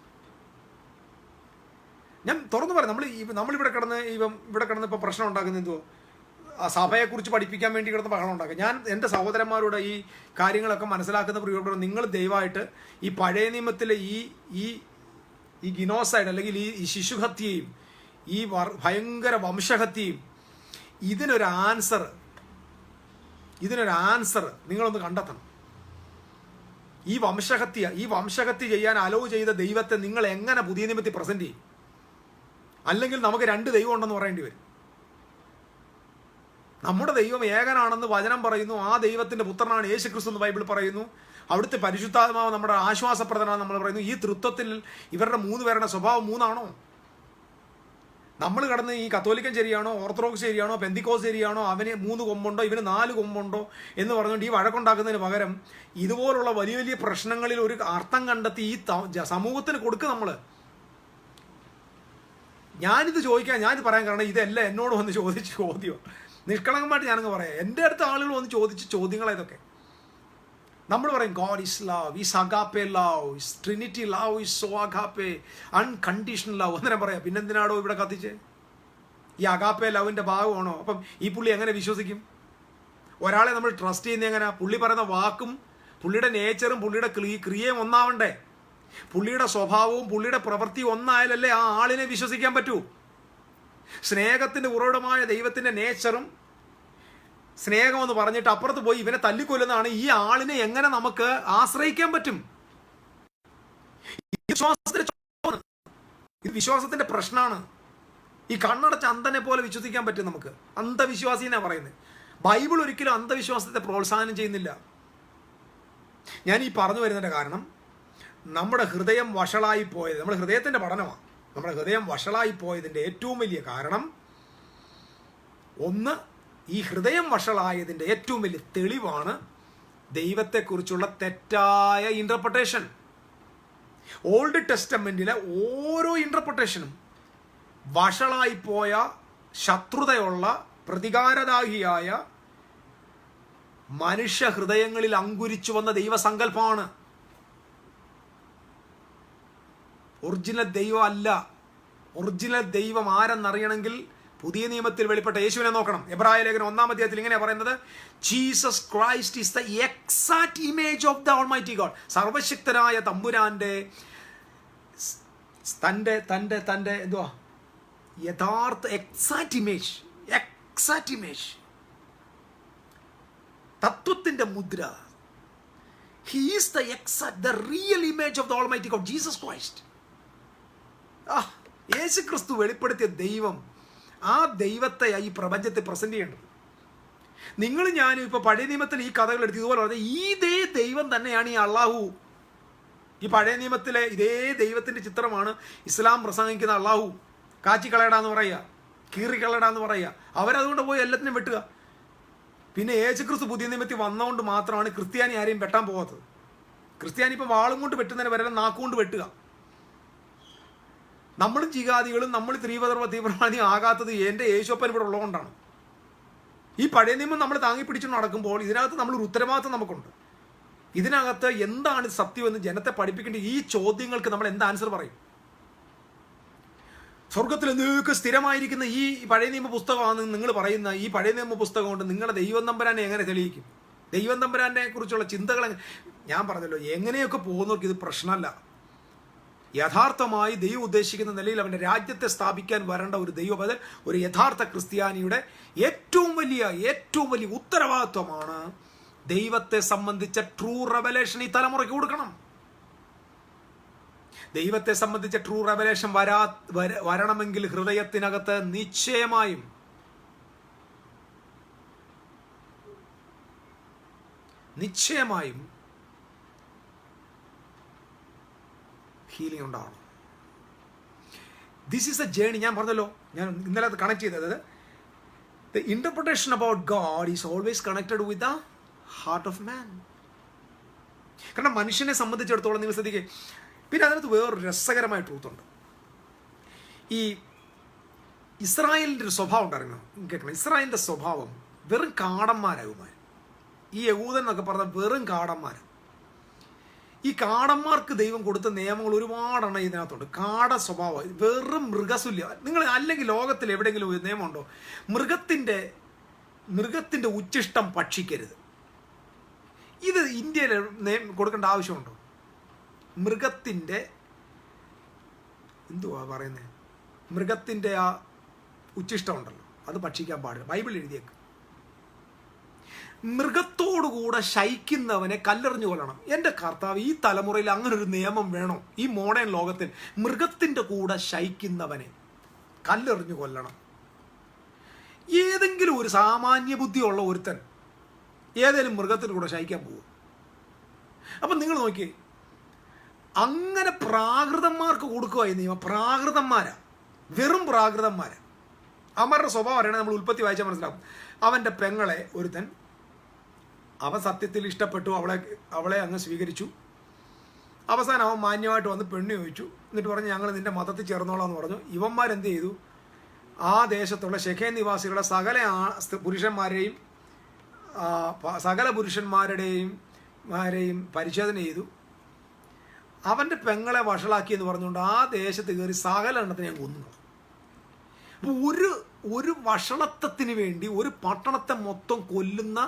S1: ഞാൻ തുറന്നു പറയാം, നമ്മളിവിടെ കിടന്ന് ഇപ്പോൾ പ്രശ്നം ഉണ്ടാക്കുന്ന എന്തോ ആ സഭയെക്കുറിച്ച് പഠിപ്പിക്കാൻ വേണ്ടി കിടന്ന് ബഹളം ഉണ്ടാക്കുക. ഞാൻ എൻ്റെ സഹോദരന്മാരോട് ഈ കാര്യങ്ങളൊക്കെ മനസ്സിലാക്കുന്ന പ്രിയപ്പെട്ടവർ, നിങ്ങൾ ദയവായിട്ട് ഈ പഴയ നിയമത്തിലെ ഈ ഗിനോസൈഡ് അല്ലെങ്കിൽ ഈ ശിശുഹത്യയും ഈ ഭയങ്കര വംശഹത്യയും ഇതിനൊരു ആൻസർ നിങ്ങളൊന്ന് കണ്ടെത്തണം. ഈ വംശഹത്യ ചെയ്യാൻ അലോ ചെയ്ത ദൈവത്തെ നിങ്ങൾ എങ്ങനെ പുതിയ നിയമത്തിൽ പ്രസന്റ് ചെയ്യും? അല്ലെങ്കിൽ നമുക്ക് 2 ദൈവം ഉണ്ടെന്ന് പറയേണ്ടി വരും. നമ്മുടെ ദൈവം ഏകനാണെന്ന് വചനം പറയുന്നു. ആ ദൈവത്തിന്റെ പുത്രനാണ് യേശുക്രിസ്തു എന്ന് ബൈബിൾ പറയുന്നു. അവിടുത്തെ പരിശുദ്ധാത്മാവ് നമ്മുടെ ആശ്വാസപ്രദനാണ് നമ്മൾ പറയുന്നു. ഈ തൃത്വത്തിൽ ഇവരുടെ 3 പേരുടെ സ്വഭാവം 3 ആണോ? നമ്മൾ കടന്ന് ഈ കത്തോലിക്കൻ ശരിയാണോ, ഓർത്തഡോക്സ് ശരിയാണോ, പെന്തിക്കോസ് ശരിയാണോ, അവന് 3 കൊമ്പുണ്ടോ ഇവന് 4 കൊമ്പുണ്ടോ എന്ന് പറഞ്ഞുകൊണ്ട് ഈ വഴക്കുണ്ടാക്കുന്നതിന് പകരം ഇതുപോലുള്ള വലിയ വലിയ പ്രശ്നങ്ങളിൽ ഒരു അർത്ഥം കണ്ടെത്തി ഈ സമൂഹത്തിന് കൊടുക്കുക. ഞാനിത് പറയാൻ കാരണം ഇതല്ല എന്നോട് വന്ന് ചോദിച്ച ചോദ്യം. നിഷ്കളങ്കമായിട്ട് ഞാനങ്ങ് പറയാം. എൻ്റെ അടുത്ത ആളുകൾ വന്ന് ചോദിച്ച ചോദ്യങ്ങളാ ഇതൊക്കെ. നമ്മൾ പറയും God is love, is agape love, is Trinity love, is so agape, unconditional love അന്നേരം പറയാം. പിന്നെന്തിനാടോ ഇവിടെ കത്തിച്ച്? ഈ അഗാപ്പെ ലവിൻ്റെ ഭാഗമാണോ? അപ്പം ഈ പുള്ളി എങ്ങനെ വിശ്വസിക്കും? ഒരാളെ നമ്മൾ ട്രസ്റ്റ് ചെയ്യുന്ന എങ്ങനെ? പുള്ളി പറയുന്ന വാക്കും പുള്ളിയുടെ നേച്ചറും പുള്ളിയുടെ ക്രിയയും ഒന്നാവണ്ടേ? പുള്ളിയുടെ സ്വഭാവവും പുള്ളിയുടെ പ്രവൃത്തിയും ഒന്നായാലല്ലേ ആ ആളിനെ വിശ്വസിക്കാൻ പറ്റൂ. സ്നേഹത്തിന്റെ ഉറവിടമായ ദൈവത്തിന്റെ നേച്ചറും സ്നേഹമെന്ന് പറഞ്ഞിട്ട് അപ്പുറത്ത് പോയി ഇവനെ തല്ലിക്കൊല്ലുന്നതാണ്. ഈ ആളിനെ എങ്ങനെ നമുക്ക് ആശ്രയിക്കാൻ പറ്റും? ഇത് വിശ്വാസത്തിന്റെ പ്രശ്നമാണ്. ഈ കണ്ണടച്ച അന്ധനെ പോലെ വിശ്വസിക്കാൻ പറ്റും നമുക്ക്. അന്ധവിശ്വാസി എന്നാ പറയുന്നത്. ബൈബിൾ ഒരിക്കലും അന്ധവിശ്വാസത്തെ പ്രോത്സാഹനം ചെയ്യുന്നില്ല. ഞാൻ ഈ പറഞ്ഞു വരുന്നതിന്റെ കാരണം, നമ്മുടെ ഹൃദയം വഷളായി പോയത്, നമ്മുടെ ഹൃദയത്തിന്റെ പഠനമാണ്. നമ്മുടെ ഹൃദയം വഷളായി പോയതിൻ്റെ ഏറ്റവും വലിയ കാരണം, ഒന്ന്, ഈ ഹൃദയം വഷളായതിൻ്റെ ഏറ്റവും വലിയ തെളിവാണ് ദൈവത്തെക്കുറിച്ചുള്ള തെറ്റായ ഇന്റർപ്രിട്ടേഷൻ. ഓൾഡ് ടെസ്റ്റമെന്റിലെ ഓരോ ഇന്റർപ്രിട്ടേഷനും വഷളായിപ്പോയ, ശത്രുതയുള്ള, പ്രതികാരദാഹിയായ മനുഷ്യ ഹൃദയങ്ങളിൽ അങ്കുരിച്ചു വന്ന ദൈവസങ്കല്പമാണ്. ഒറിജിനൽ ദൈവം അല്ല. ഒറിജിനൽ ദൈവം ആരെന്നറിയണമെങ്കിൽ പുതിയ നിയമത്തിൽ വെളിപ്പെട്ട യേശുവിനെ നോക്കണം. എബ്രായ ലേഖനം 1-ാം അധ്യായത്തിൽ ഇങ്ങനെ പറയുന്നത്, Jesus Christ is the exact image of the almighty God. സർവശക്തനായ തമ്പുരാന്റെ തന്റെ എന്തുവാ യഥാർത്ഥ എക്സാക്ട് ഇമേജ്, തത്വത്തിന്റെ മുദ്ര. He is the real image of the almighty God, Jesus Christ. Yesu Kristu വെളിപ്പെടുത്തിയ ദൈവം, ആ ദൈവത്തെ ഈ പ്രപഞ്ചത്തെ പ്രസന്റ് ചെയ്യേണ്ടത്. നിങ്ങൾ ഞാനും ഇപ്പൊ പഴയ നിയമത്തിൽ ഈ കഥകൾ എടുത്ത് ഇതുപോലെ പറഞ്ഞ ഇതേ ദൈവം തന്നെയാണ് ഈ അള്ളാഹു. ഈ പഴയ നിയമത്തിലെ ഇതേ ദൈവത്തിന്റെ ചിത്രമാണ് ഇസ്ലാം പ്രസംഗിക്കുന്ന അള്ളാഹു. കാച്ചിക്കളയടാന്ന് പറയുക, കീറിക്കളയടാന്ന് പറയുക. അവരതുകൊണ്ട് പോയി എല്ലാത്തിനും വെട്ടുക. പിന്നെ യേശുക്രിസ്തു പുതിയ നിയമത്തിൽ വന്നതുകൊണ്ട് മാത്രമാണ് ക്രിസ്ത്യാനി ആരെയും വെട്ടാൻ പോകാത്തത്. ക്രിസ്ത്യാനി ഇപ്പം വാളും കൊണ്ട് വെട്ടുന്നതിന് വരെ നാക്കുകൊണ്ട് വെട്ടുക. നമ്മളും ജിഹാദികളും നമ്മൾ തീവ്രവാദിയും ആകാത്തത് എൻ്റെ യേശുപ്പൻ ഇവിടെ ഉള്ളതുകൊണ്ടാണ്. ഈ പഴയ നിയമം നമ്മൾ താങ്ങി പിടിച്ചു നടക്കുമ്പോൾ ഇതിനകത്ത് നമ്മളൊരു ഉത്തരവാദിത്വം നമുക്കുണ്ട്. ഇതിനകത്ത് എന്താണ് സത്യമെന്ന് ജനത്തെ പഠിപ്പിക്കേണ്ട ഈ ചോദ്യങ്ങൾക്ക് നമ്മൾ എന്ത് ആൻസർ പറയും? സ്വർഗത്തിൽ നിങ്ങൾക്ക് സ്ഥിരമായിരിക്കുന്ന ഈ പഴയ നിയമ പുസ്തകമാണ് നിങ്ങൾ പറയുന്ന ഈ പഴയ നിയമ പുസ്തകം കൊണ്ട് നിങ്ങളുടെ ദൈവം തമ്പുരാനെ എങ്ങനെ തെളിയിക്കും? ദൈവം തമ്പുരാനെ കുറിച്ചുള്ള ചിന്തകൾ ഞാൻ പറഞ്ഞല്ലോ, എങ്ങനെയൊക്കെ പോകുന്നവർക്ക് ഇത് പ്രശ്നമല്ല. യഥാർത്ഥമായി ദൈവം ഉദ്ദേശിക്കുന്ന നിലയിൽ അവൻ്റെ രാജ്യത്തെ സ്ഥാപിക്കാൻ വരേണ്ട ഒരു ദൈവപദൻ, ഒരു യഥാർത്ഥ ക്രിസ്ത്യാനിയുടെ ഏറ്റവും വലിയ ഉത്തരവാദിത്വമാണ് ദൈവത്തെ സംബന്ധിച്ച ട്രൂ റെവലേഷൻ ഈ തലമുറയ്ക്ക് കൊടുക്കണം. ദൈവത്തെ സംബന്ധിച്ച ട്രൂ റെവലേഷൻ വരണമെങ്കിൽ ഹൃദയത്തിനകത്ത് നിശ്ചയമായും ഹീലിംഗ് ഉണ്ടാവണം. This is A journey. ഞാൻ പറഞ്ഞല്ലോ, ഞാൻ ഇന്നലെ അത് കണക്ട് ചെയ്തത്, the interpretation about God is always connected with the heart of മാൻ. കാരണം മനുഷ്യനെ സംബന്ധിച്ചിടത്തോളം നിങ്ങൾ ശ്രദ്ധിക്കുക. പിന്നെ അതിനകത്ത് വേറൊരു രസകരമായ ട്രൂത്തുണ്ട്. ഈ ഇസ്രായേലിൻ്റെ ഒരു സ്വഭാവം ഉണ്ടായിരുന്നു, കേൾക്കണം. ഇസ്രായേലിൻ്റെ സ്വഭാവം വെറും കാടന്മാരാകുമാർ. ഈ യഹൂദൻ എന്നൊക്കെ പറഞ്ഞാൽ വെറും കാടന്മാർ. ഈ കാടന്മാർക്ക് ദൈവം കൊടുത്ത നിയമങ്ങൾ ഒരുപാടെണ്ണം ഇതിനകത്തുണ്ട്. കാട സ്വഭാവം, വെറും മൃഗസുല്യ. നിങ്ങൾ അല്ലെങ്കിൽ ലോകത്തിൽ എവിടെയെങ്കിലും ഒരു നിയമമുണ്ടോ? മൃഗത്തിൻ്റെ ഉച്ഛിഷ്ടം ഭക്ഷിക്കരുത്. ഇത് ഇന്ത്യയിൽ കൊടുക്കേണ്ട ആവശ്യമുണ്ടോ? മൃഗത്തിൻ്റെ എന്തുവാ പറയുന്നത്, മൃഗത്തിൻ്റെ ആ ഉച്ഛിഷ്ടമുണ്ടല്ലോ, അത് ഭക്ഷിക്കാൻ പാടില്ല. ബൈബിൾ എഴുതിയേക്ക്. മൃഗത്തോടുകൂടെ ശയിക്കുന്നവനെ കല്ലെറിഞ്ഞു കൊല്ലണം. എൻ്റെ കർത്താവ്, ഈ തലമുറയിൽ അങ്ങനെ ഒരു നിയമം വേണോ? ഈ മോഡേൺ ലോകത്തിൽ മൃഗത്തിൻ്റെ കൂടെ ശയിക്കുന്നവനെ കല്ലെറിഞ്ഞു കൊല്ലണം. ഏതെങ്കിലും ഒരു സാമാന്യ ബുദ്ധിയുള്ള ഒരുത്തൻ ഏതെങ്കിലും മൃഗത്തിൻ്റെ കൂടെ ശയിക്കാൻ പോകും? അപ്പം നിങ്ങൾ നോക്കിയേ, അങ്ങനെ പ്രാകൃതന്മാർക്ക് കൊടുക്കുക ഈ നിയമം. പ്രാകൃതന്മാരാ, വെറും പ്രാകൃതന്മാരാ. അവരുടെ സ്വഭാവം അറിയണേ നമ്മൾ ഉൽപ്പത്തി വായിച്ചാൽ മനസ്സിലാവും. അവൻ്റെ പെങ്ങളെ ഒരുത്തൻ, അവൻ സത്യത്തിൽ ഇഷ്ടപ്പെട്ടു, അവളെ അങ്ങ് സ്വീകരിച്ചു. അവസാനം അവൻ മാന്യമായിട്ട് വന്ന് പെണ്ണ് ചോദിച്ചു. എന്നിട്ട് പറഞ്ഞു, ഞങ്ങൾ നിന്റെ മതത്തിൽ ചേർന്നോളാം എന്ന് പറഞ്ഞു. ഇവന്മാരെന്ത് ചെയ്തു? ആ ദേശത്തുള്ള ശെഖേം നിവാസികളുടെ സകല പുരുഷന്മാരുടെയും പരിശോധന ചെയ്തു. അവൻ്റെ പെങ്ങളെ വഷളാക്കി എന്ന് പറഞ്ഞുകൊണ്ട് ആ ദേശത്ത് കയറി സകല എണ്ണത്തിന് ഞാൻ കൊന്നു. അപ്പോൾ ഒരു വഷളത്വത്തിന് വേണ്ടി ഒരു പട്ടണത്തെ മൊത്തം കൊല്ലുന്ന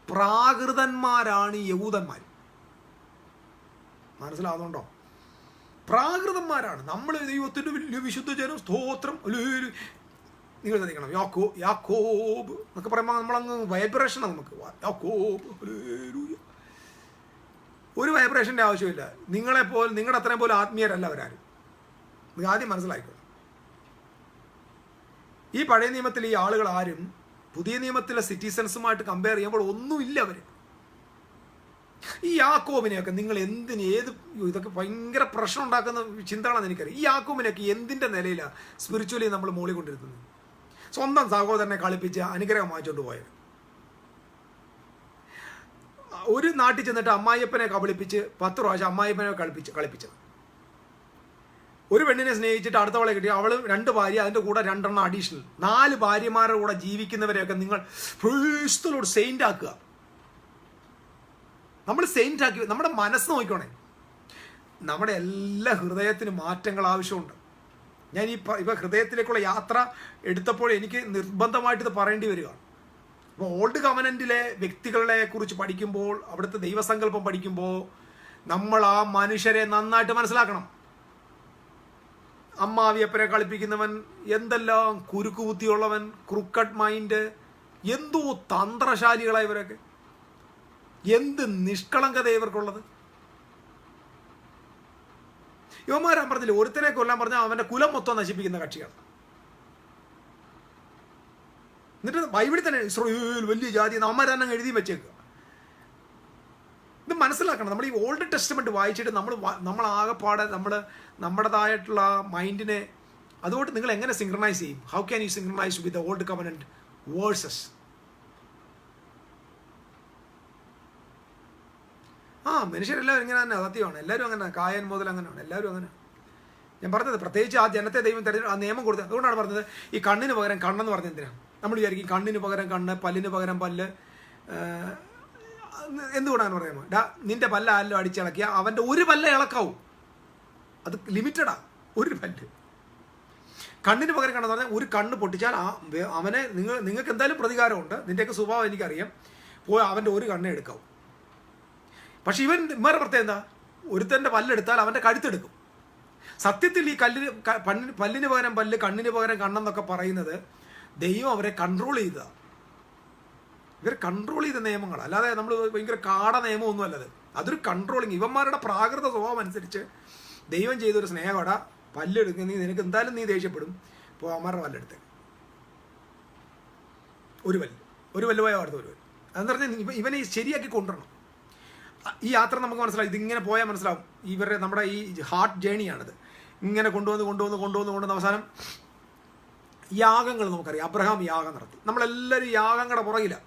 S1: പ്രാകൃതന്മാരാണ് യഹൂദന്മാർ. മനസ്സിലാവുന്നുണ്ടോ? പ്രാകൃതന്മാരാണ്. നമ്മൾ ദൈവത്തിൻ്റെ വലിയ വിശുദ്ധ ജനം, സ്തോത്രം. നിങ്ങൾ ശ്രദ്ധിക്കണം, യാക്കോബ് എന്നൊക്കെ പറയുമ്പോൾ നമ്മളങ്ങ് വൈബ്രേഷനാണ് നമുക്ക്. യാക്കോബ്, ഒരു വൈബ്രേഷൻ്റെ ആവശ്യമില്ല. നിങ്ങളുടെ അത്രയും പോലും ആത്മീയരല്ല അവരാരും. നിങ്ങൾ ആദ്യം മനസ്സിലാക്കണം. ഈ പഴയ നിയമത്തിൽ ഈ ആളുകൾ ആരും പുതിയ നിയമത്തിലെ സിറ്റിസൺസുമായിട്ട് കമ്പയർ ചെയ്യുമ്പോൾ ഒന്നുമില്ല അവർ. ഈ യാക്കോബിനെയൊക്കെ നിങ്ങൾ ഇതൊക്കെ ഭയങ്കര പ്രശ്നം ഉണ്ടാക്കുന്ന ചിന്തകളാണെന്ന് എനിക്കറിയാം. ഈ യാക്കോബിനെയൊക്കെ എന്തിൻ്റെ നിലയിലാണ് സ്പിരിച്വലി നമ്മൾ മൂളിക്കൊണ്ടിരുന്നത്? സ്വന്തം സഹോദരനെ കളിപ്പിച്ച് അനുഗ്രഹം വാങ്ങിച്ചുകൊണ്ട് പോയത്. ഒരു നാട്ടിൽ ചെന്നിട്ട് അമ്മായിയപ്പനെ കബളിപ്പിച്ച് 10 പ്രാവശ്യം അമ്മായിയപ്പനെ കളിപ്പിച്ചത്. ഒരു പെണ്ണിനെ സ്നേഹിച്ചിട്ട് അടുത്തവളെ കിട്ടി, അവൾ 2 ഭാര്യ, അതിൻ്റെ കൂടെ 2 എണ്ണം അഡീഷണൽ, 4 ഭാര്യമാരുടെ കൂടെ ജീവിക്കുന്നവരെയൊക്കെ നിങ്ങൾ ക്രിസ്തുവിനോട് സെയിൻ്റ് ആക്കുക. നമ്മൾ സെയിൻ്റ് ആക്കി നമ്മുടെ മനസ്സ് നോക്കിക്കോണേ. നമ്മുടെ എല്ലാ ഹൃദയത്തിനും മാറ്റങ്ങൾ ആവശ്യമുണ്ട്. ഞാൻ ഇപ്പം ഹൃദയത്തിലേക്കുള്ള യാത്ര എടുത്തപ്പോൾ എനിക്ക് നിർബന്ധമായിട്ട് ഇത് പറയേണ്ടി വരികയാണ്. അപ്പോൾ ഓൾഡ് കവനൻറ്റിലെ വ്യക്തികളെ കുറിച്ച് പഠിക്കുമ്പോൾ, അവിടുത്തെ ദൈവസങ്കല്പം പഠിക്കുമ്പോൾ നമ്മൾ ആ മനുഷ്യരെ നന്നായിട്ട് മനസ്സിലാക്കണം. അമ്മാവിയപ്പനെ കളിപ്പിക്കുന്നവൻ, എന്തെല്ലാം കുരുക്കുബുദ്ധിയുള്ളവൻ, ക്രൂക്കഡ് മൈൻഡ്, എന്തോ തന്ത്രശാലികളായ ഇവരൊക്കെ, എന്ത് നിഷ്കളങ്കത ഇവർക്കുള്ളത്. ഇവന്മാരാൻ പറഞ്ഞില്ല, ഒരുത്തനെ കൊല്ലാൻ പറഞ്ഞാൽ അവൻ്റെ കുലം മൊത്തം നശിപ്പിക്കുന്ന കക്ഷികൾ. എന്നിട്ട് ബൈബിളിൽ തന്നെ ഇസ്രായേൽ വലിയ ജാതി നമ്മ തന്നെ എഴുതി വെച്ചേക്കുക. ഇത് മനസ്സിലാക്കണം. നമ്മൾ ഈ ഓൾഡ് ടെസ്റ്റ്മെന്റ് വായിച്ചിട്ട് നമ്മൾ ആകെപ്പാടെ നമ്മുടേതായിട്ടുള്ള മൈൻഡിനെ, അതുകൊണ്ട് നിങ്ങൾ എങ്ങനെ സിങ്ക്രണൈസ് ചെയ്യും? How can you synchronise with the old covenant verses? മനുഷ്യരെല്ലാവരും ഇങ്ങനെ തന്നെ, സത്യമാണ്. എല്ലാവരും അങ്ങനെ, കായൻ മുതൽ അങ്ങനെയാണ്, എല്ലാവരും അങ്ങനെ. ഞാൻ പറഞ്ഞത് പ്രത്യേകിച്ച് ആ ജനത്തെ ദൈവം ആ നിയമം കൊടുത്തത്. അതുകൊണ്ടാണ് പറഞ്ഞത് ഈ കണ്ണിന് പകരം കണ്ണെന്ന് പറഞ്ഞത് എന്തിനാണ്? നമ്മൾ വിചാരിക്കും കണ്ണിന് പകരം കണ്ണ്, പല്ലിന് പകരം പല്ല്. എന്തുകൊണ്ടാണ് പറയുമ്പോൾ, നിന്റെ പല്ല ആരെല്ലാം അടിച്ചിളക്കിയ അവൻ്റെ ഒരു പല്ല ഇളക്കാവും. അത് ലിമിറ്റഡാ, ഒരു പല്ല്. കണ്ണിന് പകരം കണ്ണെന്ന് പറഞ്ഞാൽ ഒരു കണ്ണ് പൊട്ടിച്ചാൽ അവനെ നിങ്ങൾക്ക് എന്തായാലും പ്രതികാരമുണ്ട്, നിൻ്റെയൊക്കെ സ്വഭാവം എനിക്കറിയാം, പോയി അവൻ്റെ ഒരു കണ്ണേ എടുക്കാവും. പക്ഷെ ഇവന്മാരുടെ പ്രത്യേകം എന്താ? ഒരുത്തൻ്റെ പല്ലെടുത്താൽ അവൻ്റെ കഴുത്തെടുക്കും. സത്യത്തിൽ ഈ പല്ലിന് പകരം പല്ല്, കണ്ണിന് പകരം കണ്ണെന്നൊക്കെ പറയുന്നത് ദൈവം അവരെ കൺട്രോൾ ചെയ്തതാണ്. ഇവർ കൺട്രോൾ ചെയ്ത നിയമങ്ങളാണ്, അല്ലാതെ നമ്മൾ ഭയങ്കര കാട നിയമമൊന്നും അല്ലത്. അതൊരു കൺട്രോളിങ്. ഇവന്മാരുടെ പ്രാകൃത സ്വഭാവം അനുസരിച്ച് ദൈവം ചെയ്തൊരു സ്നേഹമട, പല്ലെടുക്കുന്ന നിനക്ക് എന്തായാലും നീ ദേഷ്യപ്പെടും, ഇപ്പോൾ അവന്മാരുടെ പല്ലെടുത്ത് ഒരു പല്ല് പോയാൽ അടുത്ത ഒരു പല്ല്. അതെന്ന് പറഞ്ഞാൽ ഇവനെ ശരിയാക്കി കൊണ്ടുവരണം. ഈ യാത്ര നമുക്ക് മനസ്സിലാവും. ഇതിങ്ങനെ പോയാൽ മനസ്സിലാവും നമ്മുടെ ഈ ഹാർട്ട് ജേണിയാണിത്. ഇങ്ങനെ കൊണ്ടുവന്ന് അവസാനം യാഗങ്ങൾ നമുക്കറിയാം. അബ്രഹാം യാഗം നടത്തി. നമ്മളെല്ലാവരും യാഗങ്ങളുടെ പുറകിലാണ്.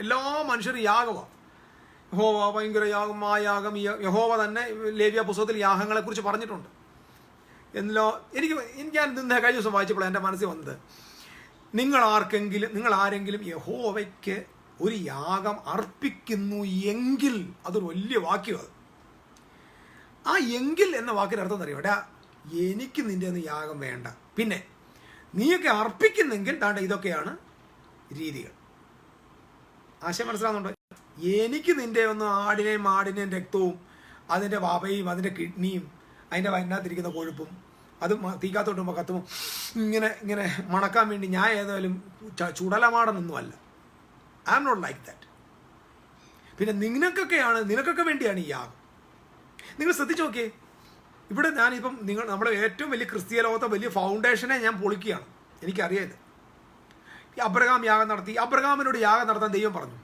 S1: എല്ലാ മനുഷ്യരും യാഗമാണ്. യഹോവ ഭയങ്കര യാഗം, ആ യാഗം, യഹോവ തന്നെ ലേവ്യ പുസ്തകത്തിൽ യാഗങ്ങളെക്കുറിച്ച് പറഞ്ഞിട്ടുണ്ട്. എനിക്ക് കഴിഞ്ഞ ദിവസം വായിച്ചപ്പോൾ എൻ്റെ മനസ്സിൽ വന്നത്, നിങ്ങൾ ആരെങ്കിലും യഹോവയ്ക്ക് ഒരു യാഗം അർപ്പിക്കുന്നു എങ്കിൽ അതൊരു വലിയ വാക്യമാണ്. ആ എങ്കിൽ എന്ന വാക്കിന് അർത്ഥം അറിയാം, എടാ എനിക്ക് നിൻ്റെ ഒന്നും യാഗം വേണ്ട, പിന്നെ നീയൊക്കെ അർപ്പിക്കുന്നെങ്കിൽ താണ്ട ഇതൊക്കെയാണ് രീതികൾ. ആശയം മനസ്സിലാകുന്നുണ്ടോ? എനിക്ക് നിൻ്റെ ഒന്നും ആടിനെയും മാടിനെയും രക്തവും അതിൻ്റെ വപയും അതിൻ്റെ കിഡ്നിയും അതിൻ്റെ വയറ്റിനകത്തിരിക്കുന്ന കൊഴുപ്പും അത് തീക്കാത്തോട്ടുമ്പോൾ കത്തുമ്പോൾ ഇങ്ങനെ ഇങ്ങനെ മണക്കാൻ വേണ്ടി ഞാൻ ഏതായാലും ചുടലമാടനൊന്നുമല്ല. I am not like that. പിന്നെ നിനക്കൊക്കെ വേണ്ടിയാണ് ഈ യാഗം. നിങ്ങൾ ശ്രദ്ധിച്ചു നോക്കിയേ, ഇവിടെ ഞാനിപ്പം നമ്മുടെ ഏറ്റവും വലിയ ക്രിസ്തീയ ലോകത്തെ വലിയ ഫൗണ്ടേഷനെ ഞാൻ പൊളിക്കുകയാണ്. എനിക്കറിയാം ഇത്. ഈ അബ്രഹാം യാഗം നടത്തി, അബ്രഹാമിനോട് യാഗം നടത്താൻ ദൈവം പറഞ്ഞു.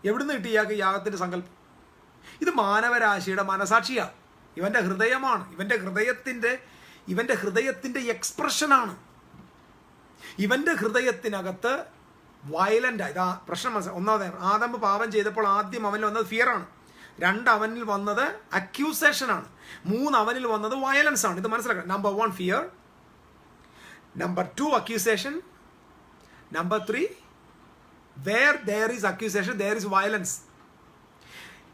S1: എവിടുന്ന് കിട്ടി യാഗത്തിൻ്റെ സങ്കല്പം? ഇത് മാനവരാശിയുടെ മനസാക്ഷിയാണ്, ഇവൻ്റെ ഹൃദയമാണ്, ഇവൻ്റെ ഹൃദയത്തിൻ്റെ എക്സ്പ്രഷനാണ്. ഇവൻ്റെ ഹൃദയത്തിനകത്ത് വയലൻ്റ് ഇതാ പ്രശ്നം മനസ്സിലായി. ഒന്നാമത് ആദം പാപം ചെയ്തപ്പോൾ ആദ്യം അവനിൽ വന്നത് ഫിയറാണ്, 2 അവനിൽ വന്നത് അക്യൂസേഷനാണ്, 3 അവനിൽ വന്നത് വയലൻസ് ആണ്. ഇത് മനസ്സിലാക്കണം. Number 1 fear, number 2 accusation, number 3 where there is accusation there is violence.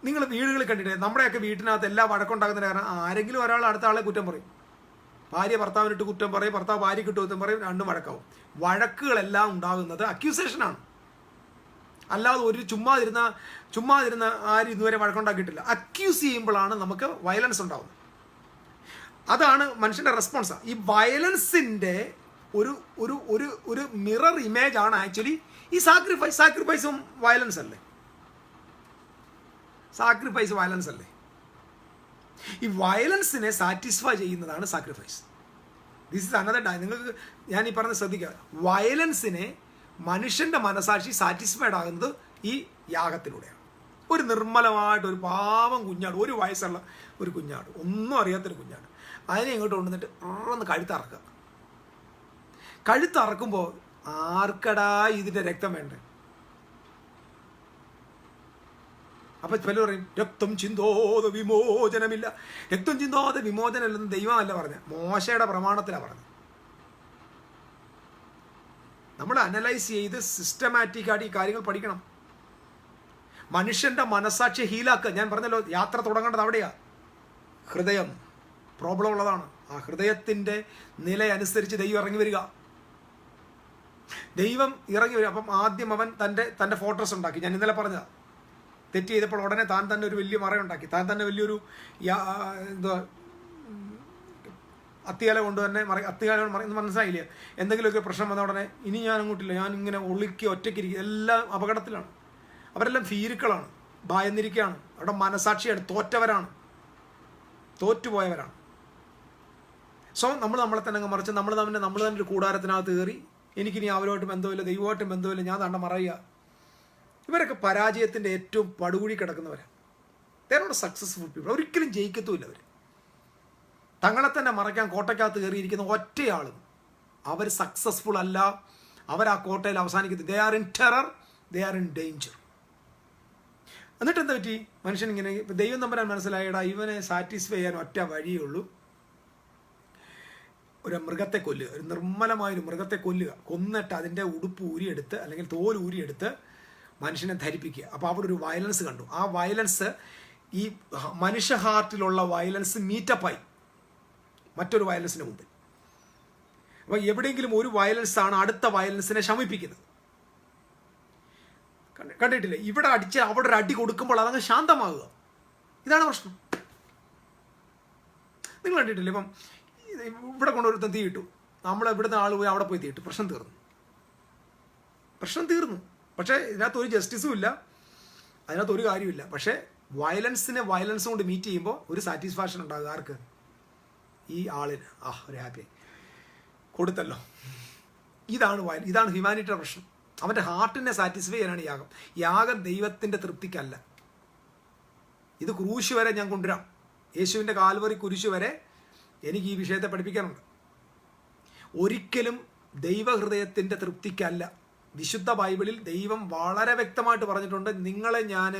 S1: നിങ്ങൾ വീടുകളിൽ കണ്ടിട്ട് നമ്മുടെയൊക്കെ വീട്ടിനകത്ത് എല്ലാ വഴക്കുണ്ടാകുന്നതിന് കാരണം ആരെങ്കിലും ഒരാൾ അടുത്ത ആളെ കുറ്റം പറയും. ഭാര്യ ഭർത്താവിനിട്ട് കുറ്റം പറയും, ഭർത്താവ് ഭാര്യയ്ക്കിട്ട് കുറ്റം പറയും, രണ്ടും വഴക്കാവും. വഴക്കുകളെല്ലാം ഉണ്ടാകുന്നത് അക്യൂസേഷനാണ്. അല്ലാതെ ഒരു ചുമ്മാതിരുന്ന ആരും ഇതുവരെ വഴക്കുണ്ടാക്കിയിട്ടില്ല. അക്യൂസ് ചെയ്യുമ്പോഴാണ് നമുക്ക് വയലൻസ് ഉണ്ടാകുന്നത്. അതാണ് മനുഷ്യൻ്റെ റെസ്പോൺസ്. ഈ വയലൻസിൻ്റെ ഒരു മിറർ ഇമേജ് ആണ് ആക്ച്വലി ഈ സാക്രിഫൈസും വയലൻസ് അല്ലേ? സാക്രിഫൈസ് വയലൻസ് അല്ലേ? ഈ വയലൻസിനെ സാറ്റിസ്ഫൈ ചെയ്യുന്നതാണ് സാക്രിഫൈസ്. ദിസ് ഇസ് അനദർ നിങ്ങൾക്ക് ഞാൻ ഈ പറഞ്ഞത് ശ്രദ്ധിക്കുക. വയലൻസിനെ മനുഷ്യൻ്റെ മനസാക്ഷി സാറ്റിസ്ഫൈഡ് ആകുന്നത് ഈ യാഗത്തിലൂടെയാണ്. ഒരു നിർമ്മലമായിട്ട് ഒരു പാവം കുഞ്ഞാട്, 1 വയസ്സുള്ള ഒരു കുഞ്ഞാട്, ഒന്നും അറിയാത്തൊരു കുഞ്ഞാട്, അതിനെ ഇങ്ങോട്ട് കൊണ്ടുവന്നിട്ട് ഒന്ന് കഴുത്തറക്കുക. കഴുത്തറക്കുമ്പോൾ ആർക്കടാ ഇതിൻ്റെ രക്തം വേണ്ടേ? അപ്പം പല പറയും രക്തം ചിന്തോതെ വിമോചനമില്ല. രക്തം ചിന്തോതെ വിമോചനമില്ലെന്ന് ദൈവമല്ല പറഞ്ഞത്, മോശയുടെ പ്രമാണത്തിലാണ് പറഞ്ഞത്. നമ്മൾ അനലൈസ് ചെയ്ത് സിസ്റ്റമാറ്റിക്കായിട്ട് ഈ കാര്യങ്ങൾ പഠിക്കണം. മനുഷ്യൻ്റെ മനസ്സാക്ഷി ഹീലാക്കുക. ഞാൻ പറഞ്ഞല്ലോ, യാത്ര തുടങ്ങേണ്ടത് അവിടെയാണ്. ഹൃദയം പ്രോബ്ലം ഉള്ളതാണ്. ആ ഹൃദയത്തിൻ്റെ നില അനുസരിച്ച് ദൈവം ഇറങ്ങി വരിക. അപ്പം ആദ്യം അവൻ തൻ്റെ ഫോർട്രസ് ഉണ്ടാക്കി. ഞാൻ ഇന്നലെ പറഞ്ഞതാണ്, തെറ്റ് ചെയ്തപ്പോൾ ഉടനെ താൻ തന്നെ ഒരു വലിയ മറയുണ്ടാക്കി, താൻ തന്നെ വലിയൊരു അത്തിയാല കൊണ്ട് തന്നെ അത്തിയാല മനസ്സിലായില്ല. എന്തെങ്കിലുമൊക്കെ പ്രശ്നം വന്ന ഉടനെ ഇനി ഞാൻ അങ്ങോട്ടില്ല, ഞാൻ ഇങ്ങനെ ഒറ്റയ്ക്കിരിക്കുക. എല്ലാം അപകടത്തിലാണ്. അവരെല്ലാം ഭീരുക്കളാണ്, ഭയന്നിരിക്കുകയാണ്, അവരുടെ മനസാക്ഷിയാണ്, തോറ്റുപോയവരാണ്. സോ നമ്മളെ തന്നെ അങ്ങ് മറിച്ച് നമ്മൾ തന്നെ ഒരു കൂടാരത്തിനകത്ത് കയറി എനിക്കിനി അവരുമായിട്ട് ബന്ധമില്ല, ദൈവമായിട്ടും ബന്ധമില്ല, ഞാൻ തണ്ട മറയുക. ഇവരൊക്കെ പരാജയത്തിൻ്റെ ഏറ്റവും പടുകുഴി കിടക്കുന്നവരാണ്. തേരോട് സക്സസ്ഫുൾ പീപ്പിൾ. ഒരിക്കലും ജയിക്കത്തുമില്ല. അവർ തങ്ങളെ തന്നെ മറയ്ക്കാൻ കോട്ടയ്ക്കകത്ത് കയറിയിരിക്കുന്ന ഒറ്റയാളും അവർ സക്സസ്ഫുൾ അല്ല. അവർ ആ കോട്ടയിൽ അവസാനിക്കുന്നത്. They are in terror, they are in danger. എന്നിട്ട് എന്താ പറ്റി? മനുഷ്യൻ ഇങ്ങനെ ദൈവം തമ്പുരാൻ മനസ്സിലായടാ, ഇവനെ സാറ്റിസ്ഫൈ ചെയ്യാൻ ഒറ്റ വഴിയേ ഉള്ളൂ, ഒരു മൃഗത്തെ കൊല്ലുക, ഒരു നിർമ്മലമായൊരു മൃഗത്തെ കൊല്ലുക, കൊന്നിട്ട് അതിൻ്റെ ഉടുപ്പ് ഊരിയെടുത്ത് അല്ലെങ്കിൽ തോൽ ഊരിയെടുത്ത് മനുഷ്യനെ ധരിപ്പിക്കുക. അപ്പോൾ അവിടെ ഒരു വയലൻസ് കണ്ടു. ആ വയലൻസ്, ഈ മനുഷ്യ ഹാർട്ടിലുള്ള വയലൻസ് മീറ്റപ്പായി മറ്റൊരു വയലൻസിന് മുമ്പിൽ. അപ്പോൾ എവിടെയെങ്കിലും ഒരു വയലൻസാണ് അടുത്ത വയലൻസിനെ ശമിപ്പിക്കുന്നത്. കണ്ടിട്ടില്ലേ? ഇവിടെ അടിച്ച് അവിടെ ഒരു അടി കൊടുക്കുമ്പോൾ അതങ്ങ് ശാന്തമാകുക. ഇതാണ് പ്രശ്നം. നിങ്ങൾ കണ്ടിട്ടില്ലേ? ഇപ്പം ഇവിടെ കൊണ്ടൊരുത്തൻ തീ ഇട്ടു, നമ്മൾ ഇവിടുന്ന് ആൾ പോയി അവിടെ പോയി തീ ഇട്ടു, പ്രശ്നം തീർന്നു. പക്ഷേ ഇതിനകത്ത് ഒരു ജസ്റ്റിസും ഇല്ല, അതിനകത്ത് ഒരു കാര്യമില്ല. പക്ഷേ വയലൻസ് കൊണ്ട് മീറ്റ് ചെയ്യുമ്പോൾ ഒരു സാറ്റിസ്ഫാക്ഷൻ ഉണ്ടാകുക. ആർക്ക്? ഈ ആളിന്. ഒരു ഹാപ്പി കൊടുത്തല്ലോ. ഇതാണ് ഹ്യൂമാനിറ്റിയുടെ പ്രശ്നം. അവൻ്റെ ഹാർട്ടിനെ സാറ്റിസ്ഫൈ ചെയ്യാനാണ് യാഗം ദൈവത്തിൻ്റെ തൃപ്തിക്കല്ല. ഇത് ക്രൂശ് വരെ ഞാൻ കൊണ്ടുവരാം. യേശുവിൻ്റെ കാൽവറി കുരിശ് വരെ എനിക്ക് ഈ വിഷയത്തെ പഠിപ്പിക്കാനുണ്ട്. ഒരിക്കലും ദൈവഹൃദയത്തിൻ്റെ തൃപ്തിക്കല്ല. വിശുദ്ധ ബൈബിളിൽ ദൈവം വളരെ വ്യക്തമായിട്ട് പറഞ്ഞിട്ടുണ്ട്, നിങ്ങളെ ഞാൻ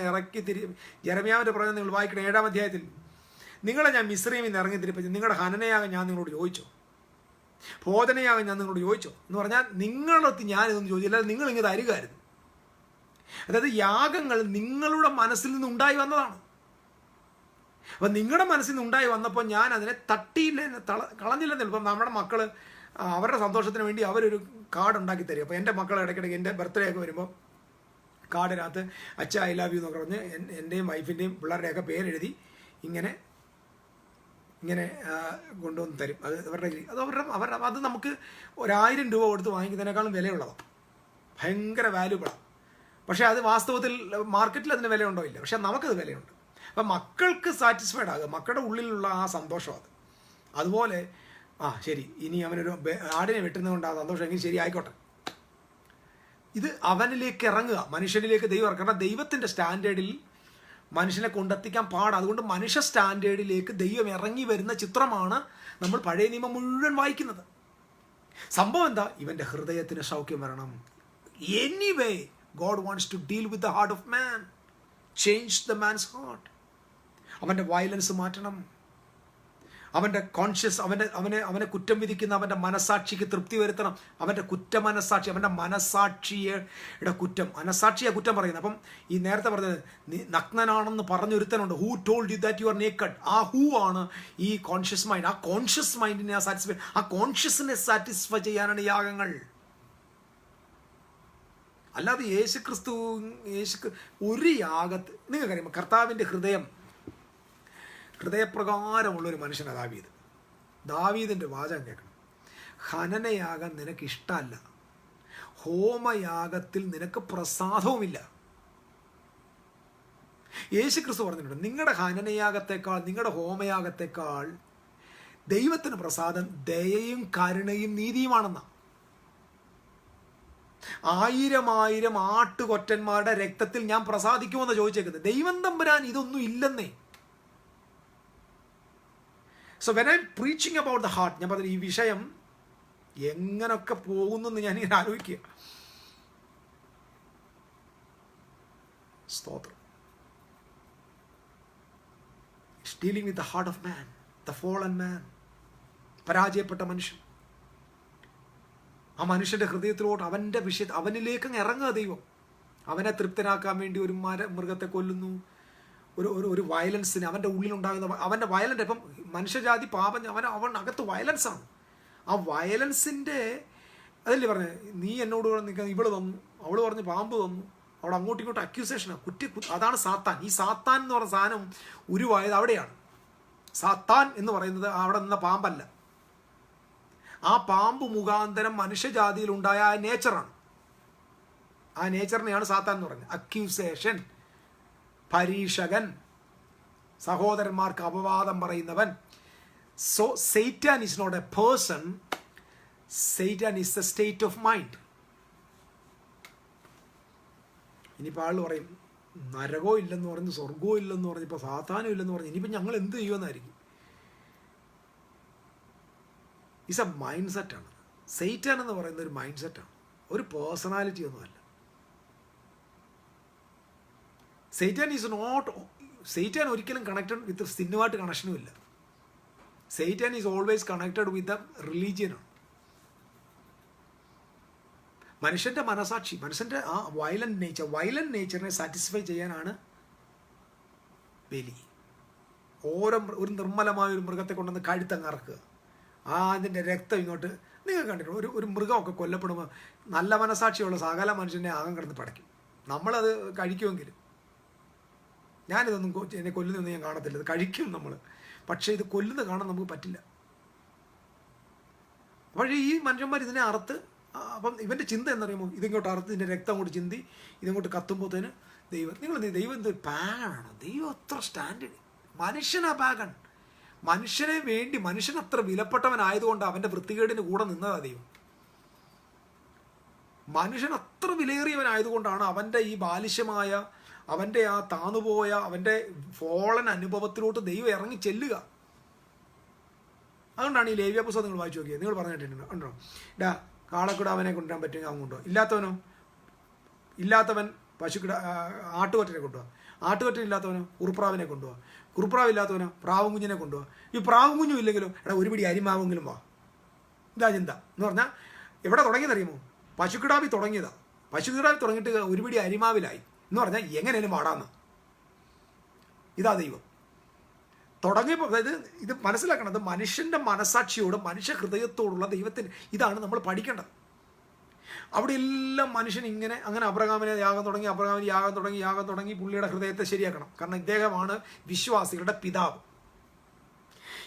S1: യെരമ്യാവിൻ്റെ പ്രവചനം നിങ്ങൾ വായിക്കണം 7-ാം അധ്യായത്തിൽ, നിങ്ങളെ ഞാൻ മിസ്രയീമിൽ നിന്ന് ഇറങ്ങിത്തിരിപ്പിച്ചു, നിങ്ങളുടെ ഹനനയാഗം ഞാൻ നിങ്ങളോട് ചോദിച്ചോ, ഭോജനയാഗം ഞാൻ നിങ്ങളോട് ചോദിച്ചോ എന്ന് പറഞ്ഞാൽ നിങ്ങളൊത്ത് ഞാനിതൊന്നും ചോദിച്ചില്ല, നിങ്ങളിങ്ങനെ തരുകയായിരുന്നു. അതായത് യാഗങ്ങൾ നിങ്ങളുടെ മനസ്സിൽ നിന്നുണ്ടായി വന്നതാണ്. അപ്പം നിങ്ങളുടെ മനസ്സിൽ നിന്ന് ഉണ്ടായി വന്നപ്പോൾ ഞാൻ അതിനെ തട്ടിയില്ല, കളഞ്ഞില്ലെന്നേ. ഇപ്പം നമ്മുടെ മക്കൾ അവരുടെ സന്തോഷത്തിന് വേണ്ടി അവരൊരു കാർഡ് ഉണ്ടാക്കി തരും. അപ്പോൾ എൻ്റെ മക്കൾ ഇടയ്ക്കിടയ്ക്ക് എൻ്റെ ബർത്ത്ഡേ ഒക്കെ വരുമ്പോൾ കാർഡിനകത്ത് അച്ഛ ഐ ലവ് യു എന്നൊക്കെ പറഞ്ഞ് എൻ്റെയും വൈഫിൻ്റെയും പിള്ളേരുടെയൊക്കെ പേരെഴുതി ഇങ്ങനെ കൊണ്ടുവന്ന് തരും. അത് അത് നമുക്ക് 1000 രൂപ കൊടുത്ത് വാങ്ങിക്കുന്നതിനേക്കാളും വിലയുള്ളതാണ്, ഭയങ്കര വാല്യൂബിളാണ്. പക്ഷേ അത് വാസ്തവത്തിൽ മാർക്കറ്റിൽ അതിന് വിലയുണ്ടോ ഇല്ല, പക്ഷെ നമുക്കത് വിലയുണ്ട്. അപ്പം മക്കൾക്ക് സാറ്റിസ്ഫൈഡ് ആകുക, മക്കളുടെ ഉള്ളിലുള്ള ആ സന്തോഷം അത്. അതുപോലെ ശരി, ഇനി അവനൊരു ആടിനെ വെട്ടുന്നതുകൊണ്ട് ആ സന്തോഷം എങ്കിൽ ശരി ആയിക്കോട്ടെ. ഇത് അവനിലേക്ക് ഇറങ്ങുക, മനുഷ്യനിലേക്ക് ദൈവം ഇറങ്ങുക. കാരണം ദൈവത്തിൻ്റെ സ്റ്റാൻഡേർഡിൽ മനുഷ്യനെ കൊണ്ടെത്തിക്കാൻ പാടാണ്. അതുകൊണ്ട് മനുഷ്യ സ്റ്റാൻഡേർഡിലേക്ക് ദൈവം ഇറങ്ങി വരുന്ന ചിത്രമാണ് നമ്മൾ പഴയ നിയമം മുഴുവൻ വായിക്കുന്നത്. സംഭവം എന്താ? ഇവൻ്റെ ഹൃദയത്തിന് സൗഖ്യം വരണം. Anyway God wants to deal with the heart of man. Change the man's heart. അവൻ്റെ വയലൻസ് മാറ്റണം. അവൻ്റെ കോൺഷ്യസ്, അവനെ കുറ്റം വിധിക്കുന്ന അവൻ്റെ മനസാക്ഷിക്ക് തൃപ്തി വരുത്തണം. അവൻ്റെ മനസാക്ഷി, അവൻ്റെ മനസാക്ഷിയുടെ കുറ്റം, മനസാക്ഷിയെ കുറ്റം പറയുന്നത്. അപ്പം ഈ നേരത്തെ പറഞ്ഞത് നഗ്നനാണെന്ന് പറഞ്ഞൊരുത്തനുണ്ട്. Who told you that you are naked? ആ ഹൂ ആണ് ഈ കോൺഷ്യസ് മൈൻഡ്. ആ കോൺഷ്യസ് മൈൻഡിനെ സാറ്റിസ്ഫൈ, ആ കോൺഷ്യസിനെ സാറ്റിസ്ഫൈ ചെയ്യാനാണ് യാഗങ്ങൾ. അല്ലാതെ യേശു ഒരു യാഗത്ത് നിങ്ങൾക്കറിയാം, കർത്താവിൻ്റെ ഹൃദയപ്രകാരമുള്ളൊരു മനുഷ്യനാണ് ദാവീദിൻ്റെ വാചകം കേൾക്കണം. ഹനനയാഗം നിനക്ക് ഇഷ്ടമല്ല, ഹോമയാഗത്തിൽ നിനക്ക് പ്രസാദവുമില്ല. യേശു ക്രിസ്തു പറഞ്ഞിട്ടുണ്ട്, നിങ്ങളുടെ ഹനനയാഗത്തെക്കാൾ, നിങ്ങളുടെ ഹോമയാഗത്തെക്കാൾ ദൈവത്തിന് പ്രസാദം ദയയും കരുണയും നീതിയുമാണെന്നാണ്. 1000 ആട്ടുകൊറ്റന്മാരുടെ രക്തത്തിൽ ഞാൻ പ്രസാദിക്കുമെന്ന് ചോദിച്ചേക്കുന്നത്. ദൈവം തമ്പുരാൻ ഇതൊന്നും ഇല്ലെന്നേ. So when I'm preaching about the heart, ഞാൻ പറഞ്ഞ ഈ വിഷയം എങ്ങനൊക്കെ പോകുന്നെന്ന് ഞാനിങ്ങനെ ആലോചിക്കുക. സ്തോത്രം. It's dealing with the heart of man, the fallen man, പരാജയപ്പെട്ട മനുഷ്യൻ. ആ മനുഷ്യൻ്റെ ഹൃദയത്തിലോട്ട്, അവൻ്റെ അവനിലേക്ക് ഇറങ്ങുക ദൈവം. അവനെ തൃപ്തനാക്കാൻ വേണ്ടി ഒരു മൃഗത്തെ കൊല്ലുന്നു, ഒരു വയലൻസിന് അവൻ്റെ ഉള്ളിലുണ്ടാകുന്ന അവൻ്റെ വയലൻ്റ്. ഇപ്പം മനുഷ്യജാതി പാപം, അവൻ അകത്ത് വയലൻസാണ്. ആ വയലൻസിൻ്റെ അതല്ലേ പറഞ്ഞത്, നീ എന്നോട് നിൽക്കാൻ ഇവള് തന്നു, അവള് പറഞ്ഞ് പാമ്പ് തന്നു, അവിടെ അങ്ങോട്ടും ഇങ്ങോട്ടും അക്യൂസേഷനാണ്, അതാണ് സാത്താൻ. ഈ സാത്താൻ എന്ന് പറഞ്ഞ സാധനം ഉരുവായത് അവിടെയാണ്. സാത്താൻ എന്ന് പറയുന്നത് അവിടെ നിന്ന പാമ്പല്ല, ആ പാമ്പ് മുഖാന്തരം മനുഷ്യജാതിയിൽ ഉണ്ടായ ആ നേച്ചറാണ്. ആ നേച്ചറിനെയാണ് സാത്താൻ എന്ന് പറയുന്നത്. അക്യൂസേഷൻ, പരീക്ഷകൻ, സഹോദരന്മാർക്ക് അപവാദം പറയുന്നവൻ. So Satan is not a person, Satan is the state of mind. ഇനിയിപ്പോൾ ആൾ പറയും നരകവും ഇല്ലെന്ന് പറഞ്ഞ്, സ്വർഗവും ഇല്ലെന്ന് പറഞ്ഞ്, ഇപ്പോൾ സാത്താനും ഇല്ലെന്ന് പറഞ്ഞ്, ഇനിയിപ്പോൾ ഞങ്ങൾ എന്ത് ചെയ്യുമെന്നായിരിക്കും. ഇസ് എ മൈൻഡ് സെറ്റാണ്. സൈറ്റാൻ എന്ന് പറയുന്ന ഒരു മൈൻഡ് സെറ്റാണ്, ഒരു പേഴ്സണാലിറ്റി ഒന്നുമല്ല. സൈറ്റാൻ ഒരിക്കലും കണക്റ്റഡ് വിത്ത് സിന്നുമായിട്ട് കണക്ഷനും ഇല്ല. Satan is always connected with the റിലീജിയനാണ്. മനുഷ്യൻ്റെ മനസാക്ഷി, മനുഷ്യൻ്റെ ആ വയലന്റ് നേച്ചറിനെ സാറ്റിസ്ഫൈ ചെയ്യാനാണ് ബലി. ഒരു നിർമ്മലമായ ഒരു മൃഗത്തെ കൊണ്ടുവന്ന് കഴുത്തങ്ങ് അറക്കുക, അതിൻ്റെ രക്തം ഇങ്ങോട്ട്. നിങ്ങൾ കണ്ടിട്ടുണ്ട് ഒരു മൃഗമൊക്കെ കൊല്ലപ്പെടുമ്പോൾ നല്ല മനസാക്ഷിയുള്ള സകല മനുഷ്യനെ ആകം കിടന്ന് പടയ്ക്കും. നമ്മളത് കഴിക്കുമെങ്കിലും, ഞാനിതൊന്നും എന്നെ കൊല്ലുന്നൊന്നും ഞാൻ കാണത്തില്ല, ഇത് കഴിക്കും നമ്മൾ. പക്ഷേ ഇത് കൊല്ലുന്ന കാണാൻ നമുക്ക് പറ്റില്ല. പക്ഷേ ഈ മനുഷ്യന്മാർ ഇതിനെ അറുത്ത്, അപ്പം ഇവൻ്റെ ചിന്ത എന്നറിയുമോ, ഇതിങ്ങോട്ട് അറുത്ത് ഇതിൻ്റെ രക്തം അങ്ങോട്ട് ചിന്തി ഇതിങ്ങോട്ട് കത്തുമ്പോഴത്തേന് ദൈവം എന്ത് പാഗാണ്. ദൈവം അത്ര സ്റ്റാൻഡേർഡ്, മനുഷ്യനാ പാഗൺ. മനുഷ്യനെ വേണ്ടി, മനുഷ്യൻ അത്ര വിലപ്പെട്ടവനായതുകൊണ്ട് അവൻ്റെ വൃത്തികേടിന് കൂടെ നിന്നതാ ദൈവം. മനുഷ്യൻ അത്ര വിലയേറിയവനായതുകൊണ്ടാണ് അവൻ്റെ ഈ ബാലിശ്യമായ, അവൻ്റെ ആ താന്നുപോയ, അവൻ്റെ ഫോളൻ അനുഭവത്തിലോട്ട് ദൈവം ഇറങ്ങി ചെല്ലുക. അതുകൊണ്ടാണ് ഈ ലേവ്യ പുസ്തകം നിങ്ങൾ വായിച്ചു നോക്കിയത്. നിങ്ങൾ പറഞ്ഞിട്ടുണ്ട് ഉണ്ടോ, കാളക്കിടാവനെ കൊണ്ടുവരാൻ പറ്റുമെങ്കിൽ അവൻ കൊണ്ടുപോകാം, ഇല്ലാത്തവൻ ആട്ടുകൊറ്റനെ കൊണ്ടുപോകാം, ആട്ടുകൊറ്റനില്ലാത്തവനോ കുറുപ്രാവിനെ കൊണ്ടുപോകാം, കുറുപ്രാവില്ലാത്തവനോ പ്രാവും കുഞ്ഞിനെ കൊണ്ടുപോകാം. ഈ പ്രാവും കുഞ്ഞും ഇല്ലെങ്കിലോ ഒരു പിടി അരിമാവെങ്കിലും വാ. ഇതാ ചിന്ത എന്ന് പറഞ്ഞാൽ എവിടെ തുടങ്ങിയതറിയുമോ? പശുക്കിടാവി തുടങ്ങിയതാ. പശുക്കിടാവി തുടങ്ങിയിട്ട് ഒരു പിടി അരിമാവിലായി എന്ന് പറഞ്ഞാൽ എങ്ങനെയും വാടാന്ന്. ഇതാ ദൈവം. തുടങ്ങിയപ്പോൾ അതായത് ഇത് മനസ്സിലാക്കണം, അത് മനുഷ്യൻ്റെ മനസാക്ഷിയോട് മനുഷ്യ ഹൃദയത്തോടുള്ള ദൈവത്തിന് ഇതാണ് നമ്മൾ പഠിക്കേണ്ടത്. അവിടെ എല്ലാം മനുഷ്യൻ ഇങ്ങനെ അങ്ങനെ അബ്രഹാമിനെ യാഗം തുടങ്ങി പുള്ളിയുടെ ഹൃദയത്തെ ശരിയാക്കണം. കാരണം ഇദ്ദേഹമാണ് വിശ്വാസികളുടെ പിതാവ്.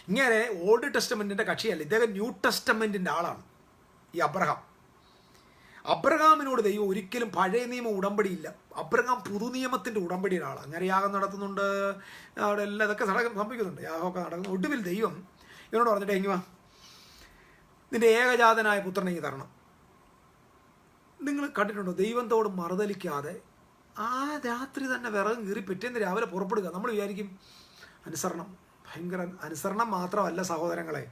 S1: ഇങ്ങനെ ഓൾഡ് ടെസ്റ്റമെൻറ്റിൻ്റെ കക്ഷിയല്ല, ഇദ്ദേഹം ന്യൂ ടെസ്റ്റമെൻറ്റിൻ്റെ ആളാണ് ഈ അബ്രഹാം. അബ്രഹാമിനോട് ദൈവം ഒരിക്കലും പഴയ നിയമ ഉടമ്പടിയില്ല, അബ്രഹാം പുതുനിയമത്തിൻ്റെ ഉടമ്പടിയുടെ ആളാണ്. അങ്ങനെ യാഗം നടത്തുന്നുണ്ട്, അവിടെ എല്ലാം ഇതൊക്കെ സംഭവിക്കുന്നുണ്ട്, യാഗമൊക്കെ നടക്കുന്നു. ഒടുവിൽ ദൈവം ഇവനോട് പറഞ്ഞിട്ട് എങ്ങുവാ നിന്റെ ഏകജാതനായ പുത്രനെ തരണം. നിങ്ങൾ കണ്ടിട്ടുണ്ടോ, ദൈവത്തോട് മറുതലിക്കാതെ ആ രാത്രി തന്നെ വിറകും കീറി പിറ്റേന്ന് രാവിലെ പുറപ്പെടുക. നമ്മൾ വിചാരിക്കും അനുസരണം, ഭയങ്കര അനുസരണം മാത്രമല്ല സഹോദരങ്ങളെ.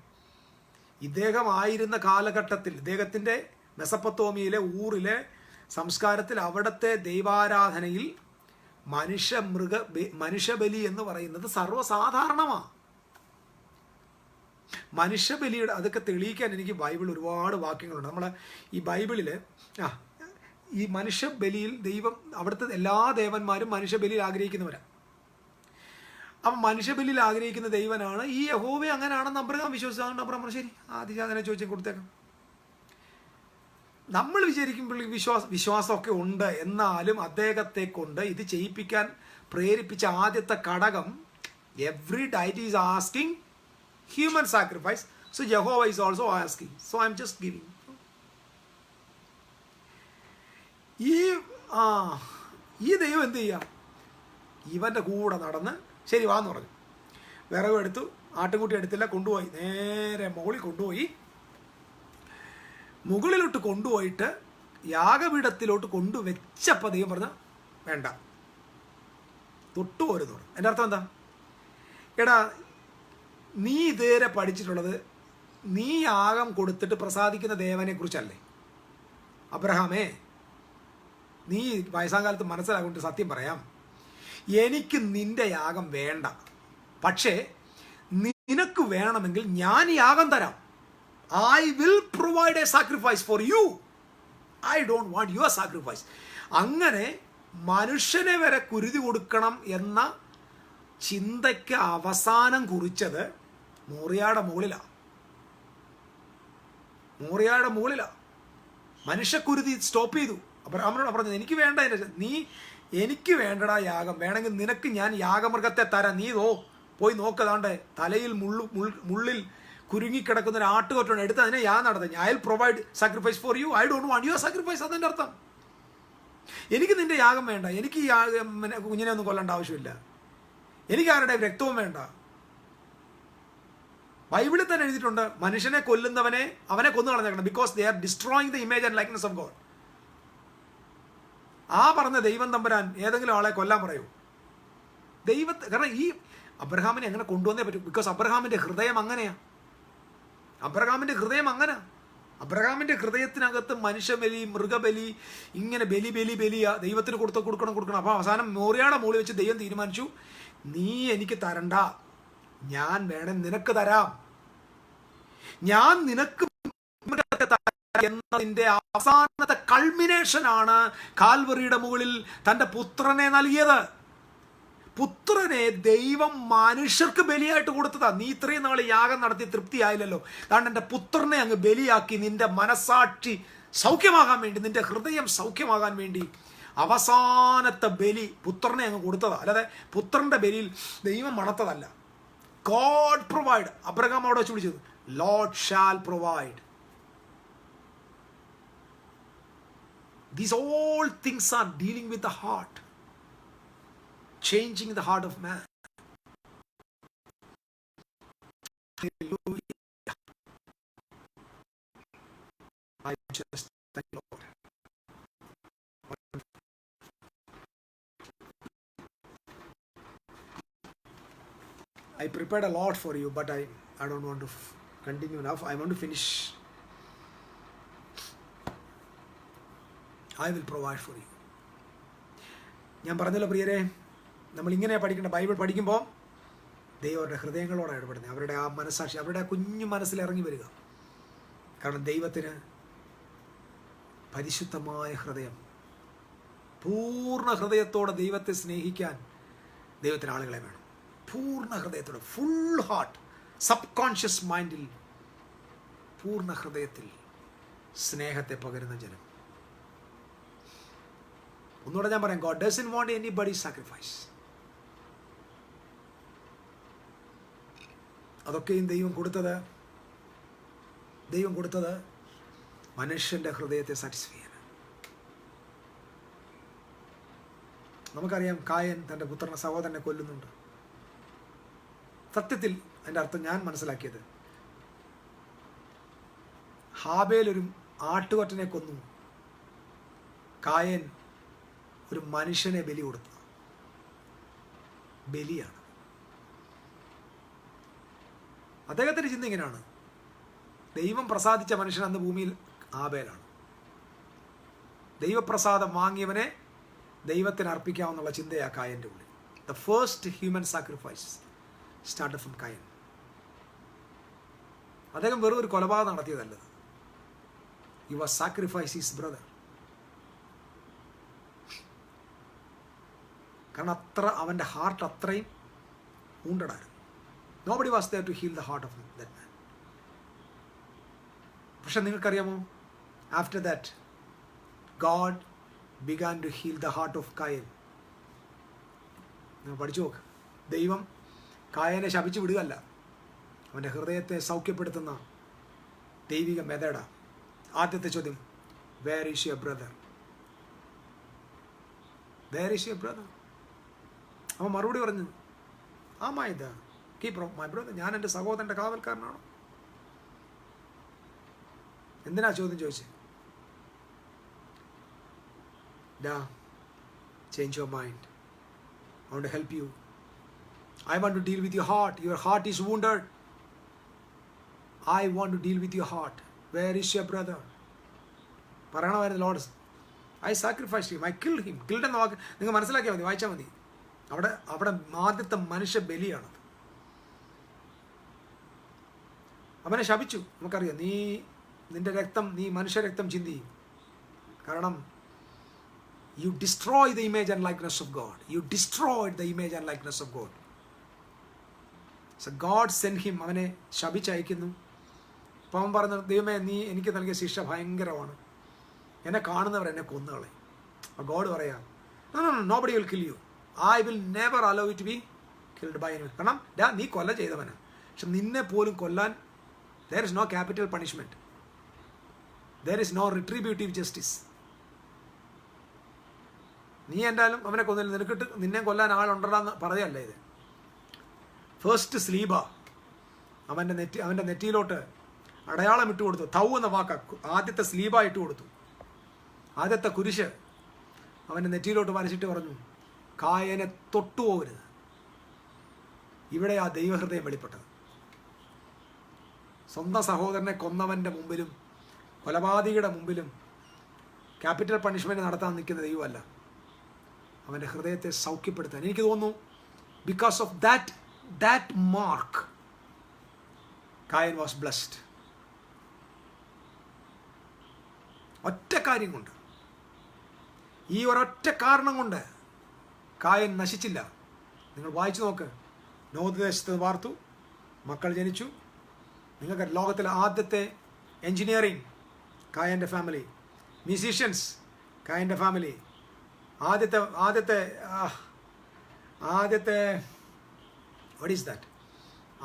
S1: ഇദ്ദേഹം ആയിരുന്ന കാലഘട്ടത്തിൽ ഇദ്ദേഹത്തിൻ്റെ മെസപ്പൊത്തോമിയയിലെ ഊറിലെ സംസ്കാരത്തിൽ അവിടുത്തെ ദൈവാരാധനയിൽ മനുഷ്യബലി എന്ന് പറയുന്നത് സർവ്വസാധാരണമാണ്. മനുഷ്യബലിയുടെ അതൊക്കെ തെളിയിക്കാൻ എനിക്ക് ബൈബിൾ ഒരുപാട് വാക്യങ്ങളുണ്ട്. നമ്മൾ ഈ ബൈബിളിൽ ഈ മനുഷ്യബലിയിൽ ദൈവം അവിടുത്തെ എല്ലാ ദേവന്മാരും മനുഷ്യബലിയിൽ ആഗ്രഹിക്കുന്നവരാണ്. അപ്പം മനുഷ്യബലിയിൽ ആഗ്രഹിക്കുന്ന ദൈവനാണ് ഈ യഹോവയെ. അങ്ങനെയാണെന്ന് അബ്രഹാം വിശ്വസിച്ചാണ്. അബ്രഹാം ശരി ആദിജാതനെ ചോദിച്ചു കൊടുത്തേക്കാം. നമ്മൾ വിചാരിക്കുമ്പോൾ വിശ്വാസമൊക്കെ ഉണ്ട്, എന്നാലും അദ്ദേഹത്തെ കൊണ്ട് ഇത് ചെയ്യിപ്പിക്കാൻ പ്രേരിപ്പിച്ച ആദ്യത്തെ ഘടകം every deity is asking human sacrifice, so Jehovah is also asking, so I'm just giving. ഈ ദൈവം എന്ത് ചെയ്യാം, ഇവൻ്റെ കൂടെ നടന്ന് ശരി വാന്ന് പറഞ്ഞു. വിറക് എടുത്തു, ആട്ടുംകുട്ടി എടുത്തില്ല, കൊണ്ടുപോയി നേരെ മുകളിലോട്ട് കൊണ്ടുപോയിട്ട് യാഗപീഠത്തിലോട്ട് കൊണ്ടുവച്ചപ്പോൾ ദൈവം പറഞ്ഞ വേണ്ട, തൊട്ടുപോരുന്നു. എൻ്റെ അർത്ഥം എന്താ, എടാ നീ ഇതുവരെ പഠിച്ചിട്ടുള്ളത് നീ യാഗം കൊടുത്തിട്ട് പ്രസാദിക്കുന്ന ദേവനെ കുറിച്ചല്ലേ. അബ്രഹാമേ, നീ വയസ്സാകാലത്ത് മനസ്സിലാകൊണ്ട് സത്യം പറയാം, എനിക്ക് നിന്റെ യാഗം വേണ്ട, പക്ഷേ നിനക്ക് വേണമെങ്കിൽ ഞാൻ യാഗം തരാം. I will provide A sacrifice for you, I don't want your sacrifice. അങ്ങനെ മനുഷ്യനെ വരെ കുരുതി കൊടുക്കണം എന്ന ചിന്തയ്ക്ക് അവസാനം കുറിച്ചത് മോറിയയുടെ മുകളിലാണ്. മനുഷ്യക്കുരുതി സ്റ്റോപ്പ് ചെയ്തു. അബ്രഹാമിനോട് പറഞ്ഞത് എനിക്ക് വേണ്ട, എനിക്ക് വേണ്ടടാ യാഗം, വേണമെങ്കിൽ നിനക്ക് ഞാൻ യാഗമൃഗത്തെ തരാം, നീ പോയി നോക്കതാണ്ട് തലയിൽ മുള്ളിൽ കുരുങ്ങിക്കിടക്കുന്ന ഒരു ആട്ടുകൊറ്റാണ് എടുത്ത് അതിനെ നടത്തുന്നത്. I will provide sacrifice for you, I don't want your sacrifice. അതിൻ്റെ അർത്ഥം എനിക്ക് നിന്റെ യാഗം വേണ്ട, എനിക്ക് ഈ കുഞ്ഞിനെ ഒന്നും കൊല്ലേണ്ട ആവശ്യമില്ല, എനിക്ക് ആരുടെ രക്തവും വേണ്ട. ബൈബിളിൽ തന്നെ എഴുതിയിട്ടുണ്ട്, മനുഷ്യനെ കൊല്ലുന്നവനെ അവനെ കൊന്നു കളഞ്ഞേക്കണം, because they are destroying the image and likeness of God. ആ പറഞ്ഞ ദൈവം തമ്പുരാൻ ഏതെങ്കിലും ആളെ കൊല്ലാൻ പറയൂ? കാരണം ഈ അബ്രഹാമിനെ അങ്ങനെ കൊണ്ടുവന്നേ പറ്റൂ, ബിക്കോസ് അബ്രഹാമിന്റെ ഹൃദയം അങ്ങനെയാ. അബ്രഹാമിന്റെ ഹൃദയത്തിനകത്ത് മനുഷ്യബലി, മൃഗബലി, ഇങ്ങനെ ബലിയാ ദൈവത്തിന് കൊടുക്കണം. അപ്പോൾ അവസാനം മോറിയയുടെ മുകളിൽ വെച്ച് ദൈവം തീരുമാനിച്ചു, നീ എനിക്ക് തരണ്ട, ഞാൻ വേണം നിനക്ക് തരാം, ഞാൻ നിനക്ക് എന്നതിന്റെ അവസാനത്തെ കൾമിനേഷനാണ് കാൽവറിയുടെ മുകളിൽ തൻ്റെ പുത്രനെ നൽകിയത്. പുത്രനെ ദൈവം മനുഷ്യർക്ക് ബലിയായിട്ട് കൊടുത്തതാ. നീ ഇത്രയും നാൾ യാഗം നടത്തി തൃപ്തിയായില്ലല്ലോ, കാരണം എൻ്റെ പുത്രനെ അങ്ങ് ബലിയാക്കി നിന്റെ മനസാക്ഷി സൗഖ്യമാകാൻ വേണ്ടി, നിന്റെ ഹൃദയം സൗഖ്യമാകാൻ വേണ്ടി അവസാനത്തെ ബലി പുത്രനെ അങ്ങ് കൊടുത്തതാ. അല്ലാതെ പുത്രന്റെ ബലിയിൽ ദൈവം മണത്തതല്ല. God provide. അബ്രഹാം അവിടെ വെച്ച് വിളിച്ചത് Lord shall provide. These all things are dealing with the heart, changing the heart of man. Hallelujah. I just thank you, Lord. I prepared a lot for you, but I don't want to continue enough. I want to finish. I will provide for you. ഞാൻ പറഞ്ഞല്ലോ പ്രിയരെ, നമ്മളിങ്ങനെ പഠിക്കേണ്ട. ബൈബിൾ പഠിക്കുമ്പോൾ ദൈവരുടെ ഹൃദയങ്ങളോടാണ് ഇടപെടുന്നത്, അവരുടെ ആ മനസ്സാക്ഷി, അവരുടെ ആ കുഞ്ഞു മനസ്സിലിറങ്ങി വരിക. കാരണം ദൈവത്തിന് പരിശുദ്ധമായ ഹൃദയം, പൂർണ്ണ ഹൃദയത്തോടെ ദൈവത്തെ സ്നേഹിക്കാൻ ദൈവത്തിന് ആളുകളെ വേണം. പൂർണ്ണ ഹൃദയത്തോടെ, ഫുൾ ഹാർട്ട്, സബ് കോൺഷ്യസ് മൈൻഡിൽ, പൂർണ്ണ ഹൃദയത്തിൽ സ്നേഹത്തെ പകരുന്ന ജനം. ഒന്നുകൂടെ ഞാൻ പറയാം, God doesn't want anybody's sacrifice. അതൊക്കെയും ദൈവം കൊടുത്തത് മനുഷ്യന്റെ ഹൃദയത്തെ സാറ്റിസ്ഫൈ ചെയ്യാൻ. നമുക്കറിയാം, കായൻ തൻ്റെ പുത്രനെ, സഹോദരനെ കൊല്ലുന്നുണ്ട്. സത്യത്തിൽ അതിൻ്റെ അർത്ഥം ഞാൻ മനസ്സിലാക്കിയത്, ഹാബേൽ ഒരു ആട്ടുകൊറ്റനെ കൊന്നു, കായൻ ഒരു മനുഷ്യനെ ബലി കൊടുത്തു. ബലിയാണ്. അദ്ദേഹത്തിൻ്റെ ചിന്ത ഇങ്ങനെയാണ്, ദൈവം പ്രസാദിച്ച മനുഷ്യൻ അന്ന് ഭൂമിയിൽ ഹാബേലാണ്. ദൈവപ്രസാദം വാങ്ങിയവനെ ദൈവത്തിന് അർപ്പിക്കാമെന്നുള്ള ചിന്തയാണ് കായൻ്റെ ഉള്ളിൽ. The first human sacrifice started from Cain. അദ്ദേഹം വെറും ഒരു കൊലപാതകം നടത്തിയതല്ലത്. He was sacrifice his brother. കാരണം അവൻ്റെ ഹാർട്ട് അത്രയും വൂണ്ടഡായിരുന്നു. Nobody was there to heal the heart of that man. പക്ഷെ നിങ്ങൾക്കറിയാമോ, after that God began to heal the heart of Cain. നിങ്ങൾ പഠിച്ചു നോക്ക്. ദൈവം കായനെ ശപിച്ചു വിടുകയല്ല, അവൻ്റെ ഹൃദയത്തെ സൗഖ്യപ്പെടുത്തുന്ന ദൈവിക മെതഡ. ആദ്യത്തെ ചോദ്യം, where is your brother? Where is your brother? അവൻ മറുപടി പറഞ്ഞു, ആ മൈ ബ്രദർ, ഞാൻ എൻ്റെ സഹോദരൻ്റെ കാവൽക്കാരനാണോ? എന്തിനാ ചോദ്യം ചോദിച്ചത്? Change your mind. I want to help you. I want to deal with your heart. Your heart is wounded. I want to deal with your heart. Where is your brother? പറയണമായിരുന്നു, lord, I sacrificed him. I killed him. Killed എന്ന വാക്ക് നിങ്ങൾ മനസ്സിലാക്കിയാൽ മതി, വായിച്ചാൽ മതി. അവിടെ ആദ്യത്തെ മനുഷ്യ ബലിയാണ്. അവനെ ശപിച്ചു. നമുക്കറിയാം, നിന്റെ രക്തം, നീ മനുഷ്യ രക്തം ചിന്തി. കാരണം you destroy the image and likeness of God. You destroyed the image and likeness of God. So God sent him. അവനെ ശപിച്ചയക്കുന്നു. അപ്പം അവൻ പറഞ്ഞു, ദൈവമേ, നീ എനിക്ക് നൽകിയ ശിക്ഷ ഭയങ്കരമാണ്, എന്നെ കാണുന്നവർ എന്നെ കൊന്നുകളെ. അപ്പോൾ ഗോഡ് പറയാം, nobody will kill you. I will never allow you to be killed by anyone. കാരണം നീ കൊല്ല ചെയ്തവനാണ്, പക്ഷെ നിന്നെ പോലും കൊല്ലാൻ there is no capital punishment. There is no retributive justice. നീ എന്തായാലും അവനെ കൊന്നില്ല, നിന്നെ കൊല്ലാൻ ആളുണ്ടെന്ന് പറയുകയല്ല ഇത്. ഫസ്റ്റ് സ്ലീബ അവൻ്റെ നെറ്റിയിലോട്ട് അടയാളം ഇട്ട് കൊടുത്തു. തൗ എന്ന വാക്ക ആദ്യത്തെ സ്ലീബ ഇട്ട് കൊടുത്തു. ആദ്യത്തെ കുരിശ് അവൻ്റെ നെറ്റിയിലോട്ട് വരച്ചിട്ട് പറഞ്ഞു, കായനെ തൊട്ടുപോകരുത്. ഇവിടെ ആ ദൈവഹൃദയം വെളിപ്പെട്ടത്. സ്വന്തം സഹോദരനെ കൊന്നവൻ്റെ മുമ്പിലും കൊലപാതകിയുടെ മുമ്പിലും ക്യാപിറ്റൽ പണിഷ്മെൻറ്റ് നടത്താൻ നിൽക്കുന്ന ദൈവമല്ല, അവൻ്റെ ഹൃദയത്തെ സൗഖ്യപ്പെടുത്താൻ. എനിക്ക് തോന്നുന്നു, because of that mark Cain was blessed. ഒറ്റ കാര്യം കൊണ്ട്, ഈ ഒരൊറ്റ കാരണം കൊണ്ട് കായൻ നശിച്ചില്ല. നിങ്ങൾ വായിച്ചു നോക്ക്. നോദ് ദേശത്ത് വാർത്തു, മക്കൾ ജനിച്ചു. നിങ്ങൾക്ക് ലോകത്തിലെ ആദ്യത്തെ എൻജിനീയറിംഗ് കായൻ്റെ ഫാമിലി, മ്യൂസീഷ്യൻസ് കായൻ്റെ ഫാമിലി, ആദ്യത്തെ വാട്ട് ഈസ് ദാറ്റ്,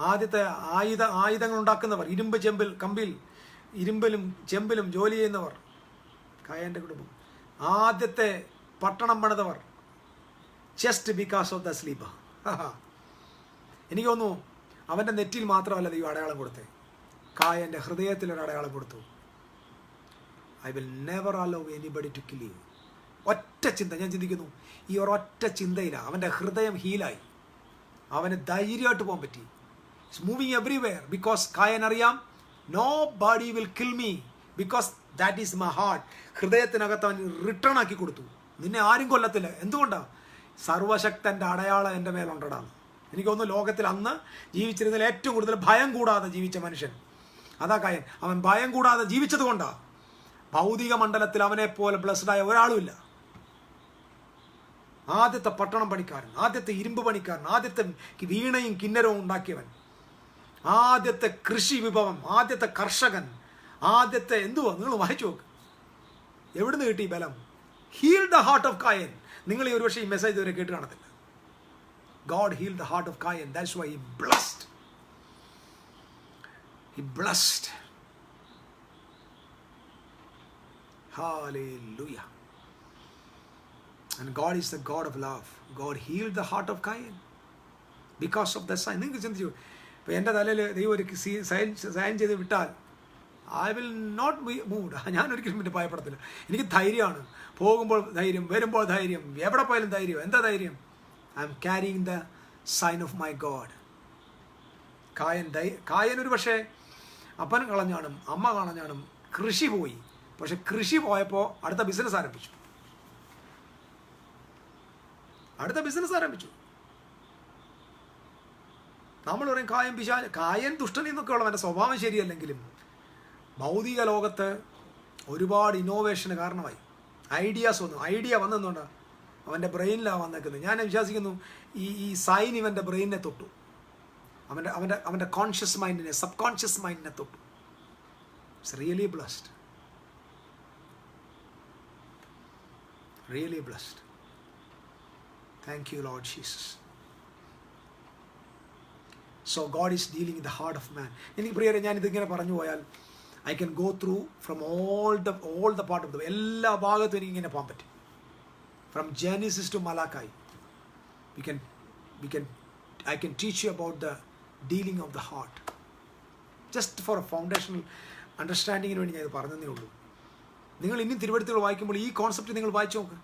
S1: ആദ്യത്തെ ആയുധങ്ങൾ ഉണ്ടാക്കുന്നവർ, ഇരുമ്പിലും ചെമ്പിലും ജോലി ചെയ്യുന്നവർ, കായൻ്റെ കുടുംബം. ആദ്യത്തെ പട്ടണം പണിതവർ, ജസ്റ്റ് ബിക്കോസ് ഓഫ് ദ സ്ലീപ്പ. എനിക്ക് തോന്നുന്നു, അവൻ്റെ നെറ്റിയിൽ മാത്രമല്ല ദൈവം അടയാളം കൊടുത്തേ, കായൻ്റെ ഹൃദയത്തിലൊരു അടയാളം കൊടുത്തു. I will never allow anybody to kill you. ഒറ്റ ചിന്ത ഞാൻ ചിന്തിക്കുന്നു, ഈ ഒരൊറ്റ ചിന്തയിലാണ് അവൻ്റെ ഹൃദയം ഹീലായി. അവന് ധൈര്യമായിട്ട് പോകാൻ പറ്റി. It's moving everywhere. Because Cain അറിയാം, nobody will kill me because that is my heart. ഹൃദയത്തിനകത്ത് അവൻ റിട്ടേൺ ആക്കി കൊടുത്തു, നിന്നെ ആരും കൊല്ലത്തില്ല. എന്തുകൊണ്ടാണ്? സർവശക്തൻ്റെ അടയാളം എൻ്റെ മേലുണ്ടടാന്ന്. എനിക്ക് തോന്നുന്നു, ലോകത്തിൽ അന്ന് ജീവിച്ചിരുന്നതിൽ ഏറ്റവും കൂടുതൽ ഭയം കൂടാതെ ജീവിച്ച മനുഷ്യൻ അതാ കായൻ. അവൻ ഭയം കൂടാതെ ജീവിച്ചത് കൊണ്ടാണ് ഭൗതിക മണ്ഡലത്തിൽ അവനെ പോലെ ബ്ലെസ്ഡായ ഒരാളുമില്ല. ആദ്യത്തെ പട്ടണം പണിക്കാരൻ, ആദ്യത്തെ ഇരുമ്പ് പണിക്കാരൻ, ആദ്യത്തെ വീണയും കിന്നരവും ഉണ്ടാക്കിയവൻ, ആദ്യത്തെ കൃഷി വിഭവം, ആദ്യത്തെ കർഷകൻ, ആദ്യത്തെ എന്തുവാ നിങ്ങൾ വായിച്ചു നോക്ക്. എവിടുന്ന് കിട്ടി ബലം? Heal the heart of Cain. നിങ്ങൾ ഈ ഒരുപക്ഷെ ഈ മെസ്സേജ് ഇതുവരെ കേട്ട് കാണത്തില്ല. God healed the heart of Cain. That's why he blessed. He blessed. Hallelujah. And God is the God of love. God healed the heart of Cain because of the sign. നിങ്ങൾക്ക് ചിന്തിച്ചു, ഇപ്പോൾ എൻ്റെ തലയിൽ ദൈവം ഒരു സൈൻ ചെയ്ത് വിട്ടാൽ I will not be moved. ഞാൻ ഒരിക്കലും പിന്നെ ഭയപ്പെടത്തില്ല. എനിക്ക് ധൈര്യമാണ്. പോകുമ്പോൾ ധൈര്യം, വരുമ്പോൾ ധൈര്യം, എവിടെ പോയാലും ധൈര്യം. എന്താ ധൈര്യം? I'm carrying the sign of my God. Cain ഒരു പക്ഷേ അപ്പൻ കളഞ്ഞാണും അമ്മ കളഞ്ഞാണും കൃഷി പോയി. പക്ഷെ കൃഷി പോയപ്പോൾ അടുത്ത ബിസിനസ് ആരംഭിച്ചു. നമ്മൾ പറയും കായൻ ദുഷ്ടൻ എന്നൊക്കെ ഉള്ള അവൻ്റെ സ്വഭാവം ശരിയല്ലെങ്കിലും ഭൗതിക ലോകത്ത് ഒരുപാട് ഇന്നോവേഷന് കാരണമായി. ഐഡിയ വന്നെന്നുണ്ട് അവൻ്റെ ബ്രെയിനിലാണ് വന്നേക്കുന്നത്. ഞാൻ വിശ്വസിക്കുന്നു ഈ സൈൻ ഇവൻ്റെ ബ്രെയിനിനെ തൊട്ടു, അവൻ്റെ കോൺഷ്യസ് മൈൻഡിനെ, സബ് കോൺഷ്യസ് മൈൻഡിനെ തൊട്ടു. It's really blessed. Thank you, Lord Jesus. So God is dealing in the heart of man. എനിക്ക് പ്രിയരെ, ഞാൻ ഇതിങ്ങനെ പറഞ്ഞു പോയാൽ I can go through from all the part of the എല്ലാ ഭാഗത്തും എനിക്ക് ഇങ്ങനെ പോകാൻ പറ്റും. From Genesis to Malachi, I can teach you about the dealing of the heart. Just for a foundational understanding വേണ്ടി ഞാൻ ഇത് പറഞ്ഞതേ ഉള്ളൂ. നിങ്ങൾ ഇനി തിരുവെഴുത്തുകൾ വായിക്കുമ്പോൾ ഈ കോൺസെപ്റ്റ് നിങ്ങൾ വായിച്ചു നോക്ക്.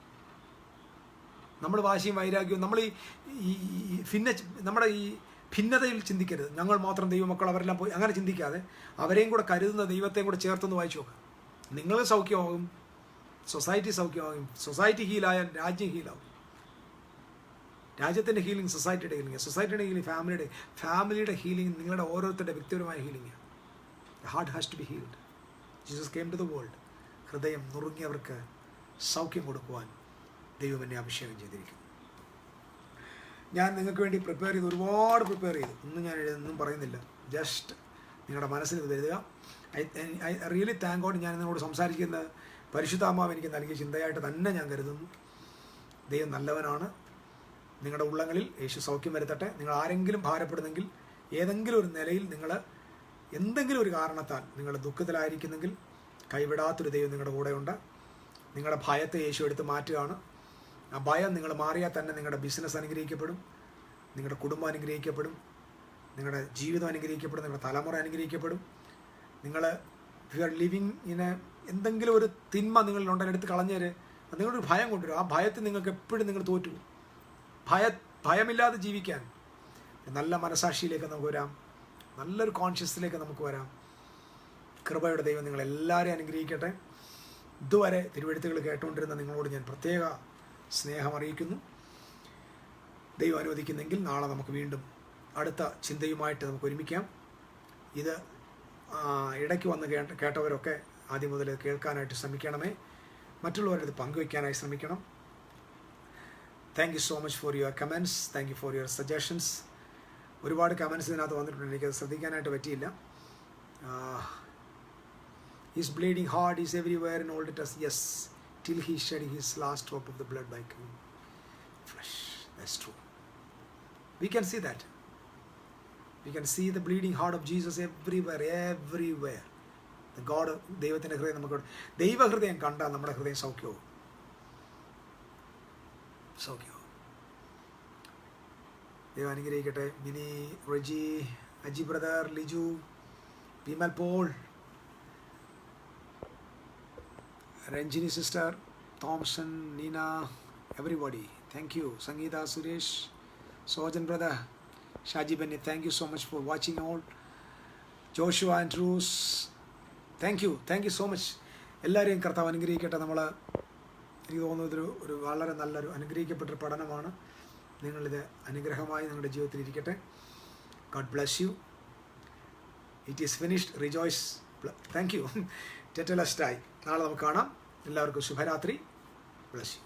S1: നമ്മൾ വാശിയും വൈരാഗ്യവും നമ്മൾ നമ്മുടെ ഈ ഭിന്നതയിൽ ചിന്തിക്കരുത്. ഞങ്ങൾ മാത്രം ദൈവമക്കൾ, അവരെല്ലാം പോയി അങ്ങനെ ചിന്തിക്കാതെ അവരെയും കൂടെ കരുതുന്ന ദൈവത്തെയും കൂടെ ചേർത്തൊന്ന് വായിച്ചു നോക്ക്. നിങ്ങൾ സൗഖ്യമാകും, സൊസൈറ്റി സൗഖ്യമാകും. സൊസൈറ്റി ഹീലായാൽ രാജ്യം ഹീലാവും. രാജ്യത്തിൻ്റെ ഹീലിംഗ് സൊസൈറ്റിയുടെ ഹീലിംഗ്, സൊസൈറ്റിയുടെ ഹീലിംഗ് ഫാമിലിയുടെ ഹീലിംഗ്, നിങ്ങളുടെ ഓരോരുത്തരുടെ വ്യക്തിപരമായ healing. The heart has to be healed. Jesus came to the world. ഹൃദയം നുറുങ്ങിയവർക്ക് സൗഖ്യം കൊടുക്കുവാൻ ദൈവം എന്നെ അഭിഷേകം ചെയ്തിരിക്കുന്നു. ഞാൻ നിങ്ങൾക്ക് വേണ്ടി ഒരുപാട് പ്രിപ്പയർ ചെയ്തു. ഒന്നും ഞാൻ എഴുതൊന്നും പറയുന്നില്ല. ജസ്റ്റ് നിങ്ങളുടെ മനസ്സിൽ ഇത് എഴുതുക. I really thank God. ഞാൻ നിങ്ങളോട് സംസാരിക്കുന്ന പരിശുദ്ധാത്മാവ് എനിക്ക് നൽകിയ ചിന്തയായിട്ട് തന്നെ ഞാൻ കരുതുന്നു. ദൈവം നല്ലവനാണ്. നിങ്ങളുടെ ഉള്ളങ്ങളിൽ യേശു സൗഖ്യം വരുത്തട്ടെ. നിങ്ങൾ ആരെങ്കിലും ഭാരപ്പെടുന്നെങ്കിൽ, ഏതെങ്കിലും ഒരു നിലയിൽ നിങ്ങൾ എന്തെങ്കിലും ഒരു കാരണത്താൽ നിങ്ങൾ ദുഃഖത്തിലായിരിക്കുന്നെങ്കിൽ, കൈവിടാത്തൊരു ദൈവം നിങ്ങളുടെ കൂടെയുണ്ട്. നിങ്ങളുടെ ഭയത്തെ യേശു എടുത്ത് മാറ്റുകയാണ്. ആ ഭയം നിങ്ങൾ മാറിയാൽ തന്നെ നിങ്ങളുടെ ബിസിനസ് അനുഗ്രഹിക്കപ്പെടും, നിങ്ങളുടെ കുടുംബം അനുഗ്രഹിക്കപ്പെടും, നിങ്ങളുടെ ജീവിതം അനുഗ്രഹിക്കപ്പെടും, നിങ്ങളുടെ തലമുറ അനുഗ്രഹിക്കപ്പെടും. നിങ്ങൾ യു ആർ ലിവിങ് എന്തെങ്കിലും ഒരു തിന്മ നിങ്ങളിലുണ്ടെങ്കിൽ എടുത്ത് കളഞ്ഞേര്. അത് നിങ്ങളൊരു ഭയം കൊണ്ടുവരും. ആ ഭയത്തിൽ നിങ്ങൾക്ക് എപ്പോഴും നിങ്ങൾ തോറ്റു. ഭയമില്ലാതെ ജീവിക്കാൻ നല്ല മനസാക്ഷിയിലേക്ക് നമുക്ക് വരാം, നല്ലൊരു കോൺഷ്യസിലേക്ക് നമുക്ക് വരാം. കൃപയുടെ ദൈവം നിങ്ങളെല്ലാവരെയും അനുഗ്രഹിക്കട്ടെ. ഇതുവരെ തിരുവെഴുത്തുകൾ കേട്ടുകൊണ്ടിരുന്ന നിങ്ങളോട് ഞാൻ പ്രത്യേക സ്നേഹം അറിയിക്കുന്നു. ദൈവം അനുവദിക്കുന്നെങ്കിൽ നാളെ നമുക്ക് വീണ്ടും അടുത്ത ചിന്തയുമായിട്ട് നമുക്ക് ഒരുമിക്കാം. ഇത് ഇടയ്ക്ക് വന്ന് കേട്ടവരൊക്കെ ആദ്യം മുതൽ കേൾക്കാനായിട്ട് ശ്രമിക്കണമേ. മറ്റുള്ളവരത് പങ്കുവയ്ക്കാനായി ശ്രമിക്കണം. Thank you so much for your comments. Thank you for your suggestions. ഒരുപാട് കമൻറ്റ്സ് ഇതിനകത്ത് വന്നിട്ടുണ്ട്. എനിക്കത് ശ്രദ്ധിക്കാനായിട്ട് പറ്റിയില്ല. His bleeding heart is everywhere in all it is. Yes, till he shed his last drop of the blood by flesh. That's true. We can see that. We can see the bleeding heart of Jesus everywhere. The God of ദൈവത്തിൻ്റെ ഹൃദയം നമുക്ക് ദൈവഹൃദയം കണ്ടാൽ നമ്മുടെ ഹൃദയം സൗഖ്യവും. ദൈവം അനുഗ്രഹിക്കട്ടെ. Mini, Reji, Aji brother, Liju, Vimal Paul, Ranjini sister, Thomson, Neena, everybody. Thank you. Sangeeta, Suresh, Sojan brother, Shaji Benny, thank you so much for watching all. Joshua Andrews, thank you so much. എല്ലാവരെയും കർത്താവ് അനുഗ്രഹിക്കട്ടെ. എനിക്ക് തോന്നുന്നത് ഒരു വളരെ നല്ലൊരു അനുഗ്രഹിക്കപ്പെട്ടൊരു പഠനമാണ്. നിങ്ങളിത് അനുഗ്രഹമായി നിങ്ങളുടെ ജീവിതത്തിൽ ഇരിക്കട്ടെ. God bless you. It is finished. Rejoice. Thank you. Tetelestai. നാളെ നമുക്ക് കാണാം. എല്ലാവർക്കും ശുഭരാത്രി. Bless you.